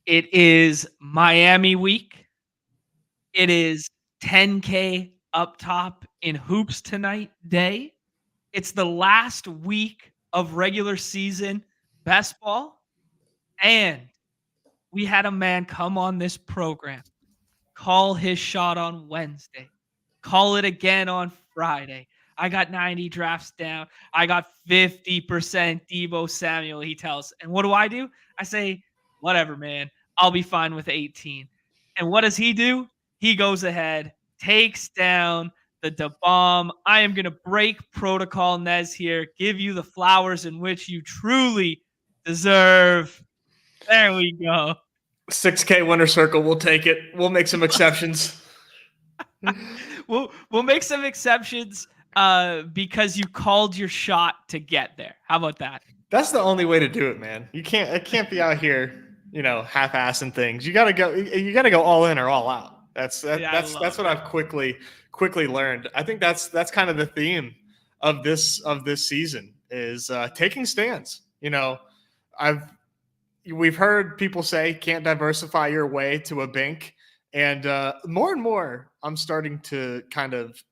It is Miami week. It is 10K up top in hoops tonight day. It's the last week of regular season best ball, and we had a man come on this program, call his shot on Wednesday, call it again on Friday. I got 90 drafts down. I got 50% Debo Samuel, he tells. And what do? I say, whatever, man. I'll be fine with 18. And what does he do? He goes ahead, takes down the bomb. I am going to break protocol, Nez, here, give you the flowers in which you truly deserve. There we go. 6K winner circle. We'll take it. We'll make some exceptions. we'll make some exceptions because you called your shot to get there. How about that? That's the only way to do it, man. It can't be out here, half-assing things. You gotta go all in or all out. That's what I've quickly learned. I think that's kind of the theme of this season is taking stands. We've heard people say can't diversify your way to a bank, and more I'm starting to kind of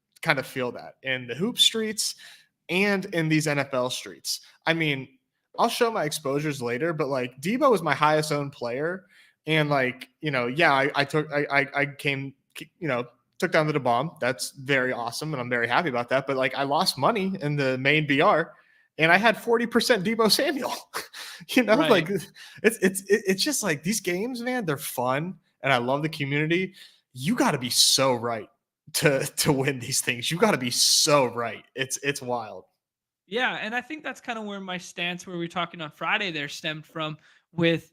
feel that in the hoop streets and in these NFL streets. I mean, I'll show my exposures later, but like Debo was my highest owned player, and I took down the bomb. That's very awesome, and I'm very happy about that. But I lost money in the main BR, and I had 40% Debo Samuel. Right. It's just like these games, man. They're fun, and I love the community. You got to be so right to win these things. You got to be so right. It's wild. Yeah, and I think that's kind of where my stance, where we were talking on Friday, there stemmed from. With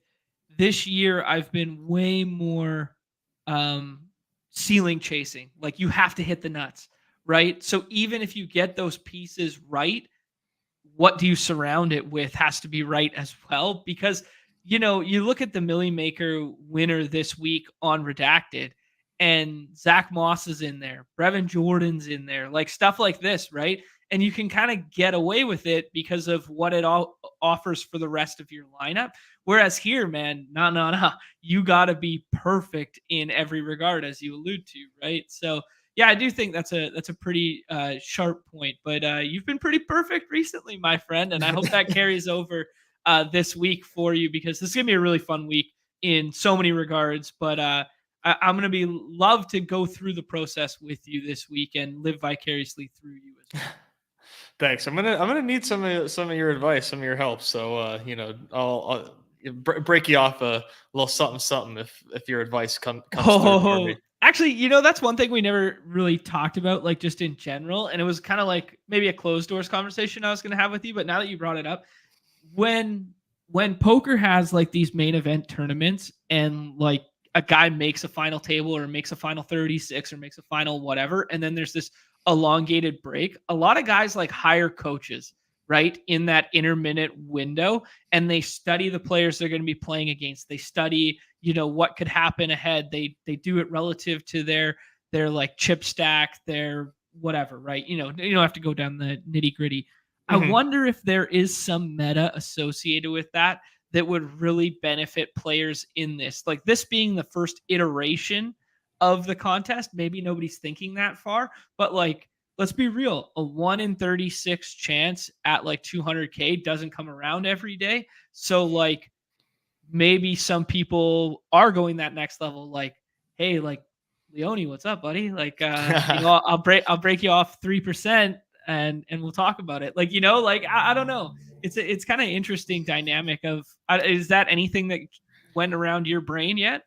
this year, I've been way more ceiling chasing. Like you have to hit the nuts, right? So even if you get those pieces right, what do you surround it with has to be right as well. Because you look at the Millie Maker winner this week on Redacted, and Zach Moss is in there, Brevin Jordan's in there, like stuff like this, right? And you can kind of get away with it because of what it all offers for the rest of your lineup. Whereas here, man, no, you got to be perfect in every regard, as you allude to, right? So yeah, I do think that's a pretty sharp point. But you've been pretty perfect recently, my friend, and I hope that carries over this week for you, because this is gonna be a really fun week in so many regards. But I'm gonna be love to go through the process with you this week and live vicariously through you as well. Thanks. I'm gonna need some of your advice, some of your help. So I'll break you off a little something if your advice comes through for me. Actually, that's one thing we never really talked about, like just in general, and it was kind of like maybe a closed doors conversation I was going to have with you. But now that you brought it up, when poker has like these main event tournaments, and like a guy makes a final table or makes a final 36 or makes a final whatever, and then there's this elongated break, a lot of guys like hire coaches right in that intermittent window, and they study the players they're going to be playing against. They study what could happen ahead. They do it relative to their like chip stack, their whatever, right? You don't have to go down the nitty gritty. I wonder if there is some meta associated with that would really benefit players in this. Like this being the first iteration of the contest, maybe nobody's thinking that far, but like, let's be real, a 1 in 36 chance at like 200K doesn't come around every day. So like maybe some people are going that next level, like, hey, like Leone, what's up, buddy? Like I'll break you off 3% and we'll talk about it. Like, like I don't know. It's kind of interesting dynamic of is that anything that went around your brain yet?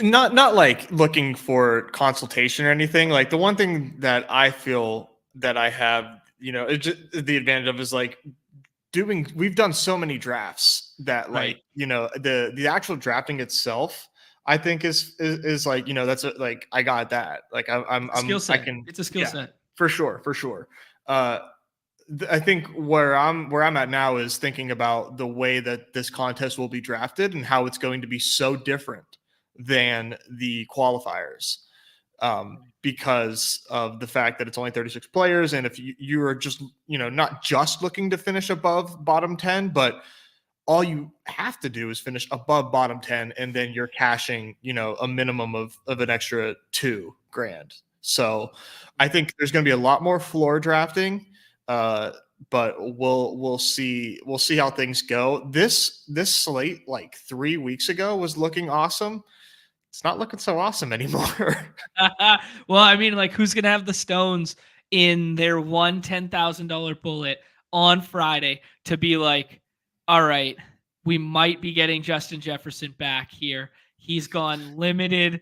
Not like looking for consultation or anything. Like the one thing that I feel that I have, the advantage of is like we've done so many drafts that like, the actual drafting itself, I think is like, that's like, I got that. Like I'm skill set. I can, it's a skill set. For sure. I think where I'm at now is thinking about the way that this contest will be drafted and how it's going to be so different than the qualifiers, because of the fact that it's only 36 players. And if you are just, not just looking to finish above bottom 10, but all you have to do is finish above bottom 10, and then you're cashing, a minimum of an extra $2,000. So I think there's going to be a lot more floor drafting, but we'll see how things go. This slate like 3 weeks ago was looking awesome. It's not looking so awesome anymore. Well, I mean, like, who's gonna have the stones in their one $10,000 bullet on Friday to be like, all right, we might be getting Justin Jefferson back here. He's gone limited,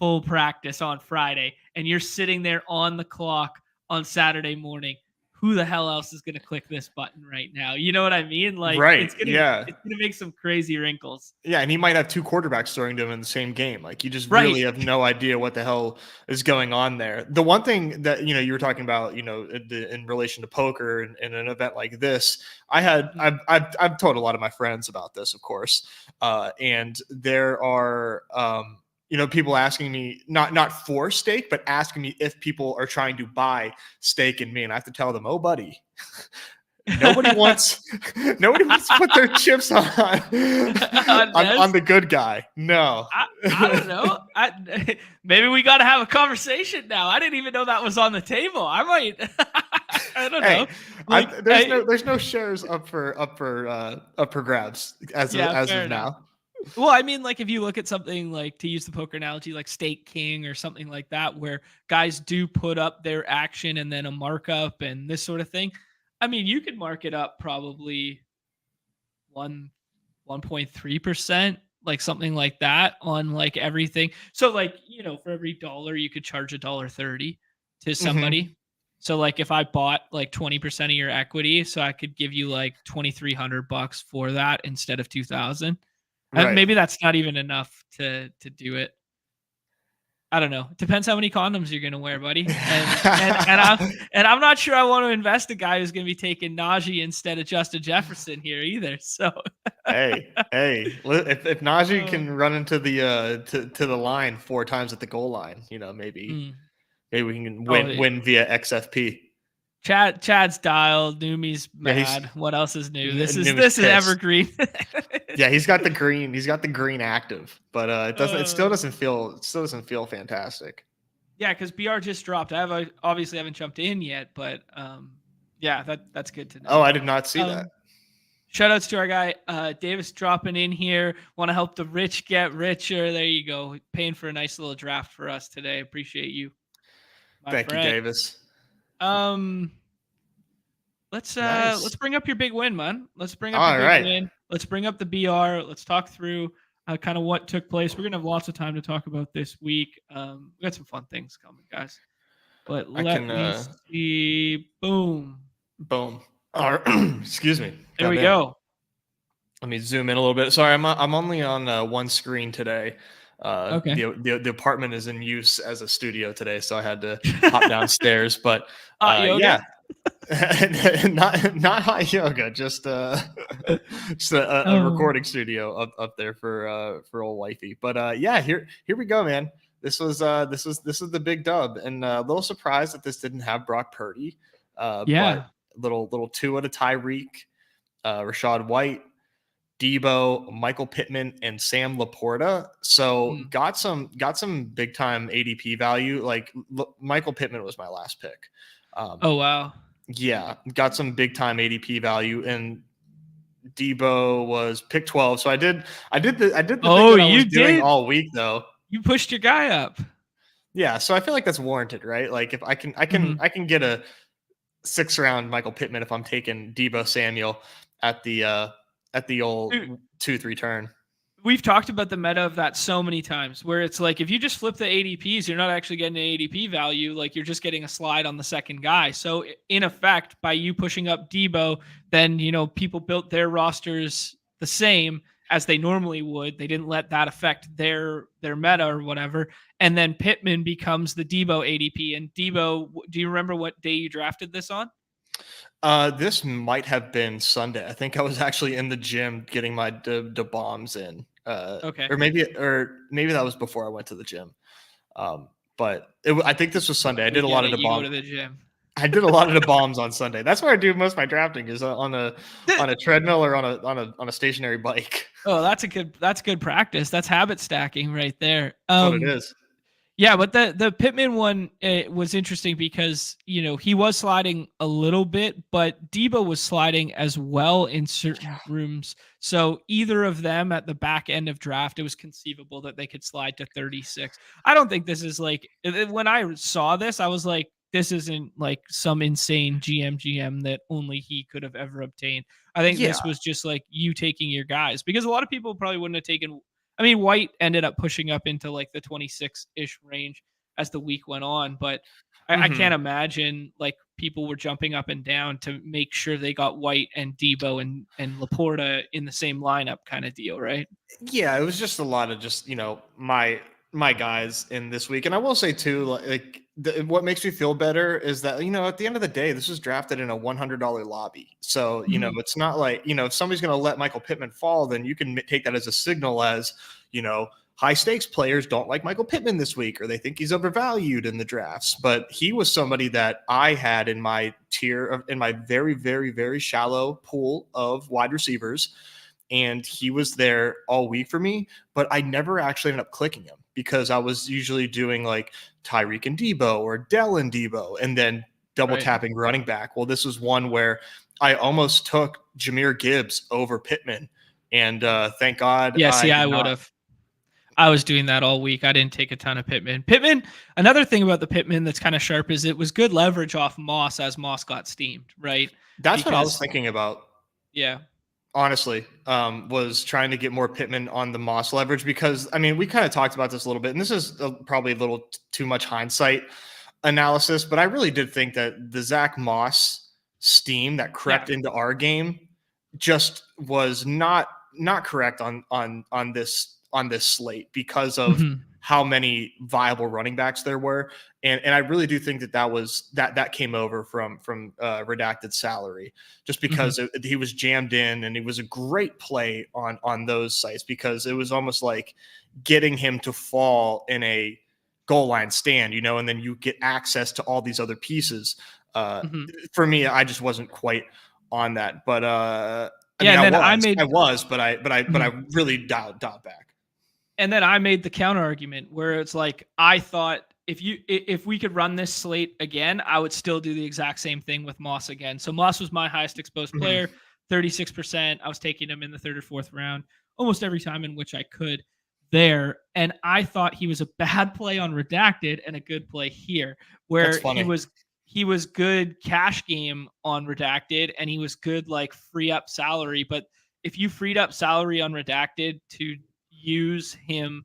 full practice on Friday, and you're sitting there on the clock on Saturday morning. Who the hell else is gonna click this button right now? You know what I mean? Like, Right. it's gonna Yeah. make some crazy wrinkles. Yeah, and he might have two quarterbacks throwing to him in the same game. Like, you just Right. really have no idea what the hell is going on there. The one thing that you were talking about, in relation to poker and an event like this, I've told a lot of my friends about this, of course, and there are people asking me not for stake, but asking me if people are trying to buy stake in me, and I have to tell them, oh, buddy. Nobody wants to put their chips on the good guy. No, I don't know. Maybe we got to have a conversation now. I didn't even know that was on the table. I might. I don't know. There's no shares up for grabs as of now. Well, I mean, like, if you look at something like, to use the poker analogy, like Stake King or something like that, where guys do put up their action and then a markup and this sort of thing. I mean, you could mark it up probably 1.3%, like something like that on like everything. So like, for every dollar you could charge $1.30 to somebody. Mm-hmm. So like if I bought like 20% of your equity, so I could give you like $2,300 for that instead of 2,000. Right. Maybe that's not even enough to do it. I don't know. It depends how many condoms you're gonna wear, buddy. And I'm not sure I want to invest a guy who's gonna be taking Najee instead of Justin Jefferson here either. So hey, if Najee can run into the to the line 4 times at the goal line, maybe we can win via XFP. Chad's dialed. Newmy's mad. Yeah, what else is new? This is evergreen. Yeah, he's got the green. He's got the green active, but it still doesn't feel fantastic. Yeah, because BR just dropped. I obviously haven't jumped in yet, but yeah, that's good to know. Oh, I did not see that. Shout outs to our guy Davis dropping in here. Want to help the rich get richer. There you go. Paying for a nice little draft for us today. Appreciate you. Thank you, Davis. Let's bring up your big win, man. Let's bring up your big win. Let's bring up the BR. Let's talk through kind of what took place. We're gonna have lots of time to talk about this week. We got some fun things coming, guys. But let me see. Boom. Excuse me. There we go. Let me zoom in a little bit. Sorry, I'm only on one screen today. Okay. The apartment is in use as a studio today, so I had to hop downstairs. But yeah. not hot yoga, just a recording studio up there for old wifey. But yeah, here we go, man. This is the big dub, and a little surprised that this didn't have Brock Purdy. But little Tua to Tyreek, Rashad White, Debo, Michael Pittman, and Sam Laporta. So got some big time ADP value. Like Michael Pittman was my last pick. Oh wow. Yeah, got some big time ADP value, and Debo was pick 12. So I did the thing that I was doing all week though. You pushed your guy up. Yeah, so I feel like that's warranted, right? Like if I can get a 6th round Michael Pittman if I'm taking Debo Samuel at the old 2-3 turn. We've talked about the meta of that so many times, where it's like if you just flip the ADPs, you're not actually getting an ADP value. Like you're just getting a slide on the second guy. So in effect, by you pushing up Debo, then people built their rosters the same as they normally would. They didn't let that affect their meta or whatever. And then Pittman becomes the Debo ADP. And Debo, do you remember what day you drafted this on? This might have been Sunday. I think I was actually in the gym getting my the bombs in. Okay. Or maybe that was before I went to the gym. But I think this was Sunday. I did a lot of the bombs. Go to the gym. I did a lot of the bombs on Sunday. That's where I do most of my drafting is on a treadmill or on a stationary bike. Oh, that's good practice. That's habit stacking right there. That's what it is. Yeah, but the Pittman one was interesting because he was sliding a little bit, but Debo was sliding as well in certain rooms. So either of them at the back end of draft, it was conceivable that they could slide to 36. I don't think this is like when I saw this, I was like, this isn't like some insane GM that only he could have ever obtained. I think Yeah. this was just like you taking your guys because a lot of people probably wouldn't have taken. I mean, White ended up pushing up into like the 26-ish range as the week went on, but I can't imagine like people were jumping up and down to make sure they got White and Debo and Laporta in the same lineup kind of deal, right? Yeah, it was just a lot of just my guys in this week, and I will say too, what makes me feel better is that at the end of the day, this was drafted in a $100 lobby, so Mhm. it's not like if somebody's going to let Michael Pittman fall, then you can take that as a signal as high stakes players don't like Michael Pittman this week, or they think he's overvalued in the drafts. But he was somebody that I had in my in my very, very, very shallow pool of wide receivers. And he was there all week for me, but I never actually ended up clicking him because I was usually doing like Tyreek and Debo or Dell and Debo and then double Right. tapping running back. Well, this was one where I almost took Jahmyr Gibbs over Pittman. And thank God Yeah, I see, did I would not. have. I was doing that all week. I didn't take a ton of Pittman. Pittman, another thing about the Pittman that's kind of sharp is it was good leverage off Moss as Moss got steamed, right? That's what I was Because thinking about. yeah. Honestly, was trying to get more Pittman on the Moss leverage because I mean we kind of talked about this a little bit, and this is probably a little too much hindsight analysis, but I really did think that the Zach Moss steam that Yeah. crept into our game just was not correct on this slate because of Mhm. how many viable running backs there were, and I really do think that came over from redacted salary just Mhm. because he was jammed in and it was a great play on those sites because it was almost like getting him to fall in a goal line stand, and then you get access to all these other pieces. Mhm. For me, I just wasn't quite on that, but I Yeah, mean, and then I was, but I Mhm. really dialed back. And then I made the counter argument where it's like I thought if we could run this slate again, I would still do the exact same thing with Moss again. So Moss was my highest exposed Mhm. player, 36%. I was taking him in the third or fourth round almost every time in which I could there. And I thought he was a bad play on redacted and a good play here, That's where he funny. was he was good cash game on redacted and he was good like free up salary. But if you freed up salary on redacted to use him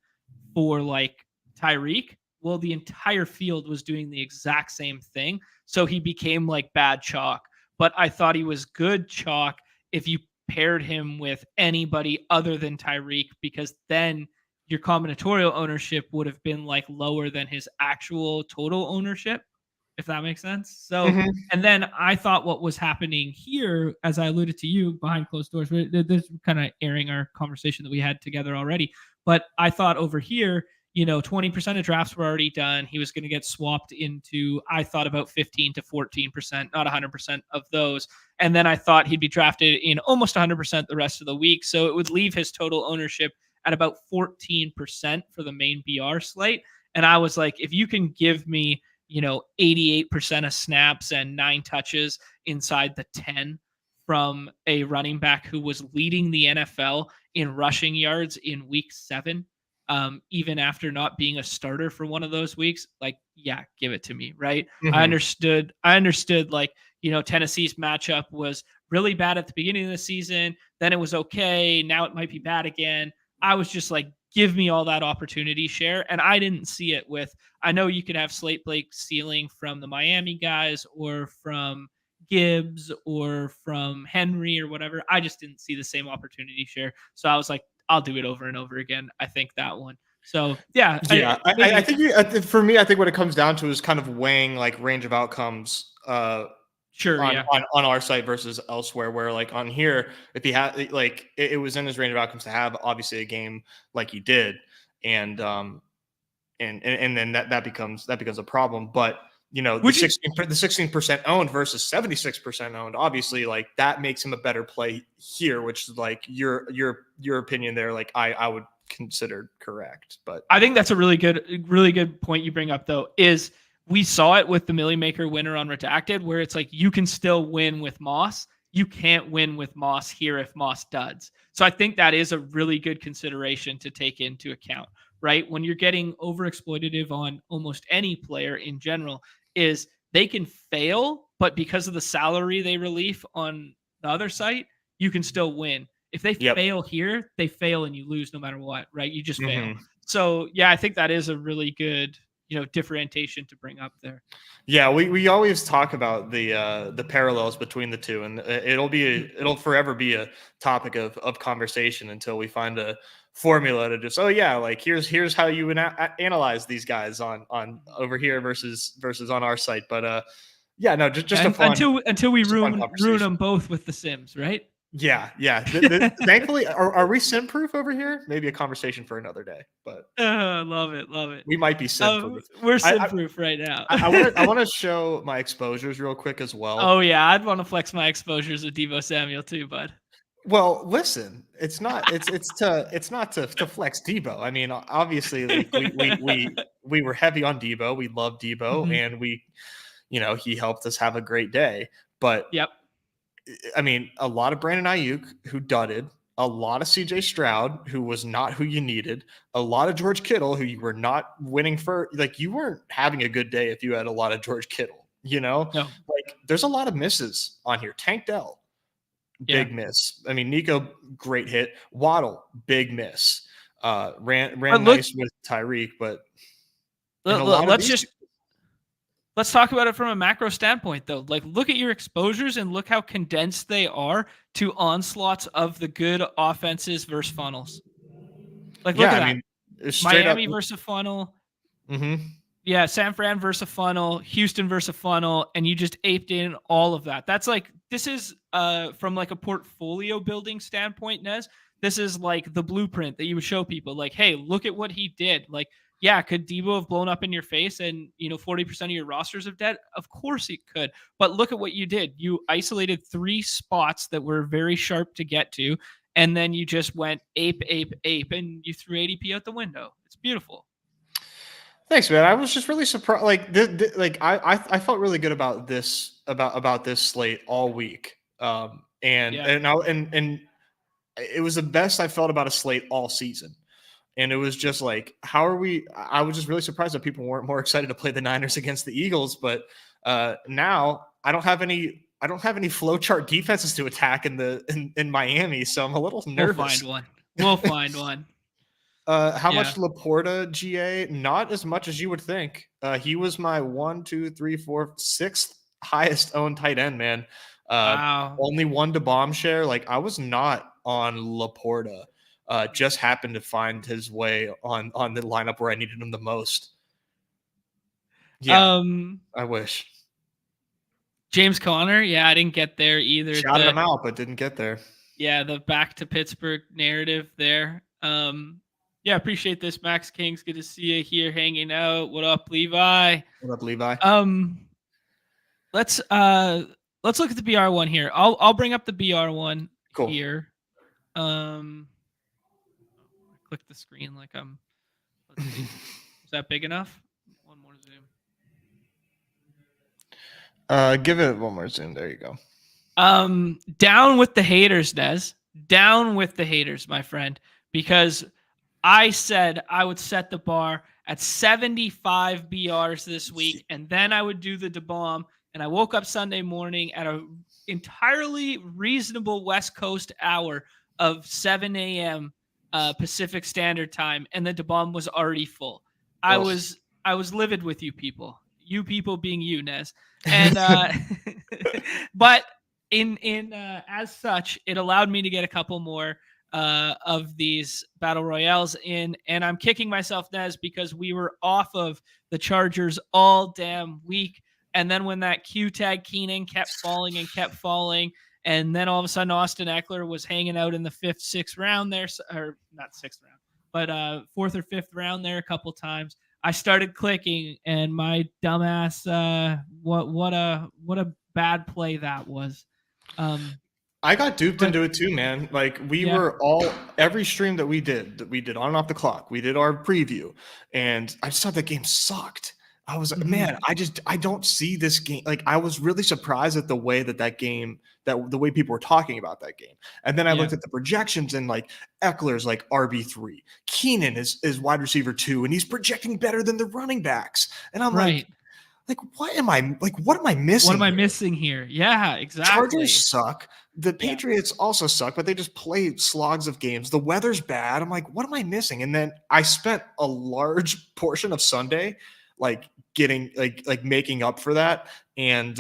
for like Tyreek, well, the entire field was doing the exact same thing. So he became like bad chalk. But I thought he was good chalk if you paired him with anybody other than Tyreek, because then your combinatorial ownership would have been like lower than his actual total ownership, if that makes sense. So, Mhm. and then I thought what was happening here, as I alluded to you behind closed doors, this kind of airing our conversation that we had together already. But I thought over here, 20% of drafts were already done. He was going to get swapped into, I thought about 15 to 14%, not 100% of those. And then I thought he'd be drafted in almost 100% the rest of the week. So it would leave his total ownership at about 14% for the main BR slate. And I was like, if you can give me, 88% of snaps and 9 touches inside the 10 from a running back who was leading the NFL in rushing yards in week 7, even after not being a starter for one of those weeks, like, yeah, give it to me, right? Mhm. I understood like, Tennessee's matchup was really bad at the beginning of the season. Then it was okay. Now it might be bad again. I was just like, give me all that opportunity share. And I didn't see it with, I know you could have Slate Blake ceiling from the Miami guys or from Gibbs or from Henry or whatever. I just didn't see the same opportunity share. So I was like, I'll do it over and over again. I think that one. So yeah, Yeah, I maybe think for me, I think what it comes down to is kind of weighing like range of outcomes sure. Yeah. on our site versus elsewhere. Where like on here, if he had like it was in his range of outcomes to have obviously a game like he did, and and then that becomes a problem. But the 16% owned versus 76% owned, obviously like that makes him a better play here, which is like your opinion there, like I would consider correct. But I think that's a really good point you bring up, though, is we saw it with the Millie Maker winner on Redacted, where it's like you can still win with Moss. You can't win with Moss here if Moss duds. So I think that is a really good consideration to take into account, right? When you're getting overexploitative on almost any player in general, is they can fail, but because of the salary they relief on the other site, you can still win. If they fail here, they fail and you lose no matter what, right? You just fail. So yeah, I think that is a really good, differentiation to bring up there. Yeah, we always talk about the parallels between the two, and it'll forever be a topic of conversation until we find a formula to just like here's how you would analyze these guys on over here versus on our site. But just a fun until we ruin them both with the Sims, right? Yeah. Thankfully, are we sim proof over here? Maybe a conversation for another day. But love it. We might be sim proof. We're sim proof right now. I want to show my exposures real quick as well. Oh yeah, I'd want to flex my exposures with Deebo Samuel too, bud. Well, listen, it's not to flex Deebo. I mean, obviously, like we were heavy on Deebo. We love Deebo, and he helped us have a great day. But I mean, a lot of Brandon Ayuk who dudded, a lot of CJ Stroud who was not who you needed, a lot of George Kittle who you were not winning for. Like you weren't having a good day if you had a lot of George Kittle. No. Like there's a lot of misses on here. Tank Dell, big miss. I mean, Nico, great hit. Waddle, big miss. Ran nice with Tyreek, but let's talk about it from a macro standpoint, though. Like, look at your exposures and look how condensed they are to onslaughts of the good offenses versus funnels. Like, look at that. I mean, Miami versus a funnel. Yeah, San Fran versus a funnel, Houston versus a funnel, and you just aped in all of that. That's like, this is from like a portfolio building standpoint, Nez. This is like the blueprint that you would show people. Like, hey, look at what he did. Like, yeah, could Deebo have blown up in your face and 40% of your rosters of dead? Of course it could. But look at what you did. You isolated 3 spots that were very sharp to get to, and then you just went ape, and you threw ADP out the window. It's beautiful. Thanks, man. I was just really surprised. Like, I felt really good about this slate all week. And it was the best I felt about a slate all season. And it was just like, I was just really surprised that people weren't more excited to play the Niners against the Eagles. But now I don't have any flowchart defenses to attack in Miami, so I'm a little nervous. We'll find one. How much Laporta GA? Not as much as you would think. He was my 1, 2, 3, 4, 6th highest owned tight end, man. Wow. Only 1 to bomb share. Like I was not on Laporta. Just happened to find his way on the lineup where I needed him the most. Yeah, I wish. James Conner, I didn't get there either. Shouted him out, but didn't get there. Yeah, the back to Pittsburgh narrative there. Appreciate this, Max Kings. Good to see you here hanging out. What up, Levi? What up, Levi? Let's look at the BR one here. I'll bring up the BR one here. Click the screen like I'm. Let's see. Is that big enough? One more zoom. Give it one more zoom. There you go. Down with the haters, Nez. Down with the haters, my friend. Because I said I would set the bar at 75 BRs this week, and then I would do the DeBomb. And I woke up Sunday morning at an entirely reasonable West Coast hour of 7 a.m. Pacific Standard Time, and the DeBomb was already full. I was livid with you people being you, Nez. And but in as such, it allowed me to get a couple more of these battle royales in, and I'm kicking myself, Nez, because we were off of the Chargers all damn week. And then when that Q tag Keenan kept falling, and then all of a sudden Austin Eckler was hanging out in the 5th, 6th round there, or not 6th round, but 4th or 5th round there a couple times. I started clicking, and my dumbass, what a bad play that was. I got duped But into it too, man. Like we yeah, were all every stream that we did on and off the clock. We did our preview, and I just thought that game sucked. I was like, man, I don't see this game. Like I was really surprised at the way that game, that the way people were talking about that game. And then I looked at the projections, and like Eckler's like RB3, Keenan is wide receiver 2, and he's projecting better than the running backs. And I'm like, what am I missing? What am I here? missing here? Yeah, exactly. Chargers suck. The Patriots also suck, but they just play slogs of games. The weather's bad. I'm like, what am I missing? And then I spent a large portion of Sunday like getting like making up for that. And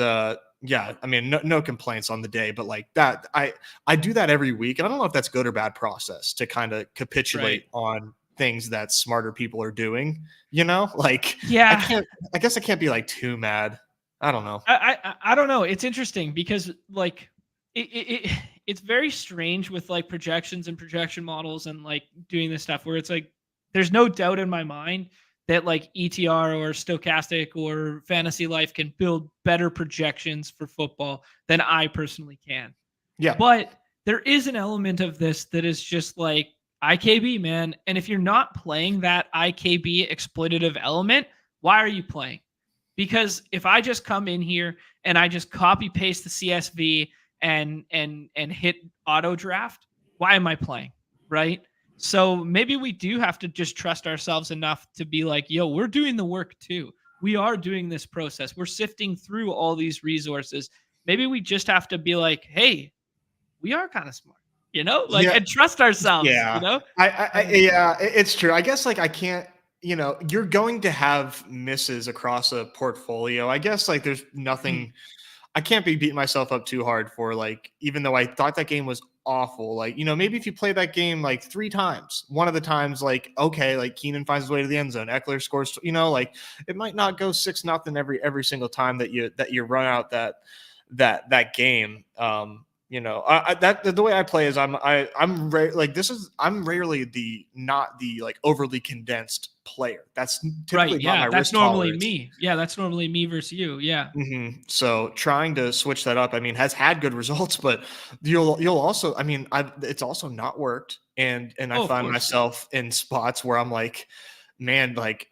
yeah, I mean, no complaints on the day, but like that, I do that every week. And I don't know if that's good or bad process to kind of capitulate on things that smarter people are doing, you know? Like, yeah, I guess I can't be like too mad. I don't know. I don't know. It's interesting because like it's very strange with like projections and projection models and like doing this stuff where it's like there's no doubt in my mind that like ETR or Stochastic or Fantasy Life can build better projections for football than I personally can. Yeah. But there is an element of this that is just like IKB, man. And if you're not playing that IKB exploitative element, why are you playing? Because if I just come in here and I just copy paste the CSV and hit auto draft, why am I playing? Right? So maybe we do have to just trust ourselves enough to be like, yo, we're doing the work too. We are doing this process. We're sifting through all these resources. Maybe we just have to be like, hey, we are kind of smart, you know, like, and trust ourselves, you know? Yeah, it's true. I guess like I can't, you know, you're going to have misses across a portfolio. I guess like there's nothing, I can't be beating myself up too hard for like, even though I thought that game was awful, like, you know, maybe if you play that game like 3 times, one of the times, like, okay, like Keenan finds his way to the end zone, Eckler scores, you know, like it might not go 6-0 every single time that you run out that game. You know, that the way I play is I'm rarely not the like overly condensed player. That's typically not my that's risk normally tolerance. me. Yeah, that's normally me versus you. Yeah. So trying to switch that up, I mean, has had good results, but you'll also, I mean, it's also not worked, and I find myself in spots where I'm like, man, like,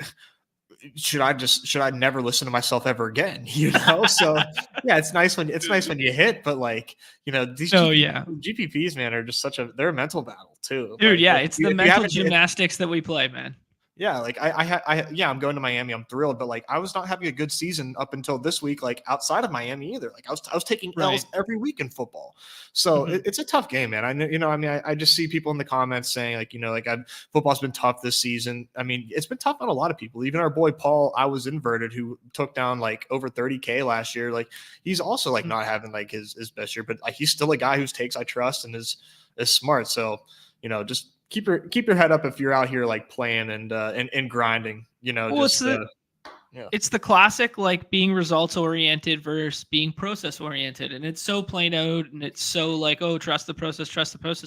should I never listen to myself ever again? You know? So yeah, it's nice when you hit, but like, you know, these GPPs, man, are just they're a mental battle too. Dude, like, it's the mental gymnastics that we play, man. Yeah, like I'm going to Miami. I'm thrilled, but like I was not having a good season up until this week. Like outside of Miami, either. Like I was taking L's every week in football. So it's a tough game, man. I know, you know. I mean, I just see people in the comments saying like, you know, like football's been tough this season. I mean, it's been tough on a lot of people. Even our boy Paul, I was inverted, who took down like over 30K last year. Like he's also like not having like his best year, but like he's still a guy whose takes I trust and is smart. So you know, just keep your head up if you're out here like playing and grinding, you know. Well, it's the classic like being results oriented versus being process oriented, and it's so plain out, and it's so like, oh, trust the process,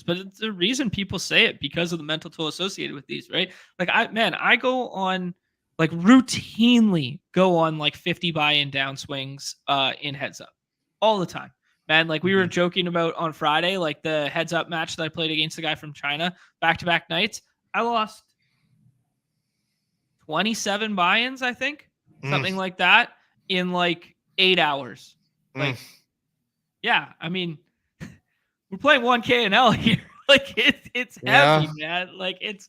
but it's the reason people say it because of the mental toll associated with these, right? Like I go on like routinely go on like 50 buy-in downswings in heads up all the time. Man, like we were joking about on Friday, like the heads up match that I played against the guy from China, back-to-back nights. I lost 27 buy-ins, I think, something like that, in like 8 hours. Like, yeah, I mean, we're playing 1K and L here. Like it's heavy, man. Like it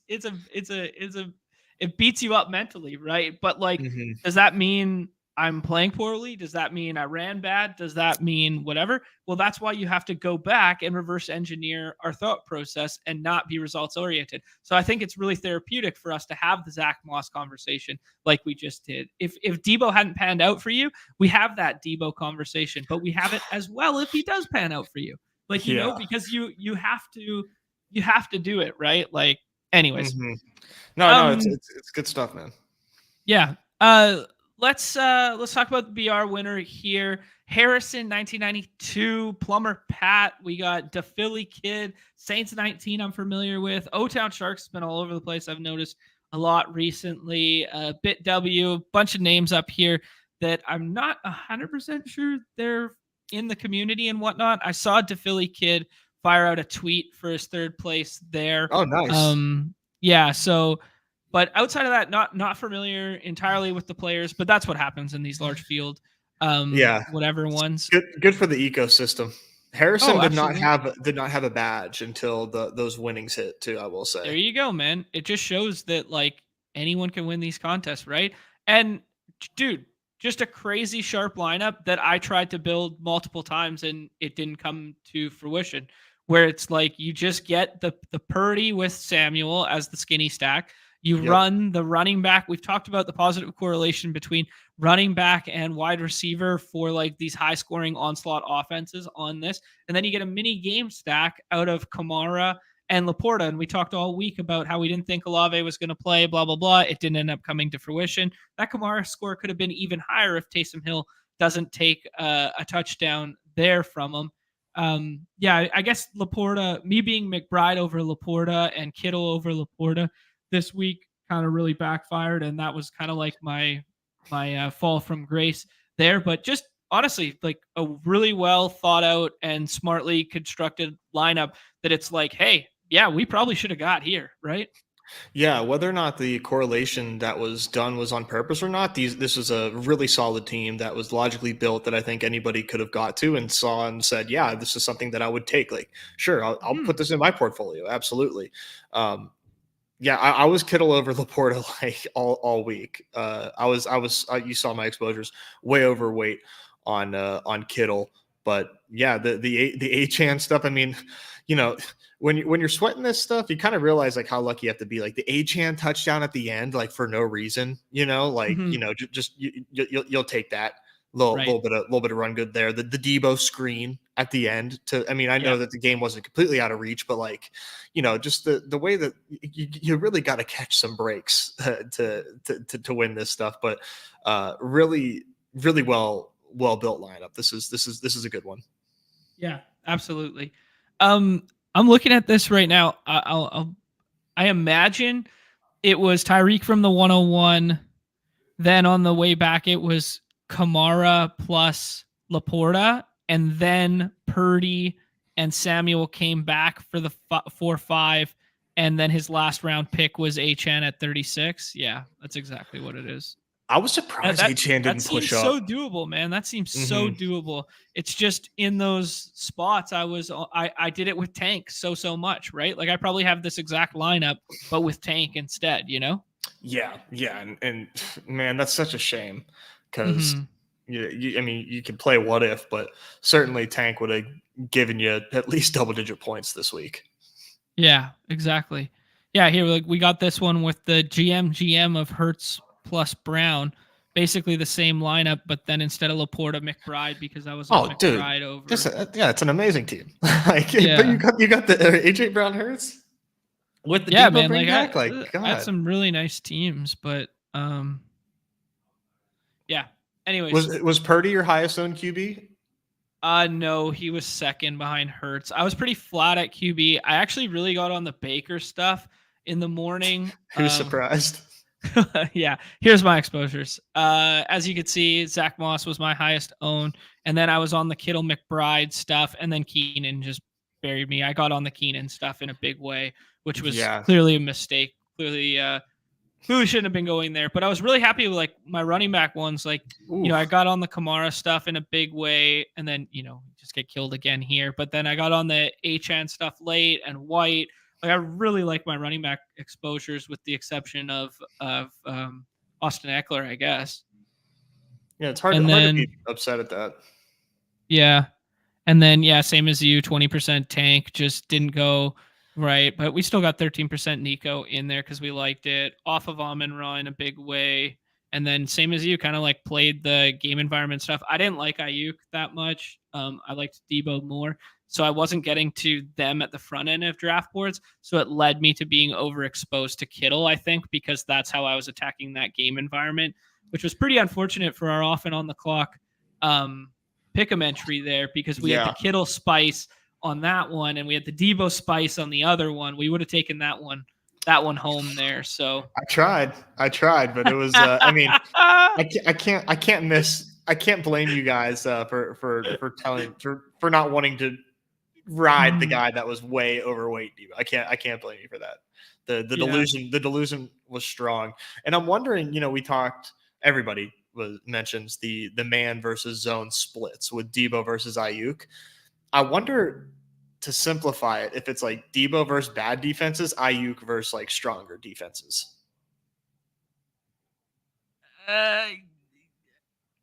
beats you up mentally, right? But like, does that mean I'm playing poorly? Does that mean I ran bad? Does that mean whatever? Well, that's why you have to go back and reverse engineer our thought process and not be results oriented. So I think it's really therapeutic for us to have the Zach Moss conversation like we just did. If Debo hadn't panned out for you, we have that Debo conversation, but we have it as well if he does pan out for you. Like, you know, because you have to do it, right? Like, anyways. No, it's good stuff, man. Yeah. Let's talk about the BR winner here. Harrison 1992, Plumber Pat. We got DePhilly Kid, Saints 19. I'm familiar with. O-Town Sharks has been all over the place. I've noticed a lot recently. Bit W, bunch of names up here that I'm not 100% sure they're in the community and whatnot. I saw DePhilly Kid fire out a tweet for his third place there. Oh, nice. Yeah, so but outside of that, not familiar entirely with the players, but that's what happens in these large field Yeah, whatever ones. good for the ecosystem. Harrison Oh, absolutely. did not have a badge until those winnings hit too, I will There say. you go, man. It just shows that like anyone can win these contests, right? And dude, just a crazy sharp lineup that I tried to build multiple times and it didn't come to fruition. Where it's like you just get the Purdy with Samuel as the skinny stack. You Yep. run the running back. We've talked about the positive correlation between running back and wide receiver for like these high scoring onslaught offenses on this. And then you get a mini game stack out of Kamara and Laporta. And we talked all week about how we didn't think Olave was going to play, blah, blah, blah. It didn't end up coming to fruition. That Kamara score could have been even higher if Taysom Hill doesn't take a touchdown there from him. Yeah, I guess Laporta, me being McBride over Laporta and Kittle over Laporta this week kind of really backfired. And that was kind of like my fall from grace there. But just honestly, like a really well thought out and smartly constructed lineup that it's like, hey, yeah, we probably should have got here, right? Yeah, whether or not the correlation that was done was on purpose or not, this was a really solid team that was logically built that I think anybody could have got to and saw and said, yeah, this is something that I would take. Like, sure, I'll put this in my portfolio. Absolutely. Yeah, I was Kittle over Laporta like all week. You saw my exposures way overweight on Kittle, but yeah, the A-Chan stuff. I mean, you know, when you're sweating this stuff, you kind of realize like how lucky you have to be. Like the A-Chan touchdown at the end, like for no reason, you'll take that Right. little bit of run good there. The Debo screen at the end I know that the game wasn't completely out of reach, but like, just the way that you really got to catch some breaks to win this stuff. But really, really well built lineup. This is a good one. Yeah, absolutely. I'm looking at this right now. I imagine it was Tyreek from the 101. Then on the way back, it was Kamara plus Laporta, and then Purdy and Samuel came back for the 4-5, and then his last round pick was Achane at 36. Yeah, that's exactly what it is. I was surprised Achane didn't push up. That seems so doable, man. That seems so doable. It's just in those spots I did it with Tank so much, right? Like I probably have this exact lineup, but with Tank instead, Yeah, and man, that's such a shame because you can play what if, but certainly Tank would have given you at least double-digit points this week. Yeah, exactly. Yeah, here we got this one with the GM of Hertz plus Brown, basically the same lineup, but then instead of Laporta, McBride because I was on McBride over. It's an amazing team. But you got the AJ Brown Hertz. With the Debo man, bring back, I had some really nice teams, but yeah. Anyways, was Purdy your highest owned QB? No, he was second behind Hertz. I was pretty flat at QB. I actually really got on the Baker stuff in the morning. Who's surprised? Yeah, here's my exposures. As you can see, Zach Moss was my highest owned, and then I was on the Kittle McBride stuff, and then Keenan just buried me. I got on the Keenan stuff in a big way, which was clearly a mistake. Clearly shouldn't have been going there. But I was really happy with like my running back ones. Like, I got on the Kamara stuff in a big way, and then just get killed again here. But then I got on the Achane stuff late and White. Like I really like my running back exposures, with the exception of Austin Eckler, I guess. Yeah, it's hard to be upset at that. Yeah. And then, same as you, 20% Tank just didn't go right. But we still got 13% Nico in there because we liked it. Off of Amon-Ra in a big way. And then same as you, kind of like played the game environment stuff. I didn't like Ayuk that much. I liked Debo more. So I wasn't getting to them at the front end of draft boards. So it led me to being overexposed to Kittle, I think, because that's how I was attacking that game environment, which was pretty unfortunate for our off and on the clock pick'em entry there, because we had the Kittle spice on that one and we had the Debo spice on the other one. We would have taken that one that one home there. So I tried, but it was. I mean, I can't blame you guys for not wanting to ride the guy that was way overweight. I can't blame you for that. The delusion was strong, and I'm wondering. We talked. Everybody mentions the man versus zone splits with Debo versus Ayuk. I wonder, to simplify it, if it's like Debo versus bad defenses, Ayuk versus like stronger defenses. I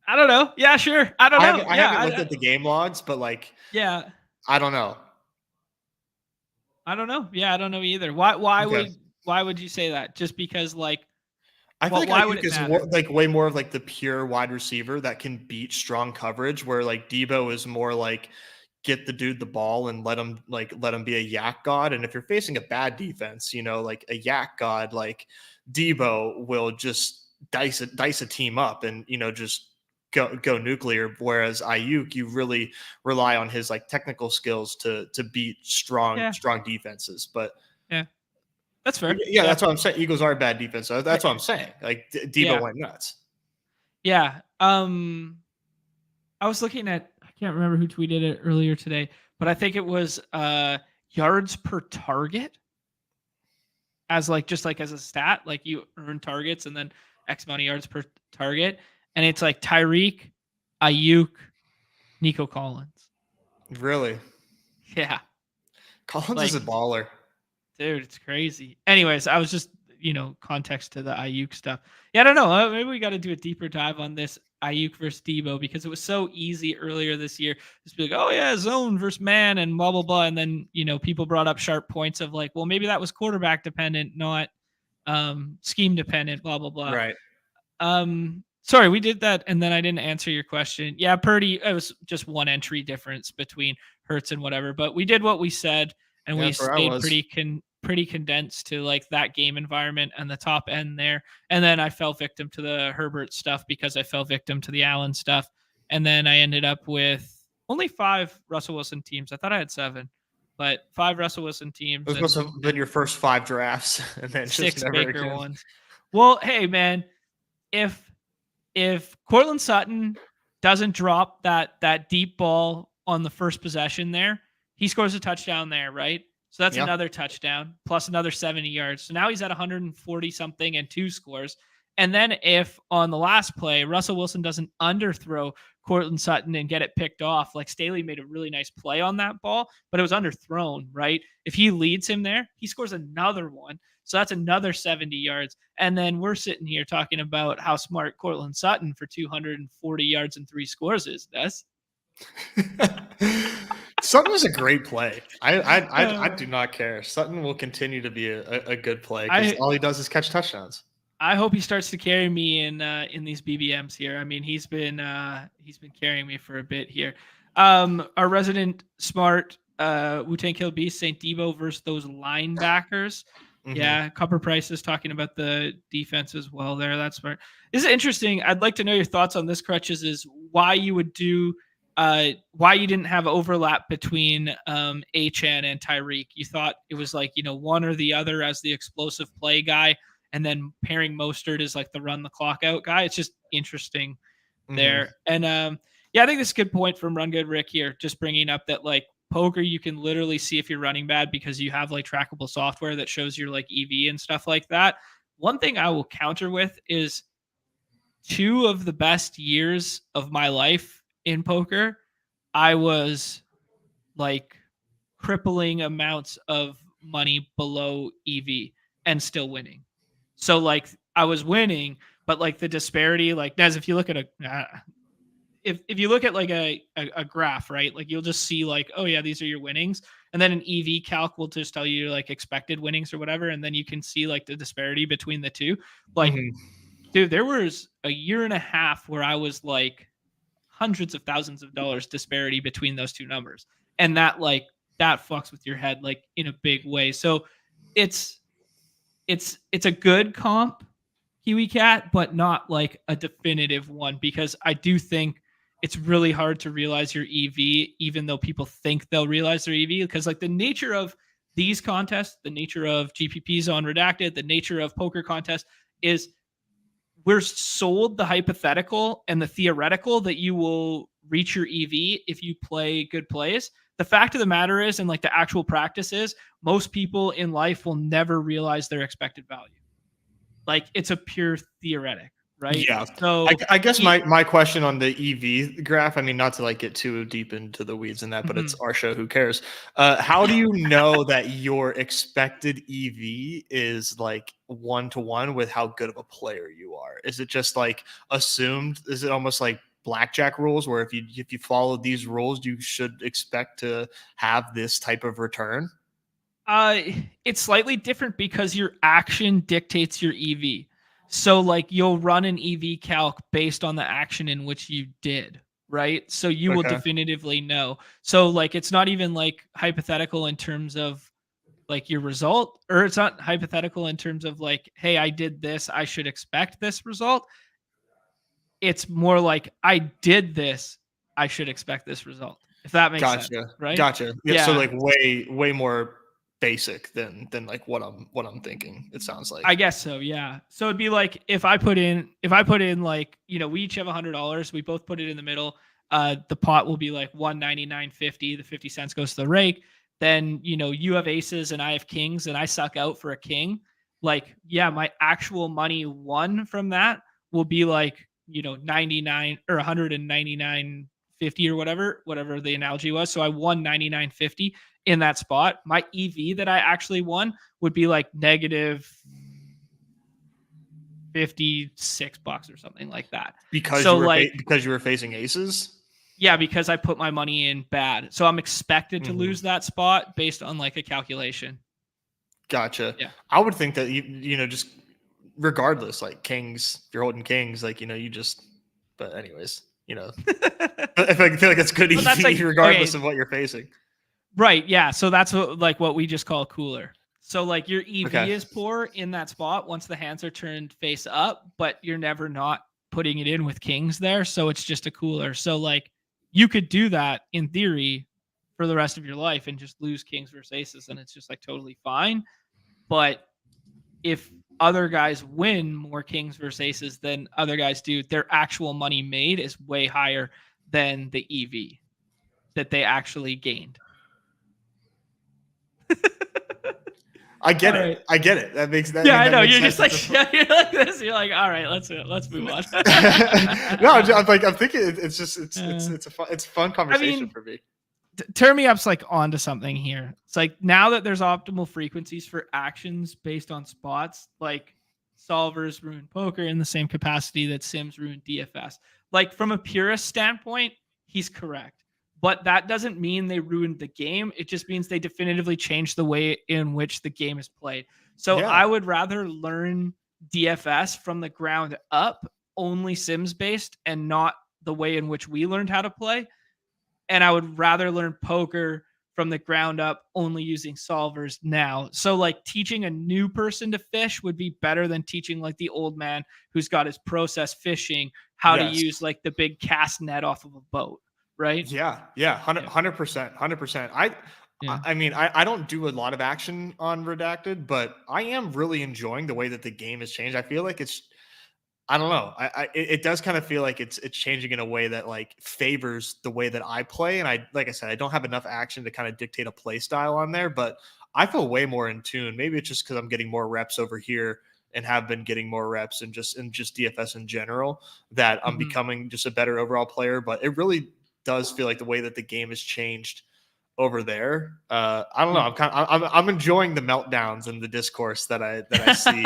don't know. Yeah, sure. I don't know. I haven't looked at the game logs, but like, yeah, I don't know. I don't know. Yeah, I don't know either. Why Okay. would you say that? Just because like I feel like why would Ayuk it is matter? like way more of like the pure wide receiver that can beat strong coverage, where like Debo is more like get the dude the ball and let him be a yak god. And if you're facing a bad defense, like a yak god like Debo will just dice a team up and just go nuclear. Whereas Ayuk, you really rely on his like technical skills to beat strong defenses. But Yeah, that's fair. yeah, that's what I'm saying. Eagles are a bad defense. So that's what I'm saying. Like Debo went nuts. Yeah. I was looking at, I can't remember who tweeted it earlier today, but I think it was yards per target as like just like as a stat, like you earn targets and then X amount of yards per target, and it's like Tyreek, Ayuk, Nico Collins. Really? Yeah, Collins like, is a baller. dude, it's crazy. Anyways, I was just context to the Ayuk stuff. Yeah, I don't know. Maybe we got to do a deeper dive on this Ayuk versus Debo because it was so easy earlier this year. Just be like, oh yeah, zone versus man and blah blah blah, and then people brought up sharp points of like, well, maybe that was quarterback dependent, not scheme dependent. Blah blah blah. Right. Sorry, we did that, and then I didn't answer your question. Yeah, Purdy. It was just one entry difference between Hurts and whatever, but we did what we said, and we stayed pretty condensed to like that game environment and the top end there. And then I fell victim to the Herbert stuff because I fell victim to the Allen stuff. And then I ended up with only 5 Russell Wilson teams. I thought I had 7, but 5 Russell Wilson teams. Those must have been your first 5 drafts and then 6 just never Baker again. ones. Well, hey man, if Courtland Sutton doesn't drop that deep ball on the first possession there, he scores a touchdown there, right? So that's another touchdown plus another 70 yards. So now he's at 140 something and 2 scores. And then if on the last play, Russell Wilson doesn't underthrow Courtland Sutton and get it picked off, like Staley made a really nice play on that ball, but it was underthrown, right? If he leads him there, he scores another one. So that's another 70 yards. And then we're sitting here talking about how smart Courtland Sutton for 240 yards and 3 scores is. Des? Sutton was a great play. I do not care. Sutton will continue to be a good play because all he does is catch touchdowns. I hope he starts to carry me in these BBMs here. I mean, he's been carrying me for a bit here. Our resident smart Wu-Tang Kill Beast, St. Debo versus those linebackers. Mm-hmm. Yeah, Copper Price is talking about the defense as well there. That's smart. This is interesting. I'd like to know your thoughts on this, Crutches, is why you would do why you didn't have overlap between Achane and Tyreek. You thought it was like, one or the other as the explosive play guy, and then pairing Mostert as like the run the clock out guy. It's just interesting there. And I think this is a good point from Run Good Rick here, just bringing up that like poker, you can literally see if you're running bad because you have like trackable software that shows your like EV and stuff like that. One thing I will counter with is 2 of the best years of my life in poker, I was like crippling amounts of money below EV and still winning. So like I was winning, but like the disparity, like Nez, if you look at if you look at like a graph, right, like you'll just see like, oh yeah, these are your winnings, and then an EV calc will just tell you like expected winnings or whatever, and then you can see like the disparity between the two. Like, dude, there was a year and a half where I was like hundreds of thousands of dollars disparity between those 2 numbers, and that fucks with your head like in a big way. So it's a good comp, Kiwi Cat, but not like a definitive one, because I do think it's really hard to realize your EV, even though people think they'll realize their EV, because like the nature of these contests, the nature of GPPs on Redacted, the nature of poker contests is we're sold the hypothetical and the theoretical that you will reach your EV if you play good plays. The fact of the matter is, and like the actual practice is, most people in life will never realize their expected value. Like it's a pure theoretic, right? Yeah. So I guess my question on the EV graph, I mean, not to like get too deep into the weeds in that, but it's our show, who cares? How do you know that your expected EV is like 1-to-1 with how good of a player you are? Is it just like assumed? Is it almost like blackjack rules where if you follow these rules, you should expect to have this type of return? It's slightly different because your action dictates your EV. So like you'll run an EV calc based on the action in which you did, right? So you will Okay. definitively know. So like it's not even like hypothetical in terms of like your result, or it's not hypothetical in terms of like, hey, I did this, I should expect this result. It's more like I did this, I should expect this result. If that makes sense, Gotcha. right? Gotcha. Yeah. So Yeah. like way more basic than like what I'm thinking. It sounds like. I guess so, yeah. So it'd be like if I put in like, we each have $100, we both put it in the middle. The pot will be like 199.50. The 50 cents goes to the rake. Then, you have aces and I have kings and I suck out for a king. Like, yeah, my actual money won from that will be like, 99 or 199.50 or whatever the analogy was. So I won 99.50 in that spot. My EV that I actually won would be like negative $56 or something like that. Because So because you were facing aces? Yeah, because I put my money in bad. So I'm expected to lose that spot based on like a calculation. Gotcha. Yeah. I would think that just regardless, like kings, if you're holding kings, like you just. But anyways, I feel like it's good EV like, regardless of what you're facing. Right. Yeah. So that's what we just call cooler. So like your EV Okay. is poor in that spot once the hands are turned face up, but you're never not putting it in with kings there. So it's just a cooler. So like you could do that in theory for the rest of your life and just lose kings versus aces, and it's just like totally fine. But if other guys win more kings versus aces than other guys do, their actual money made is way higher than the EV that they actually gained. I get All it. right. I get it. That makes that. Yeah, I mean, I know. that You're makes just sense. like you're like this. You're like, all right, let's move on. No, I'm thinking it's just it's a fun conversation for me. Turn me up's like onto something here. It's like now that there's optimal frequencies for actions based on spots, like solvers ruin poker in the same capacity that sims ruin DFS. Like from a purist standpoint, he's correct. But that doesn't mean they ruined the game. It just means they definitively changed the way in which the game is played. So Yeah. I would rather learn DFS from the ground up, only sims based, and not the way in which we learned how to play. And I would rather learn poker from the ground up, only using solvers now. So like teaching a new person to fish would be better than teaching like the old man who's got his process fishing how to use like the big cast net off of a boat, right? Yeah, 100%. I mean, I don't do a lot of action on Redacted, but I am really enjoying the way that the game has changed. I feel like I don't know. It does kind of feel like it's changing in a way that like favors the way that I play. And like I said, I don't have enough action to kind of dictate a play style on there, but I feel way more in tune. Maybe it's just because I'm getting more reps over here and have been getting more reps and just DFS in general that I'm becoming just a better overall player. But it really does feel like the way that the game has changed over there. I don't know. I'm enjoying the meltdowns and the discourse that I see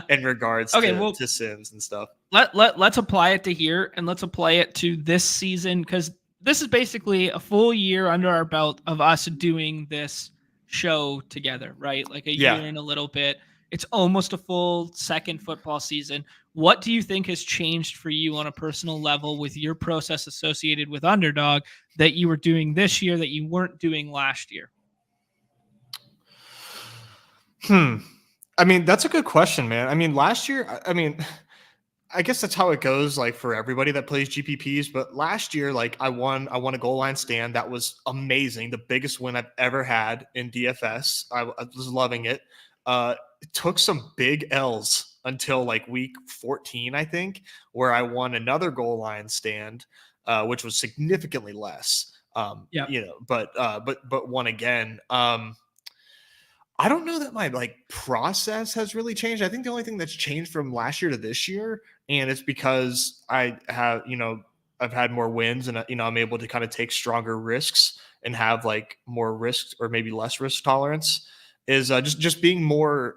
in regards to sims and stuff. Let's apply it to here, and let's apply it to this season, because this is basically a full year under our belt of us doing this show together, right? Like a year and a little bit. It's almost a full second football season. What do you think has changed for you on a personal level with your process associated with Underdog that you were doing this year that you weren't doing last year? I mean, that's a good question, man. I mean, last year, I guess that's how it goes, like for everybody that plays GPPs. But last year, like I won a goal line stand that was amazing, the biggest win I've ever had in DFS. I was loving it. It took some big L's until like week 14, I think, where I won another goal line stand, which was significantly less. Yeah. But won again. I don't know that my like process has really changed. I think the only thing that's changed from last year to this year, and it's because I have, I've had more wins, and I'm able to kind of take stronger risks and have like more risk or maybe less risk tolerance, is just being more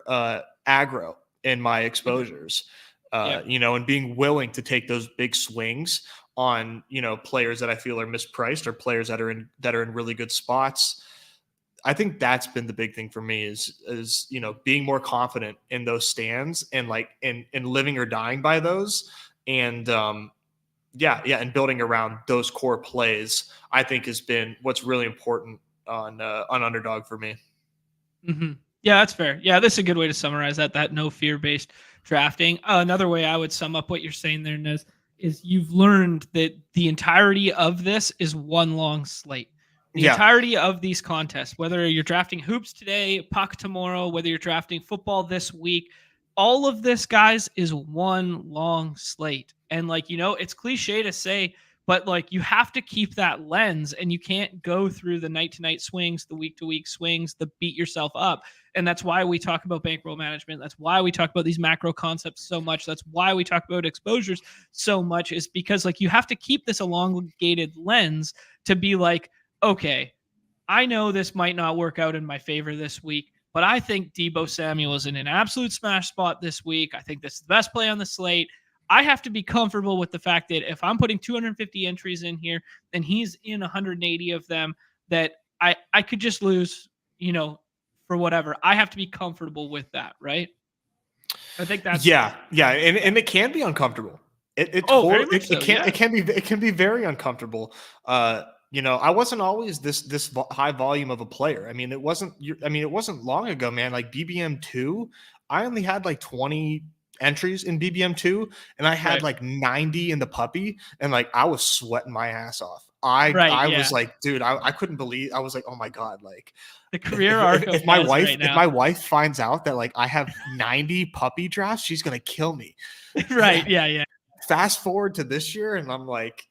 aggro in my exposures, Yeah. and being willing to take those big swings on players that I feel are mispriced or players that are in really good spots. I think that's been the big thing for me is being more confident in those stands and like in living or dying by those, and and building around those core plays, I think has been what's really important on Underdog for me. Mm-hmm. Yeah, that's fair. Yeah, that's a good way to summarize that no fear based drafting. Another way I would sum up what you're saying there, Nez, is you've learned that the entirety of this is one long slate. The Yeah, entirety of these contests, whether you're drafting hoops today, puck tomorrow, whether you're drafting football this week, all of this, guys, is one long slate. And like, it's cliche to say, but like you have to keep that lens and you can't go through the night to night swings, the week to week swings, the beat yourself up. And that's why we talk about bankroll management. That's why we talk about these macro concepts so much. That's why we talk about exposures so much, is because like you have to keep this elongated lens to be like, okay, I know this might not work out in my favor this week, but I think Deebo Samuel is in an absolute smash spot this week. I think this is the best play on the slate. I have to be comfortable with the fact that if I'm putting 250 entries in here, and he's in 180 of them, that I could just lose, for whatever. I have to be comfortable with that, right? I think that's and it can be uncomfortable. very much so. It can be very uncomfortable. I wasn't always this high volume of a player. I mean, it wasn't long ago, man. Like BBM2, I only had like 20 entries in BBM2, and I had like 90 in the puppy, and like I was sweating my ass off. I was like, dude, I couldn't believe. I was like, oh my god, like the career arc of if my wife finds out that like I have 90 puppy drafts, she's gonna kill me. Right. Yeah. Fast forward to this year, and I'm like,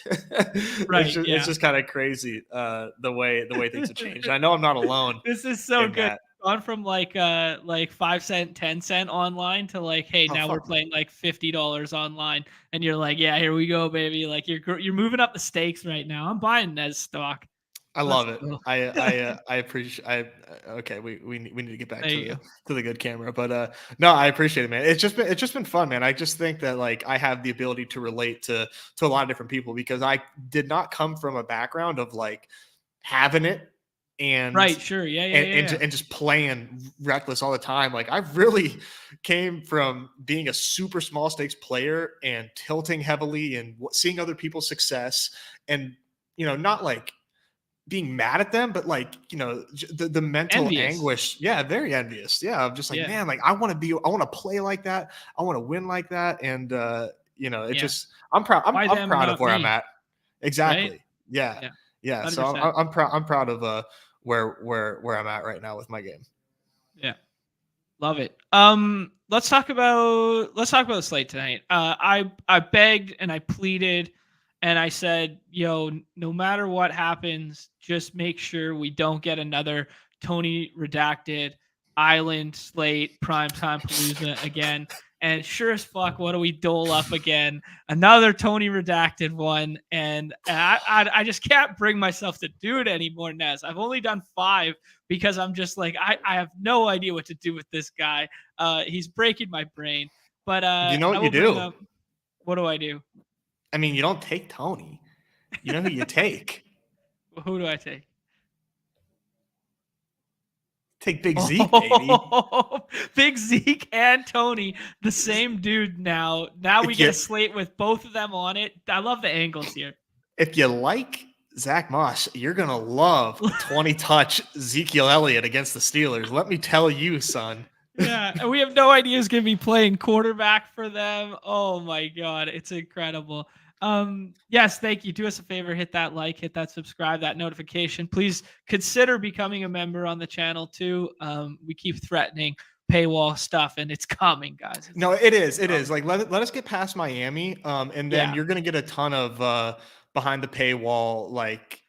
it's just kind of crazy the way things have changed. I know I'm not alone. This is so good. Gone from like 5 cent, 10 cent online to like, hey, now we're playing like $50 online, and you're like, yeah, here we go, baby. Like you're moving up the stakes right now. I'm buying Nez stock. I love it. I appreciate. Okay, we need to get back to the good camera, but no, I appreciate it, man. It's just been fun, man. I just think that like I have the ability to relate to a lot of different people, because I did not come from a background of like having it and and just playing reckless all the time. Like I really came from being a super small stakes player and tilting heavily and seeing other people's success, and not like being mad at them, but like, the mental anguish. Yeah. Very envious. Yeah. I'm just like, man, like I want to play like that. I want to win like that. And, I'm proud. I'm proud of where I'm at. Exactly. Right? Yeah. Yeah. So I'm proud of where I'm at right now with my game. Yeah. Love it. Let's talk about the slate tonight. I begged and I pleaded, and I said, no matter what happens, just make sure we don't get another Tony redacted island slate primetime palooza again. And sure as fuck, what do we dole up again? Another Tony redacted one. And I just can't bring myself to do it anymore, Nez. I've only done 5 because I'm just like, I have no idea what to do with this guy. He's breaking my brain. But you know what you do? What do I do? I mean, you don't take Tony. You know who you take? Who do I take? Take Big Zeke, baby. Big Zeke and Tony, the same dude now. Now we get a slate with both of them on it. I love the angles here. If you like Zach Moss, you're going to love 20 touch Ezekiel Elliott against the Steelers. Let me tell you, son. Yeah, and we have no idea who's going to be playing quarterback for them. Oh my god, it's incredible. Yes, thank you. Do us a favor, hit that like, hit that subscribe, that notification. Please consider becoming a member on the channel too. We keep threatening paywall stuff and it's coming, guys. No, it is. It is. Like let us get past Miami, and then Yeah. you're gonna get a ton of behind the paywall, like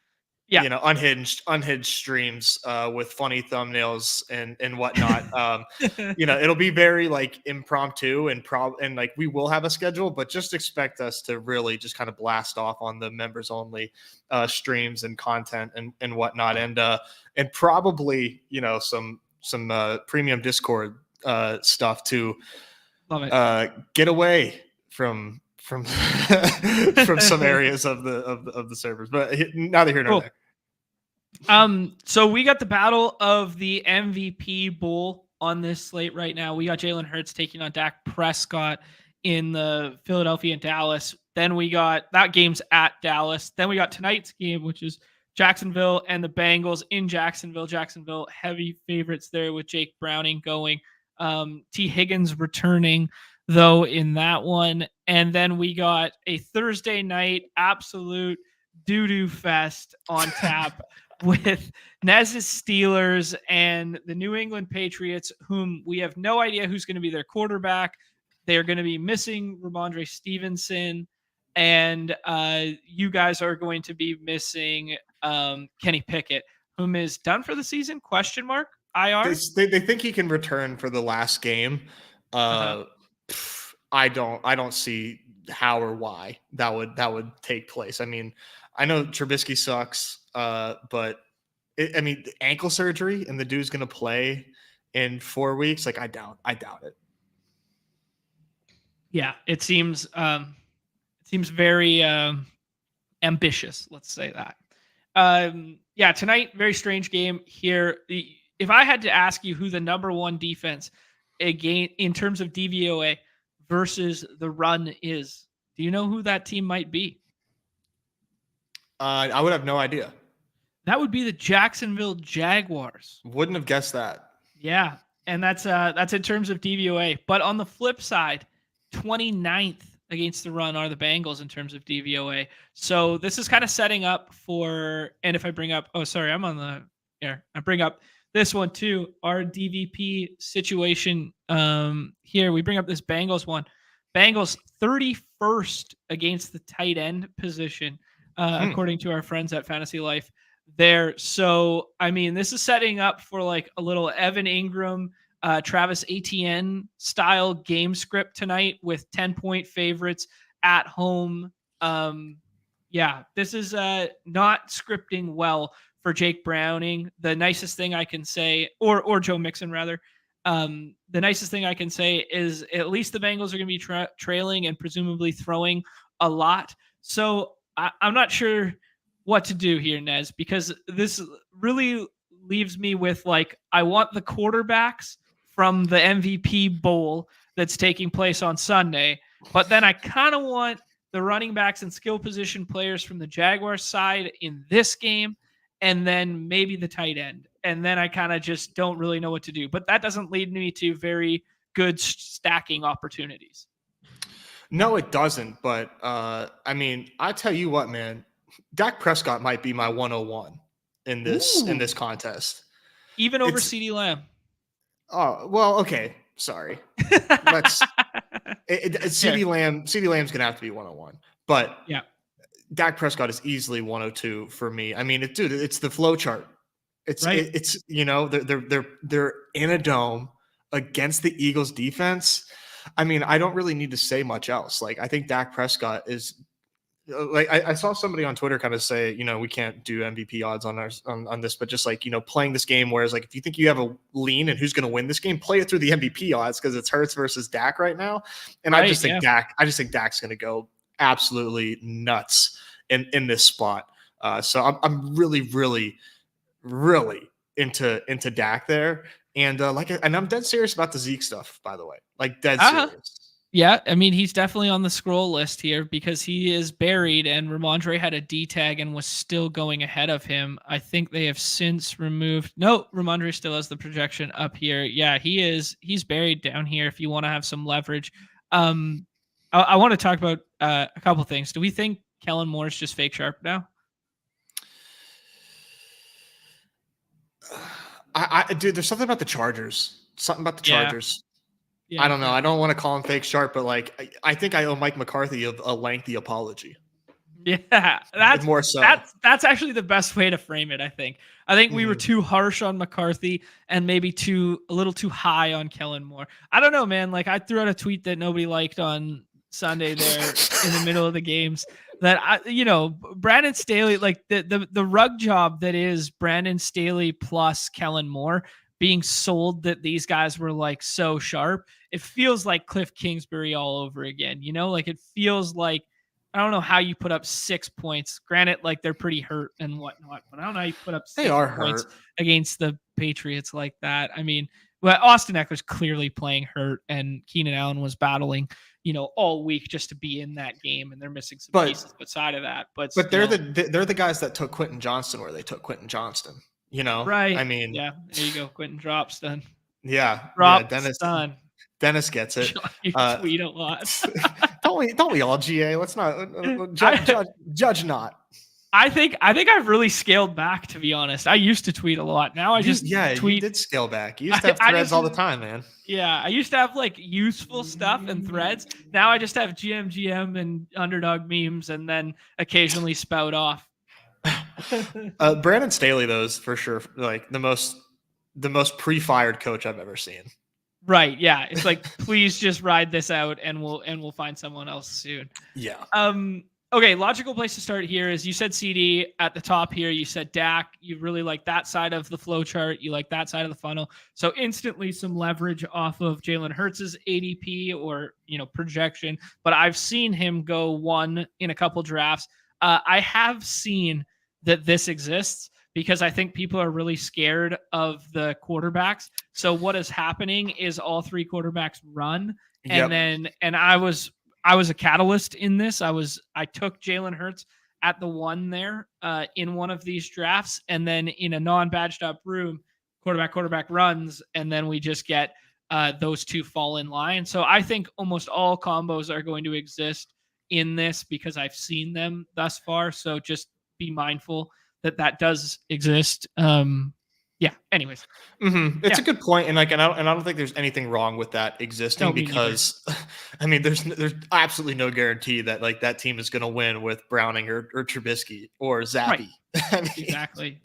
Yeah. unhinged streams with funny thumbnails and whatnot. It'll be very like impromptu and like we will have a schedule, but just expect us to really just kind of blast off on the members only streams and content and whatnot, and probably some premium Discord stuff to Love it. get away from from some areas of the servers, but neither here nor Cool. there. So we got the battle of the MVP Bowl on this slate right now. We got Jalen Hurts taking on Dak Prescott in the Philadelphia and Dallas. Then we got that game's at Dallas. Then we got tonight's game, which is Jacksonville and the Bengals in Jacksonville. Jacksonville heavy favorites there with Jake Browning going. T. Higgins returning though in that one. And then we got a Thursday night absolute doo-doo fest on tap with Nez's Steelers and the New England Patriots, whom we have no idea who's going to be their quarterback. They're going to be missing Ramondre Stevenson, and you guys are going to be missing Kenny Pickett, whom is done for the season? Question mark? IR? They think he can return for the last game. I don't see how or why that would take place. I mean, I know Trubisky sucks, but ankle surgery and the dude's gonna play in 4 weeks. Like I doubt it. Yeah, it seems very ambitious. Let's say that. Yeah, tonight, very strange game here. If I had to ask you who the number one defense again in terms of DVOA versus the run is, do you know who that team might be? I would have no idea. That would be the Jacksonville Jaguars. Wouldn't have guessed that. Yeah, and that's in terms of DVOA. But on the flip side, 29th against the run are the Bengals in terms of DVOA. So this is kind of setting up for, and if I bring up, I'm on the air. I bring up this one too, our DVP situation here. We bring up this Bengals one. Bengals 31st against the tight end position, according to our friends at Fantasy Life there. So, I mean, this is setting up for like a little Evan Ingram, Travis Etienne style game script tonight with 10-point favorites at home. Yeah, this is not scripting well for Jake Browning. The nicest thing I can say, or Joe Mixon rather, the nicest thing I can say is at least the Bengals are going to be trailing and presumably throwing a lot. So I'm not sure what to do here, Nez, because this really leaves me with like, I want the quarterbacks from the MVP Bowl that's taking place on Sunday, but then I kind of want the running backs and skill position players from the Jaguars side in this game, and then maybe the tight end. And then I kind of just don't really know what to do. But that doesn't lead me to very good stacking opportunities. No, it doesn't. But I mean, I tell you what, man, Dak Prescott might be my 101 in this contest. Even over CeeDee Lamb. Oh, well, okay. Sorry. Let's CeeDee Lamb's gonna have to be 101. But yeah, Dak Prescott is easily 102 for me. I mean, it's the flow chart. It's right. It's they're in a dome against the Eagles defense. I mean, I don't really need to say much else. Like, I think Dak Prescott is like, I saw somebody on Twitter kind of say, we can't do MVP odds on this, but just like, playing this game, whereas like, if you think you have a lean and who's going to win this game, play it through the MVP odds because it's Hurts versus Dak right now. And right, I just think Dak's going to go absolutely nuts in this spot. So I'm really, really, really into Dak there. And and I'm dead serious about the Zeke stuff, by the way, like dead serious. Yeah, I mean, he's definitely on the scroll list here because he is buried, and Ramondre had a D tag and was still going ahead of him. I think they have since removed. No, Ramondre still has the projection up here. Yeah, he is. He's buried down here. If you want to have some leverage, um, I want to talk about a couple things. Do we think Kellen Moore is just fake sharp now? Dude, there's something about the Chargers. Something about the Yeah, Chargers. yeah, I don't know. yeah. I don't want to call him fake sharp, but like I think I owe Mike McCarthy a lengthy apology. Yeah, More so. that's actually the best way to frame it. I think we were too harsh on McCarthy and maybe a little too high on Kellen Moore. I don't know, man. Like I threw out a tweet that nobody liked on Sunday there in the middle of the games. That Brandon Staley, like the rug job that is Brandon Staley plus Kellen Moore being sold that these guys were like so sharp. It feels like Cliff Kingsbury all over again. Like it feels like I don't know how you put up 6 points. Granted, like they're pretty hurt and whatnot, but I don't know how you put up They 6 are points hurt against the Patriots like that. I mean, well, Austin Eckler's clearly playing hurt, and Keenan Allen was battling, all week just to be in that game, and they're missing some pieces beside of that. But they're the guys that took Quentin Johnston where they took Quentin Johnston. right? I mean, yeah, there you go. Quentin drops done. Yeah, Drops done. Dennis gets it. You tweet a lot. don't we all, GA? Let's not judge not. I think I've really scaled back, to be honest. I used to tweet a lot. Now I just tweet. You did scale back. You used to have threads all the time, man. Yeah, I used to have like useful stuff and threads. Now I just have GM and Underdog memes, and then occasionally spout off. Brandon Staley, though, is for sure like the most pre-fired coach I've ever seen. Right. Yeah. It's like, please just ride this out, and we'll find someone else soon. Yeah. Okay, logical place to start here is you said CD at the top here. You said Dak. You really like that side of the flow chart. You like that side of the funnel. So instantly some leverage off of Jalen Hurts' ADP or projection. But I've seen him go 1 in a couple drafts. I have seen that this exists because I think people are really scared of the quarterbacks. So what is happening is all 3 quarterbacks run, and I was a catalyst in this. I took Jalen Hurts at the 1 there in one of these drafts, and then in a non-badged up room, quarterback runs, and then we just get those 2 fall in line. So I think almost all combos are going to exist in this because I've seen them thus far. So just be mindful that does exist. Yeah. Anyways, it's a good point, and I don't think there's anything wrong with that existing because, I mean, there's absolutely no guarantee that like that team is going to win with Browning or Trubisky or Zappy. Right. I mean, exactly.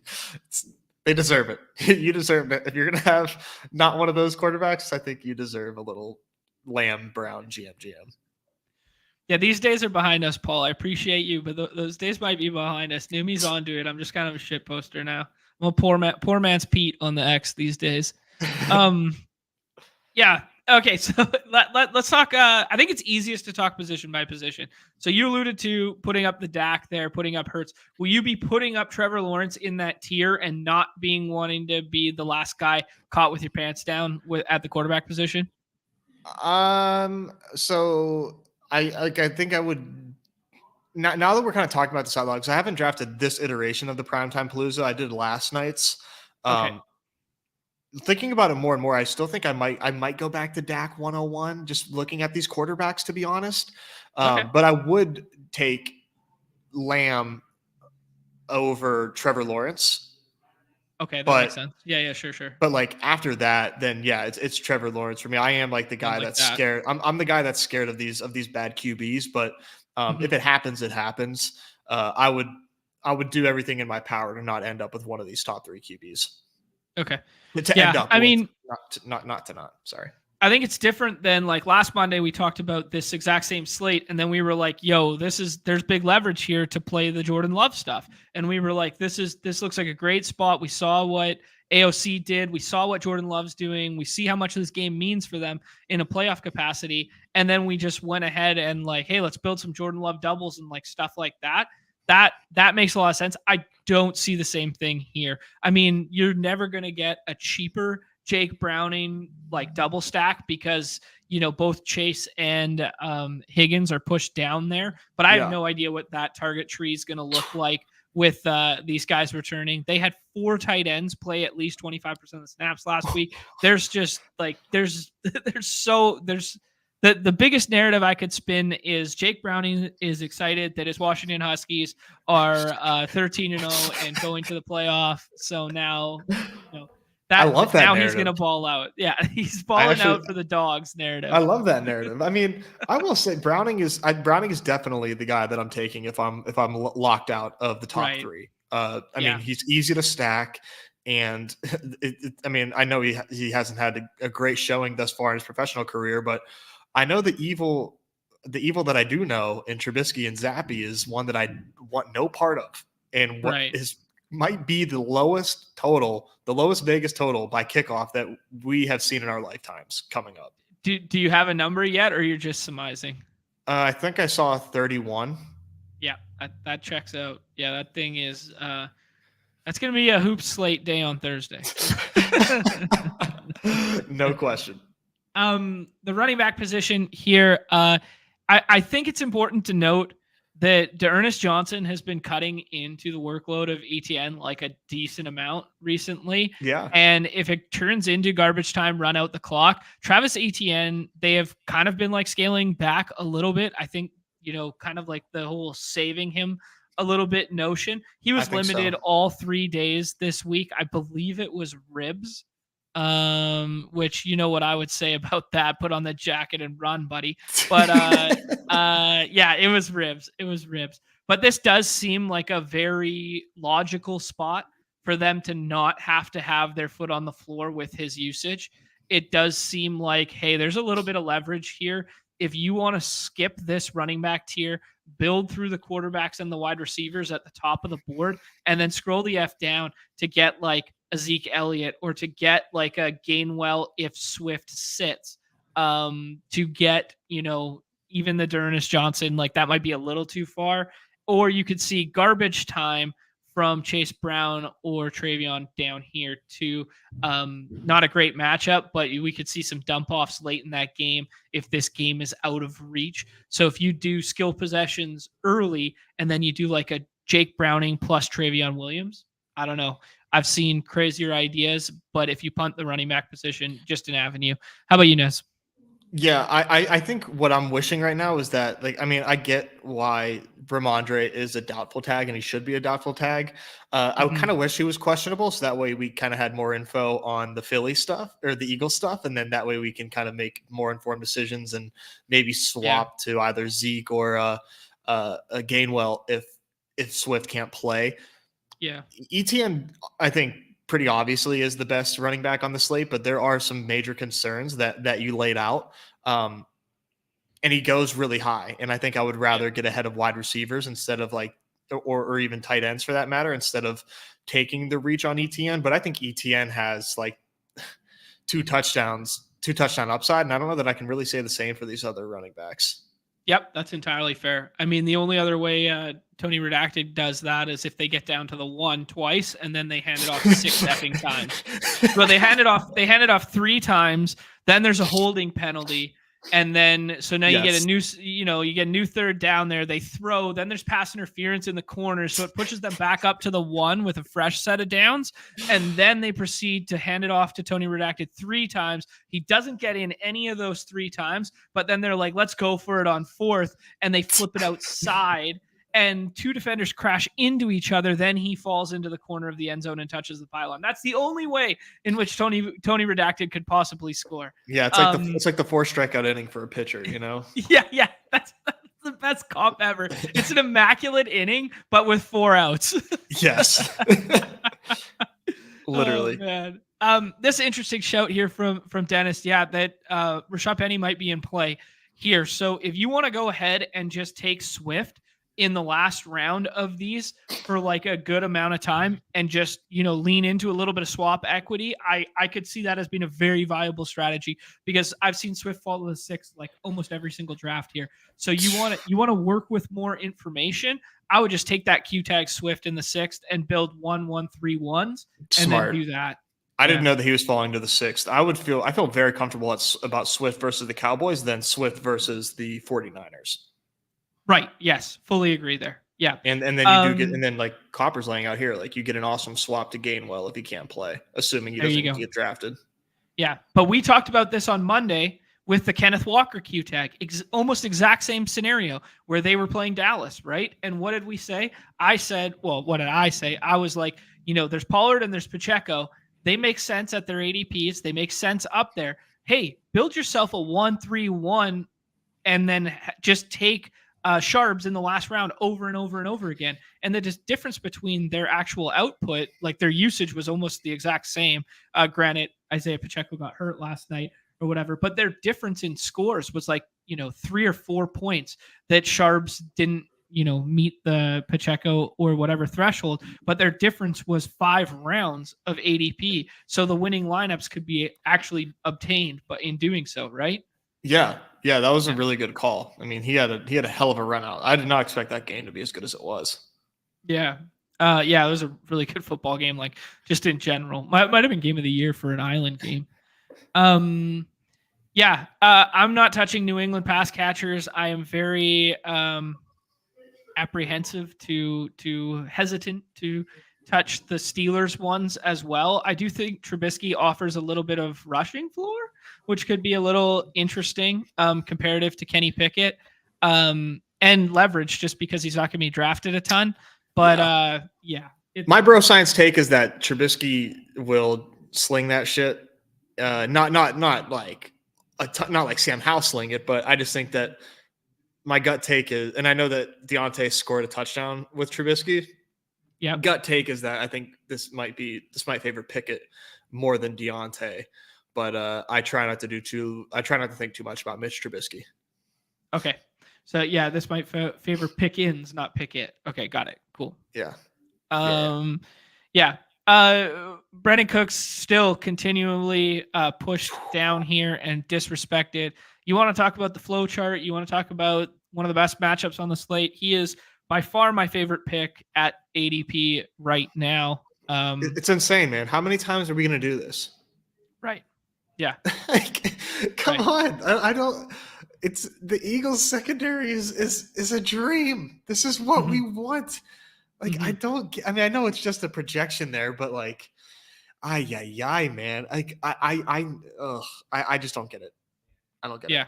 They deserve it. You deserve it. If you're going to have not one of those quarterbacks, I think you deserve a little Lamb Brown GM. Yeah, these days are behind us, Paul. I appreciate you, but those days might be behind us. Neumy2's onto it. I'm just kind of a shit poster now. I'm a poor man's Pete on the X these days. Yeah. Okay. So let's talk. I think it's easiest to talk position by position. So you alluded to putting up the Dak there, putting up Hurts. Will you be putting up Trevor Lawrence in that tier and not wanting to be the last guy caught with your pants down at the quarterback position? So I think I would. Now that we're kind of talking about this out loud, because I haven't drafted this iteration of the Primetime Palooza. I did last night's. Okay. Thinking about it more and more, I still think I might go back to Dak 101, just looking at these quarterbacks, to be honest. But I would take Lamb over Trevor Lawrence. Okay, that makes sense. Yeah, sure. But like after that, then yeah, it's Trevor Lawrence for me. I am like the guy that's scared. I'm the guy that's scared of these bad QBs, but if it happens, it happens. I would do everything in my power to not end up with one of these top 3 QBs. Okay. Sorry. I think it's different than like last Monday we talked about this exact same slate, and then we were like, yo, there's big leverage here to play the Jordan Love stuff. And we were like, this looks like a great spot. We saw what AOC did. We saw what Jordan Love's doing. We see how much this game means for them in a playoff capacity. And then we just went ahead and like, hey, let's build some Jordan Love doubles and like stuff like that. That makes a lot of sense. I don't see the same thing here. I mean, you're never going to get a cheaper Jake Browning like double stack because both Chase and Higgins are pushed down there, but I have Yeah. no idea what that target tree is going to look like with these guys returning. They had 4 tight ends play at least 25% of the snaps last week. There's just like there's the biggest narrative I could spin is Jake Browning is excited that his Washington Huskies are 13-0 and going to the playoff. So now, I love that now narrative. he's gonna ball out. Yeah, he's I balling actually- out for the dogs narrative. I love that narrative. I mean, I will say Browning is definitely the guy that I'm taking if I'm locked out of the top Right. 3. I mean, he's easy to stack, and I mean, I know he hasn't had a great showing thus far in his professional career, but I know the evil that I do know in Trubisky and Zappy is one that I want no part of, and what might be the lowest Vegas total by kickoff that we have seen in our lifetimes coming up. Do you have a number yet, or you're just surmising? I think I saw 31. Yeah, that checks out. Yeah, that thing is that's gonna be a hoop slate day on Thursday. No question. The running back position here, I think it's important to note that D'Ernest Johnson has been cutting into the workload of ETN like a decent amount recently. Yeah. And if it turns into garbage time, run out the clock, Travis Etienne, they have kind of been like scaling back a little bit. I think, kind of like the whole saving him a little bit notion. He was limited all 3 days this week. I believe it was ribs. Which what I would say about that, put on the jacket and run, buddy. But yeah, it was ribs. But this does seem like a very logical spot for them to not have to have their foot on the floor with his usage. It does seem like, hey, there's a little bit of leverage here. If you want to skip this running back tier, build through the quarterbacks and the wide receivers at the top of the board, and then scroll the F down to get like a Zeke Elliott or to get like a Gainwell if Swift sits, to get, even the D'Ernest Johnson, like that might be a little too far. Or you could see garbage time from Chase Brown or Travion down here to not a great matchup, but we could see some dump offs late in that game if this game is out of reach. So if you do skill possessions early and then you do like a Jake Browning plus Travion Williams, I don't know. I've seen crazier ideas, but if you punt the running back position, just an avenue. How about you, Nez? Yeah, I think what I'm wishing right now is that, like, I mean, I get why Ramondre is a doubtful tag and he should be a doubtful tag. I kind of wish he was questionable, so that way we kind of had more info on the Philly stuff or the Eagle stuff, and then that way we can kind of make more informed decisions and maybe swap to either Zeke or a Gainwell if Swift can't play. Yeah, ETN, I think, pretty obviously is the best running back on the slate, but there are some major concerns that you laid out. And he goes really high. And I think I would rather get ahead of wide receivers instead of like, or even tight ends for that matter, instead of taking the reach on ETN. But I think ETN has like two touchdown upside. And I don't know that I can really say the same for these other running backs. Yep, that's entirely fair. I mean, the only other way Tony Redacted does that is if they get down to the 1 twice and then they hand it off 6 effing times. Well, they hand it off 3 times. Then there's a holding penalty, and then so now you get a new, you get a new third down there. They throw. Then there's pass interference in the corner, so it pushes them back up to the 1 with a fresh set of downs, and then they proceed to hand it off to Tony Redacted 3 times. He doesn't get in any of those 3 times, but then they're like, let's go for it on 4th, and they flip it outside. And 2 defenders crash into each other. Then he falls into the corner of the end zone and touches the pylon. That's the only way in which Tony Redacted could possibly score. Yeah, it's like the 4 strikeout inning for a pitcher, Yeah, that's the best comp ever. It's an immaculate inning, but with 4 outs. Yes, literally. Oh, man. This interesting shout here from Dennis. Yeah, that Rashad Penny might be in play here. So if you want to go ahead and just take Swift in the last round of these for like a good amount of time and just, lean into a little bit of swap equity, I could see that as being a very viable strategy because I've seen Swift fall to the 6th like almost every single draft here. So you want to work with more information. I would just take that Q tag Swift in the 6th and build 1-1-3-1s and then do that. I didn't know that he was falling to the 6th. I feel very comfortable about Swift versus the Cowboys than Swift versus the 49ers. Right. Yes. Fully agree there. Yeah. And then you do get, and then like Copper's laying out here, like you get an awesome swap to Gainwell if he can't play, assuming he doesn't get drafted. Yeah. But we talked about this on Monday with the Kenneth Walker Q tag, almost exact same scenario where they were playing Dallas, right? And what did we say? I said, well, what did I say? I was like, there's Pollard and there's Pacheco. They make sense at their ADPs. They make sense up there. Hey, build yourself a 1-3-1 and then just take Sharps in the last round over and over and over again. And the difference between their actual output, like their usage was almost the exact same. Granted, Isaiah Pacheco got hurt last night or whatever, but their difference in scores was like, 3 or 4 points that Sharps didn't, meet the Pacheco or whatever threshold, but their difference was 5 rounds of ADP. So the winning lineups could be actually obtained, but in doing so, right? Yeah. Yeah, that was a really good call. I mean, he had a hell of a run out. I did not expect that game to be as good as it was. Yeah. It was a really good football game, like just in general. Might have been game of the year for an island game. I'm not touching New England pass catchers. I am very apprehensive to hesitant to touch the Steelers ones as well. I do think Trubisky offers a little bit of rushing floor, which could be a little interesting comparative to Kenny Pickett, and leverage just because he's not going to be drafted a ton. But my bro science take is that Trubisky will sling that shit. Not like not like Sam Howell sling it, but I just think that my gut take is, and I know that Deontay scored a touchdown with Trubisky. Yeah. Gut take is that I think this might favor Pickett more than Deontay, but I try not to think too much about Mitch Trubisky. Okay. So this might favor Pickens, not Pickett. Okay, got it. Cool. Yeah. Brandon Cooks still continually pushed down here and disrespected. You want to talk about the flow chart? You want to talk about one of the best matchups on the slate? He is by far my favorite pick at ADP right now. It's insane, man. How many times are we going to do this? Right. Yeah. Come on. I don't. It's the Eagles secondary is a dream. This is what we want. Like, I know it's just a projection there, but like, man. Like, I just don't get it. I don't get it. Yeah.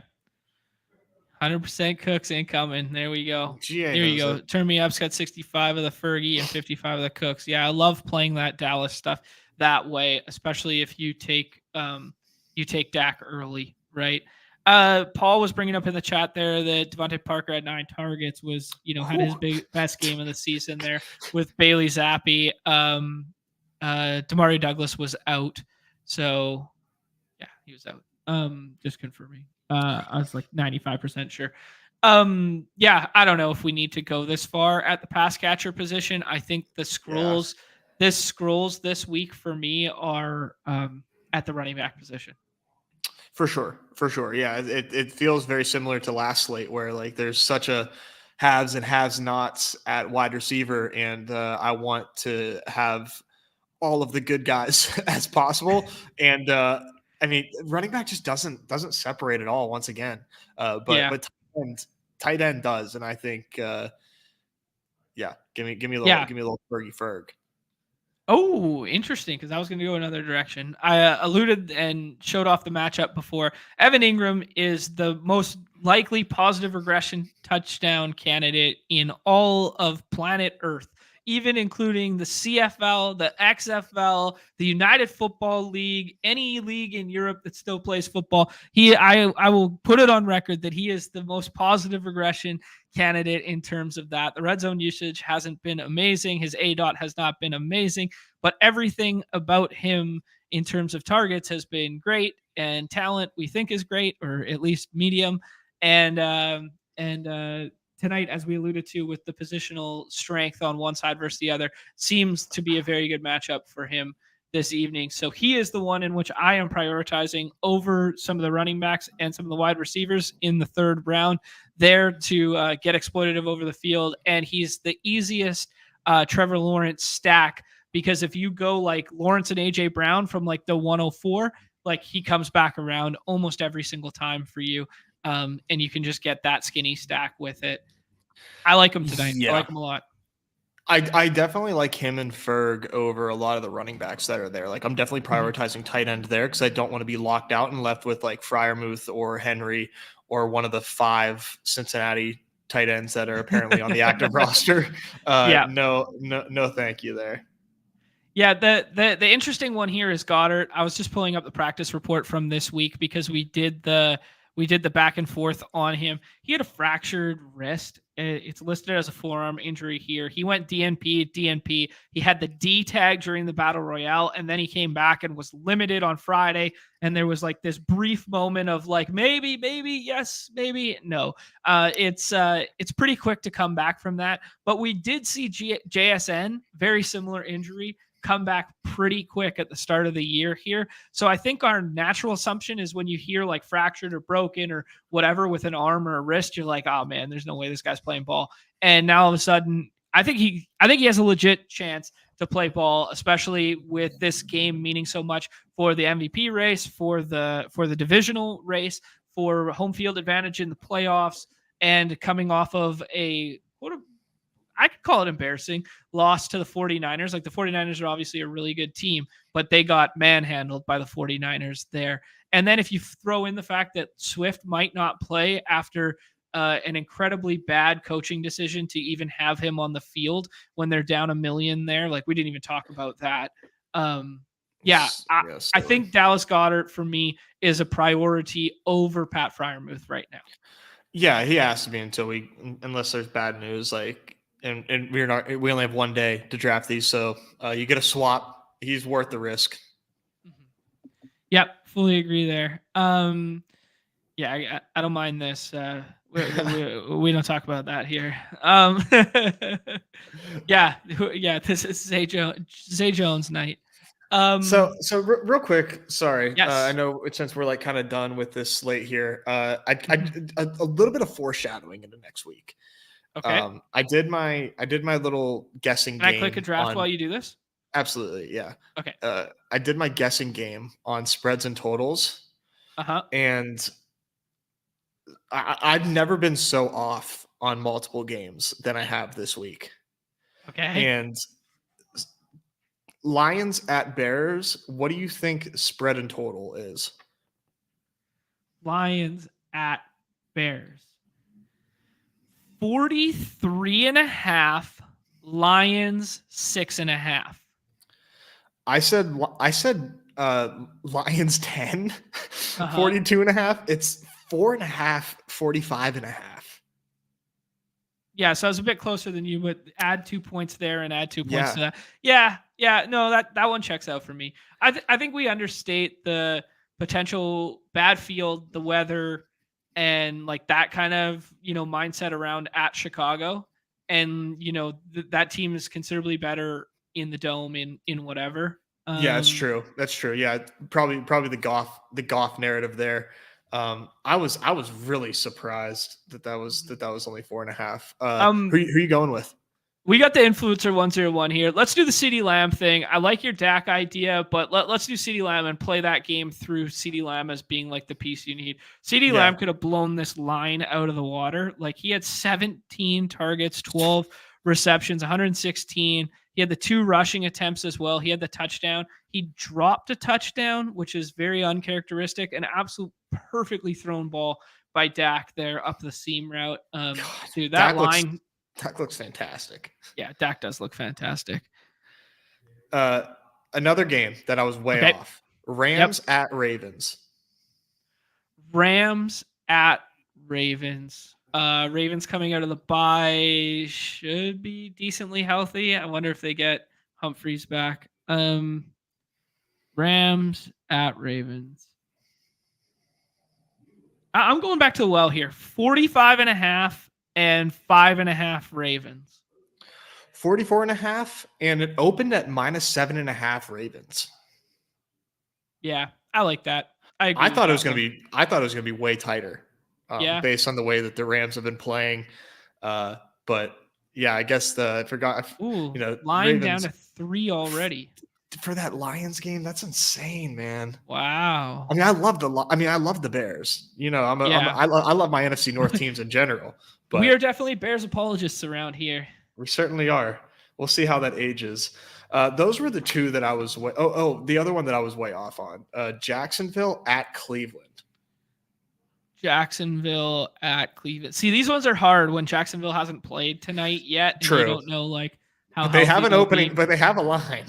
100% Cooks incoming. There we go. There you go. Turn me up's got 65 of the Fergie and 55 of the Cooks. Yeah, I love playing that Dallas stuff that way, especially if you take Dak early, right? Paul was bringing up in the chat there that Devontae Parker at 9 targets was, had his best game of the season there with Bailey Zappi. Damari Douglas was out. So, yeah, he was out. Just confirming. I was like 95% sure. I don't know if we need to go this far at the pass catcher position. I think the scrolls this week for me are at the running back position. For sure. Yeah, it feels very similar to last slate where like there's such a haves and has nots at wide receiver, and I want to have all of the good guys as possible. And I mean, running back just doesn't separate at all once again. But tight end does, and I think give me a little Fergie Ferg. Oh, interesting, because I was going to go another direction. I alluded and showed off the matchup before. Evan Ingram is the most likely positive regression touchdown candidate in all of planet Earth, even including the CFL, the XFL, the United Football League, any league in Europe that still plays football. I will put it on record that he is the most positive regression candidate in terms of that. The red zone usage hasn't been amazing. His ADOT has not been amazing, but everything about him in terms of targets has been great, and talent we think is great, or at least medium. And tonight, as we alluded to with the positional strength on one side versus the other, seems to be a very good matchup for him this evening. So he is the one in which I am prioritizing over some of the running backs and some of the wide receivers in the third round there to get exploitative over the field. And he's the easiest Trevor Lawrence stack because if you go like Lawrence and AJ Brown from like the 104, like he comes back around almost every single time for you. And you can just get that skinny stack with it. I like him tonight. I Yeah. like him a lot. I definitely like him and Ferg over a lot of the running backs that are there. Like I'm definitely prioritizing tight end there because I don't want to be locked out and left with like Fryermuth or Henry or one of the 5 Cincinnati tight ends that are apparently on the active roster. Yeah. No, thank you there. Yeah, the interesting one here is Goddard. I was just pulling up the practice report from this week because we did the back and forth on him. He had a fractured wrist. It's listed as a forearm injury here. He went DNP. He had the D tag during the Battle Royale, and then he came back and was limited on Friday. And there was like this brief moment of like maybe, yes, maybe no. It's pretty quick to come back from that. But we did see JSN, very similar injury, come back pretty quick at the start of the year here. So I think our natural assumption is when you hear like fractured or broken or whatever with an arm or a wrist, you're like, oh man, there's no way this guy's playing ball. And now all of a sudden, I think he has a legit chance to play ball, especially with this game meaning so much for the MVP race, for the divisional race, for home field advantage in the playoffs, and coming off of I could call it embarrassing loss to the 49ers. Like the 49ers are obviously a really good team, but they got manhandled by the 49ers there. And then if you throw in the fact that Swift might not play after an incredibly bad coaching decision to even have him on the field when they're down $1 million there, like we didn't even talk about that. I think Dallas Goedert for me is a priority over Pat Freiermuth right now. Yeah, he has to be unless there's bad news. Like, and we only have 1 day to draft these, so you get a swap. He's worth the risk. Yep, fully agree there. Yeah, I don't mind this. We don't talk about that here. Yeah. This is Zay Jones night. So real quick, sorry. Yes. I know since we're like kind of done with this slate here, a little bit of foreshadowing into next week. Okay. I did my little guessing game. Can I click a draft while you do this? Absolutely, yeah. Okay. I did my guessing game on spreads and totals. And I've never been so off on multiple games than I have this week. Okay. And Lions at Bears, what do you think spread and total is? Lions at Bears. 43.5. Lions 6.5. I said Lions 10, 42.5. It's 4.5, 45.5. Yeah, so I was a bit closer than you, but add 2 points there and add 2 points to that. Yeah. No, that one checks out for me. I think we understate the potential bad field, the weather, and like that kind of mindset around at Chicago, and that team is considerably better in the dome in whatever. Yeah, that's true. Yeah, probably the Goff narrative there. I was really surprised that was only 4.5. Who are you going with? We got the influencer 101 here. Let's do the CeeDee Lamb thing. I like your Dak idea, but let's do CeeDee Lamb and play that game through CeeDee Lamb as being like the piece you need. CeeDee Lamb could have blown this line out of the water. Like he had 17 targets, 12 receptions, 116. He had the 2 rushing attempts as well. He had the touchdown. He dropped a touchdown, which is very uncharacteristic. An absolute perfectly thrown ball by Dak there up the seam route. Dude, that line... Dak looks fantastic. Yeah, Dak does look fantastic. Another game that I was way off. Rams at Ravens. Rams at Ravens. Ravens coming out of the bye should be decently healthy. I wonder if they get Humphreys back. Rams at Ravens. I'm going back to the well here. 45.5 and 5.5 Ravens. 44.5, and it opened at -7.5 Ravens. Yeah, I like that. I thought it was going to be way tighter. Based on the way that the Rams have been playing. But Yeah, I guess I forgot. Ooh, You know, line down Ravens to 3 already. for that Lions game. That's insane, man. Wow. I mean, I love the Bears. You know, Yeah. I love my NFC North teams in general, We are but definitely Bears apologists around here. we certainly are. We'll see how that ages. Those were the two that I was the other one that I was way off on. Jacksonville at Cleveland. Jacksonville at Cleveland. See, these ones are hard when Jacksonville hasn't played tonight yet, and you True. don't know like how But they have healthy an they'll opening, be. but they have a line.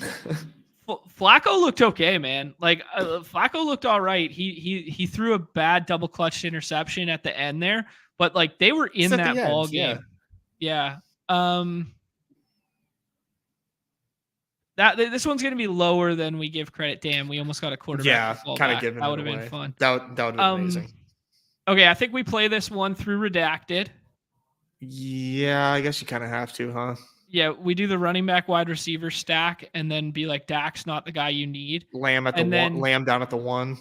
Flacco looked okay, man. Like Flacco looked all right. He threw a bad double clutched interception at the end there, but like they were in It's at that the ball end, yeah. game. Yeah. This one's gonna be lower than we give credit. Damn, we almost got a quarterback. Yeah, kind of giving that it would have away. been fun. That would have been amazing. Okay, I think we play this one through redacted. Yeah, I guess you kind of have to, huh? Yeah, we do the running back wide receiver stack and then be like Dak's not the guy you need. Lamb at the one, Lamb down at the 1.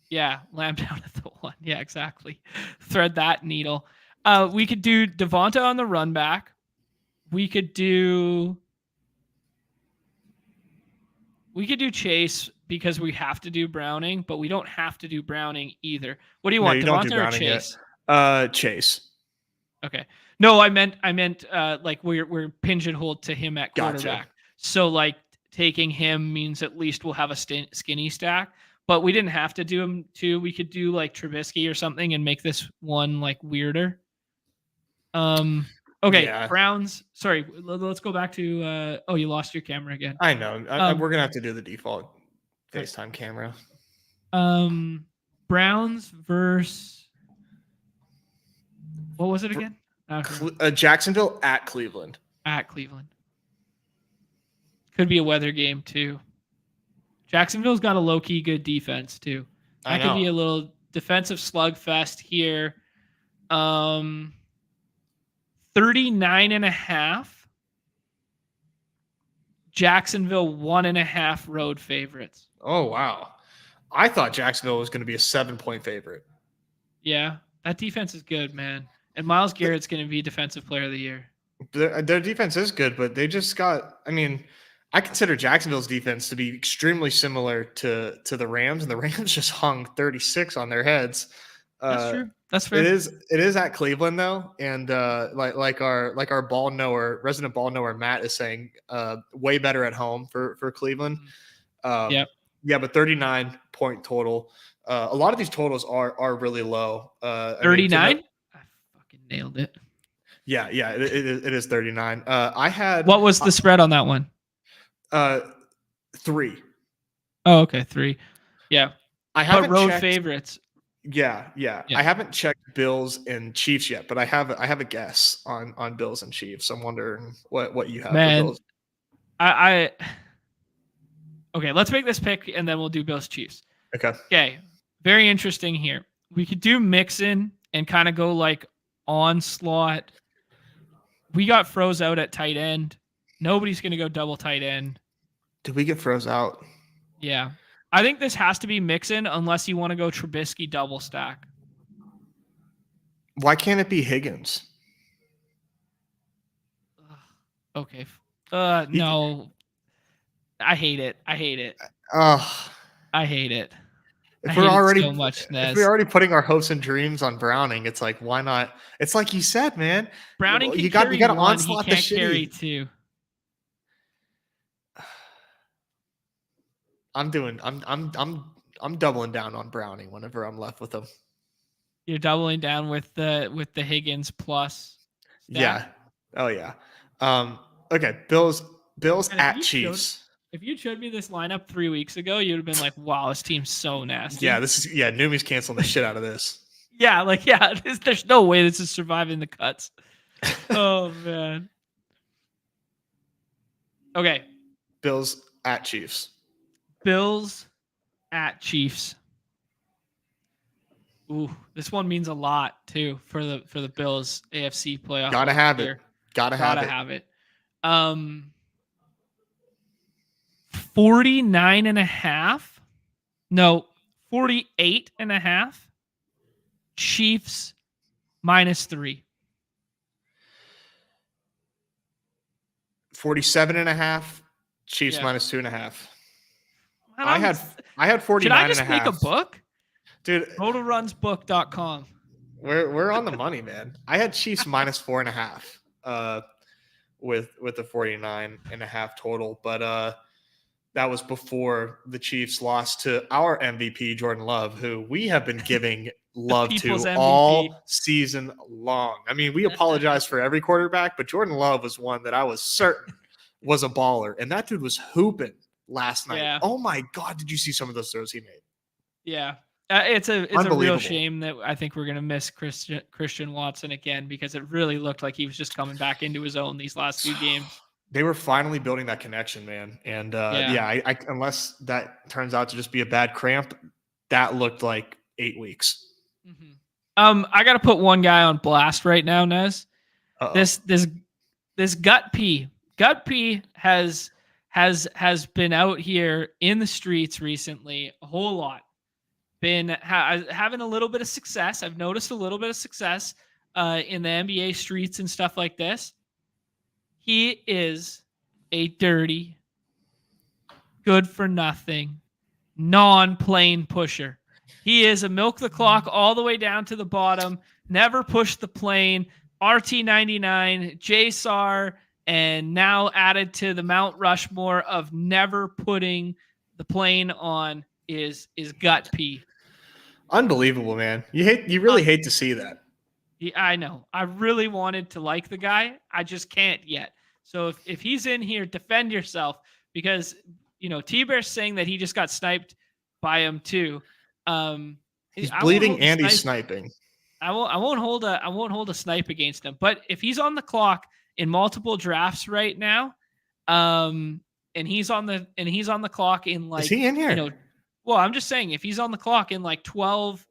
Yeah, Lamb down at the 1. Yeah, exactly. Thread that needle. We could do Devonta on the run back. We could do Chase because we have to do Browning, but we don't have to do Browning either. What do you want, Devonta or Chase? Chase. Okay. No, I meant like we're pigeonholed to him at quarterback. Gotcha. So like taking him means at least we'll have a skinny stack, but we didn't have to do him too. We could do like Trubisky or something and make this one like weirder. Okay, yeah. Browns. Sorry, let's go back to you lost your camera again. I know. We're gonna have to do the default FaceTime camera. Browns versus what was it again? Jacksonville at Cleveland. At Cleveland. Could be a weather game too. Jacksonville's got a low-key good defense too. That could be a little defensive slugfest here. 39.5. Jacksonville 1.5 road favorites. Oh, wow. I thought Jacksonville was going to be a 7-point favorite. Yeah, that defense is good, man. And Myles Garrett's going to be Defensive Player of the Year. Their defense is good, but they just got – I mean, I consider Jacksonville's defense to be extremely similar to the Rams, and the Rams just hung 36 on their heads. That's true. That's fair. It is at Cleveland though, and like our resident ball knower Matt is saying, way better at home for Cleveland. Yeah, but 39-point total. A lot of these totals are really low. 39. I fucking nailed it. Yeah, it is 39. What was the spread on that one? 3. Oh, okay, 3. Yeah, I haven't road checked. Favorites. Yeah. I haven't checked Bills and Chiefs yet, but I have a guess on Bills and Chiefs. I'm wondering what you have for Bills. Okay, let's make this pick and then we'll do Bills Chiefs. Okay. Very interesting here. We could do Mixon and kind of go like onslaught. We got froze out at tight end. Nobody's going to go double tight end. Did we get froze out? Yeah. I think this has to be Mixon unless you want to go Trubisky double stack. Why can't it be Higgins? Okay. No. I hate it. I hate it. If we're already so much, Nez. If we're already putting our hopes and dreams on Browning, it's like, why not? It's like you said, man. Browning can carry one. Onslaught he can't carry 2. I'm doubling down on Browning whenever I'm left with him. You're doubling down with the Higgins plus stack? Yeah. Oh yeah. Okay. Bills at Chiefs. If you showed me this lineup 3 weeks ago, you'd have been like, wow, this team's so nasty. Yeah, Neumy2's canceling the shit out of this. There's no way this is surviving the cuts. Oh man. Okay. Bills at Chiefs. Bills at Chiefs. Ooh, this one means a lot too for the Bills AFC playoff. Gotta have it. Gotta have it. 49.5. No, 48.5. Chiefs -3. 47.5. Chiefs Yeah. minus 2.5. Man, I had should I 49 and just a make a half. book? Dude, Rotorunsbook.com. we're on the money, man. I had Chiefs minus 4.5 with the 49.5 total, but that was before the Chiefs lost to our MVP Jordan Love, who we have been giving The love people's to MVP. all season long. I mean, we apologize for every quarterback, but Jordan Love was one that I was certain was a baller, and that dude was hooping last night. Yeah. Oh my God, did you see some of those throws he made? Yeah. It's a real Unbelievable. shame that I think we're gonna miss Christian Watson again, because it really looked like he was just coming back into his own these last few games. They were finally building that connection, man. And Yeah. I unless that turns out to just be a bad cramp, that looked like 8 weeks. Mhm. I gotta put one guy on blast right now, Nez. Uh-oh. This Gut P. Gut P has been out here in the streets recently a whole lot. Been having a little bit of success. I've noticed a little bit of success in the NBA streets and stuff like this. He is a dirty, good for nothing, non-plane pusher. He is a milk the clock all the way down to the bottom, never pushed the plane, RT99, JSAR, and now added to the Mount Rushmore of never putting the plane on is Gut P. Unbelievable, man. You really hate to see that. Yeah, I know. I really wanted to like the guy. I just can't yet. So if he's in here, defend yourself, because T-Bear's saying that he just got sniped by him too. He's I won't bleeding hold and the he's snipe. sniping. I won't hold a snipe against him. But if he's on the clock in multiple drafts right now, and he's on the clock in like, Is he in here? Well, I'm just saying, if he's on the clock in like 12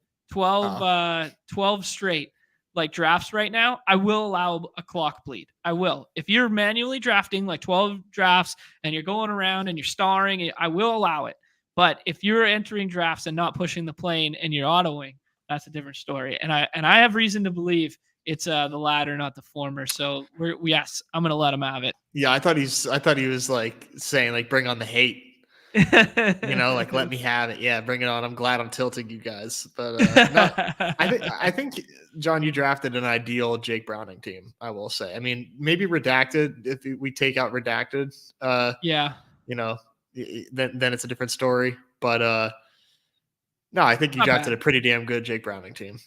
straight like drafts right now, I will allow a clock bleed. I will. If you're manually drafting like 12 drafts and you're going around and you're starring, I will allow it. But if you're entering drafts and not pushing the plane and you're autoing, that's a different story. And I have reason to believe it's the latter, not the former. So yes, I'm gonna let him have it. Yeah, I thought he was like saying like bring on the hate. Like let me have it. Yeah, bring it on. I'm glad I'm tilting you guys. But no, I think John, you drafted an ideal Jake Browning team. I will say. I mean, maybe redacted. If we take out redacted, yeah, then it's a different story. But no, I think you drafted a pretty damn good Jake Browning team.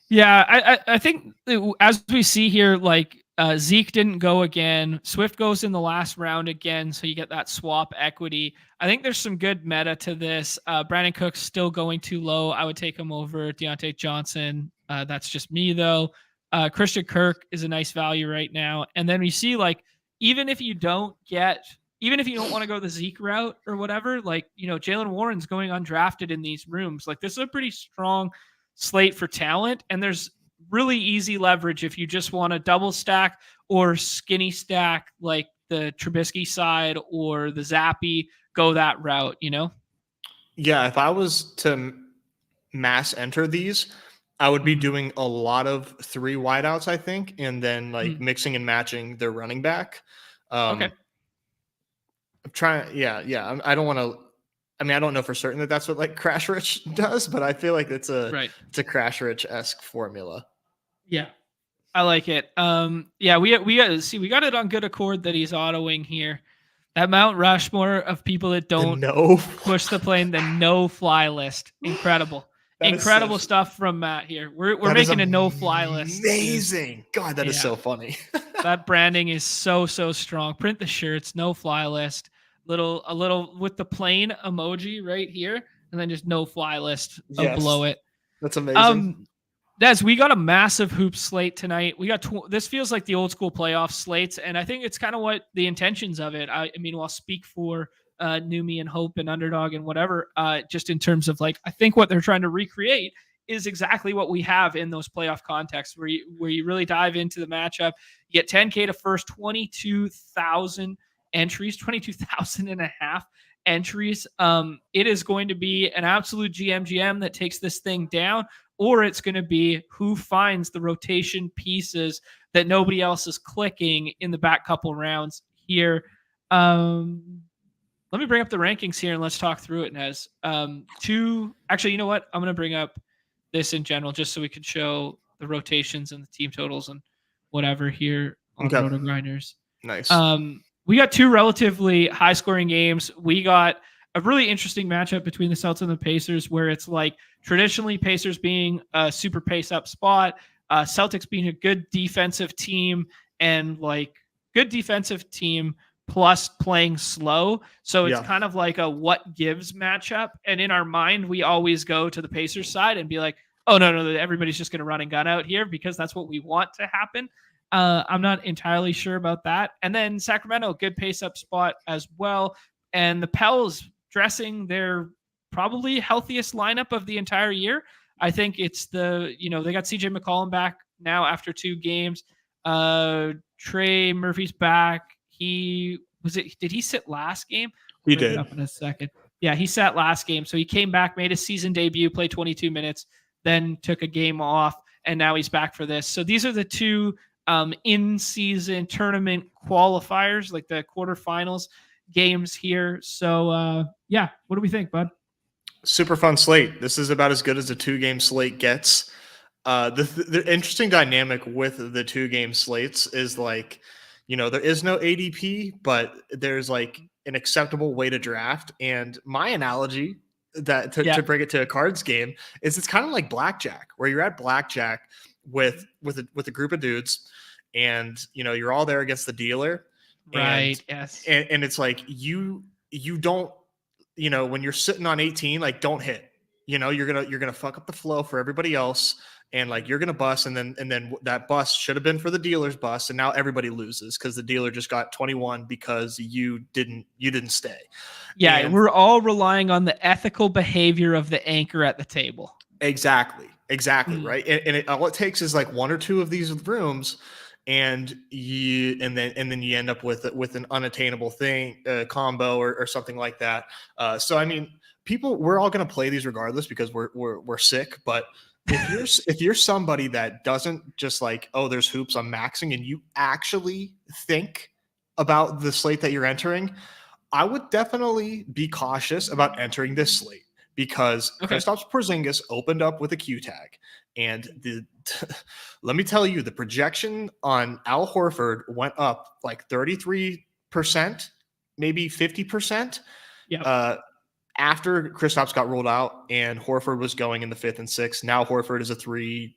Yeah, I think as we see here, like Zeke didn't go again. Swift goes in the last round again, so you get that swap equity. I think there's some good meta to this. Brandon Cook's still going too low. I would take him over Deontay Johnson. That's just me, though. Christian Kirk is a nice value right now. And then we see, like, even if you don't want to go the Zeke route or whatever, like, Jalen Warren's going undrafted in these rooms. Like, this is a pretty strong slate for talent, and there's really easy leverage if you just want to double stack or skinny stack like the Trubisky side or the Zappy, go that route, Yeah, if I was to mass enter these, I would be doing a lot of 3 wideouts, I think, and then like mixing and matching their running back. Okay. I'm trying. Yeah. I don't want to. I mean, I don't know for certain that that's what like Crash Rich does, but I feel like it's a Crash Rich-esque formula. Yeah, I like it. Yeah, we got it on good accord that he's autoing here. That Mount Rushmore of people that don't push the plane, the no fly list. Incredible. Incredible stuff from Matt here. We're making a no fly list. Amazing. God, that is so funny. That branding is so strong. Print the shirts, no fly list. A little with the plane emoji right here, and then just no fly list below it. That's amazing. Des, we got a massive hoop slate tonight. We got this feels like the old school playoff slates, and I think it's kind of what the intentions of it. I mean, I'll speak for Neumy and Hope and Underdog and whatever, just in terms of like, I think what they're trying to recreate is exactly what we have in those playoff contexts where you really dive into the matchup. You get 10K to first, 22,000 entries, 22,000 and a half entries. It is going to be an absolute GM that takes this thing down, or it's going to be who finds the rotation pieces that nobody else is clicking in the back couple rounds here. Let me bring up the rankings here and let's talk through it, Nez. Actually, you know what? I'm going to bring up this in general just so we can show the rotations and the team totals and whatever here on Okay. Roto Grinders. Nice. We got two relatively high scoring games. We got a really interesting matchup between the Celtics and the Pacers, where it's like traditionally Pacers being a super pace up spot, Celtics being a good defensive team, and like good defensive team plus playing slow. So it's kind of like a what gives matchup. And in our mind, we always go to the Pacers side and be like, oh, no, everybody's just going to run and gun out here because that's what we want to happen. I'm not entirely sure about that. And then Sacramento, good pace up spot as well. And the Pels dressing their probably healthiest lineup of the entire year. I think it's they got CJ McCollum back now after 2 games. Trey Murphy's back. Did he sit last game? He did. Up in a second. Yeah, he sat last game. So he came back, made a season debut, played 22 minutes, then took a game off, and now he's back for this. So these are the 2 in-season tournament qualifiers, like the quarterfinals games here. So what do we think, bud? Super fun slate. This is about as good as a 2-game slate gets. The interesting dynamic with the 2-game slates is like, there is no ADP, but there's like an acceptable way to draft. And my analogy to bring it to a cards game is it's kind of like blackjack, where you're at blackjack with a group of dudes, and you're all there against the dealer, right? Yes, and it's like you don't, when you're sitting on 18, like don't hit, you're gonna fuck up the flow for everybody else, and like you're gonna bust, and then that bust should have been for the dealer's bust, and now everybody loses because the dealer just got 21 because you didn't stay. Yeah, and we're all relying on the ethical behavior of the anchor at the table. Exactly, right. And all it takes is like 1 or 2 of these rooms, and then you end up with an unattainable thing, combo or something like that. So I mean, we're all going to play these regardless because we're sick. But if you're somebody that doesn't just like, oh, there's hoops, I'm maxing, and you actually think about the slate that you're entering, I would definitely be cautious about entering this slate, because Kristaps Porzingis opened up with a Q tag, and let me tell you, the projection on Al Horford went up like 33%, maybe 50%. After Kristaps got ruled out and Horford was going in the 5th and 6th. Now Horford is a 3rd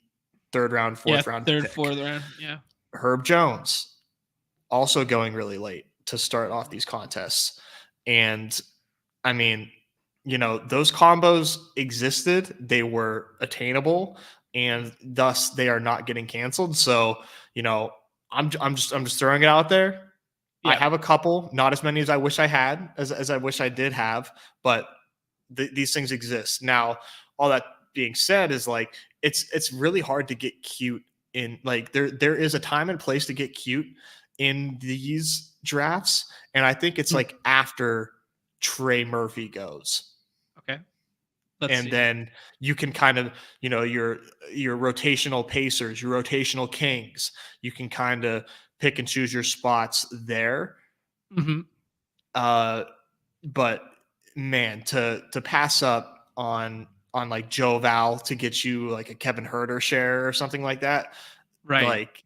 round, 4th round, 4th round. Yeah. Herb Jones also going really late to start off these contests, and I mean, those combos existed, they were attainable, and thus they are not getting canceled. So, I'm just throwing it out there. Yeah. I have a couple, not as many as I wish I had, as I wish I did have, but these things exist. Now, all that being said is like, it's really hard to get cute in, like, there is a time and place to get cute in these drafts. And I think it's like after Trey Murphy goes. Okay. Then you can kind of, your rotational Pacers, your rotational Kings, you can kind of pick and choose your spots there. Mm-hmm. But man, to pass up on like Joe Val to get you like a Kevin Huerter share or something like that, right? Like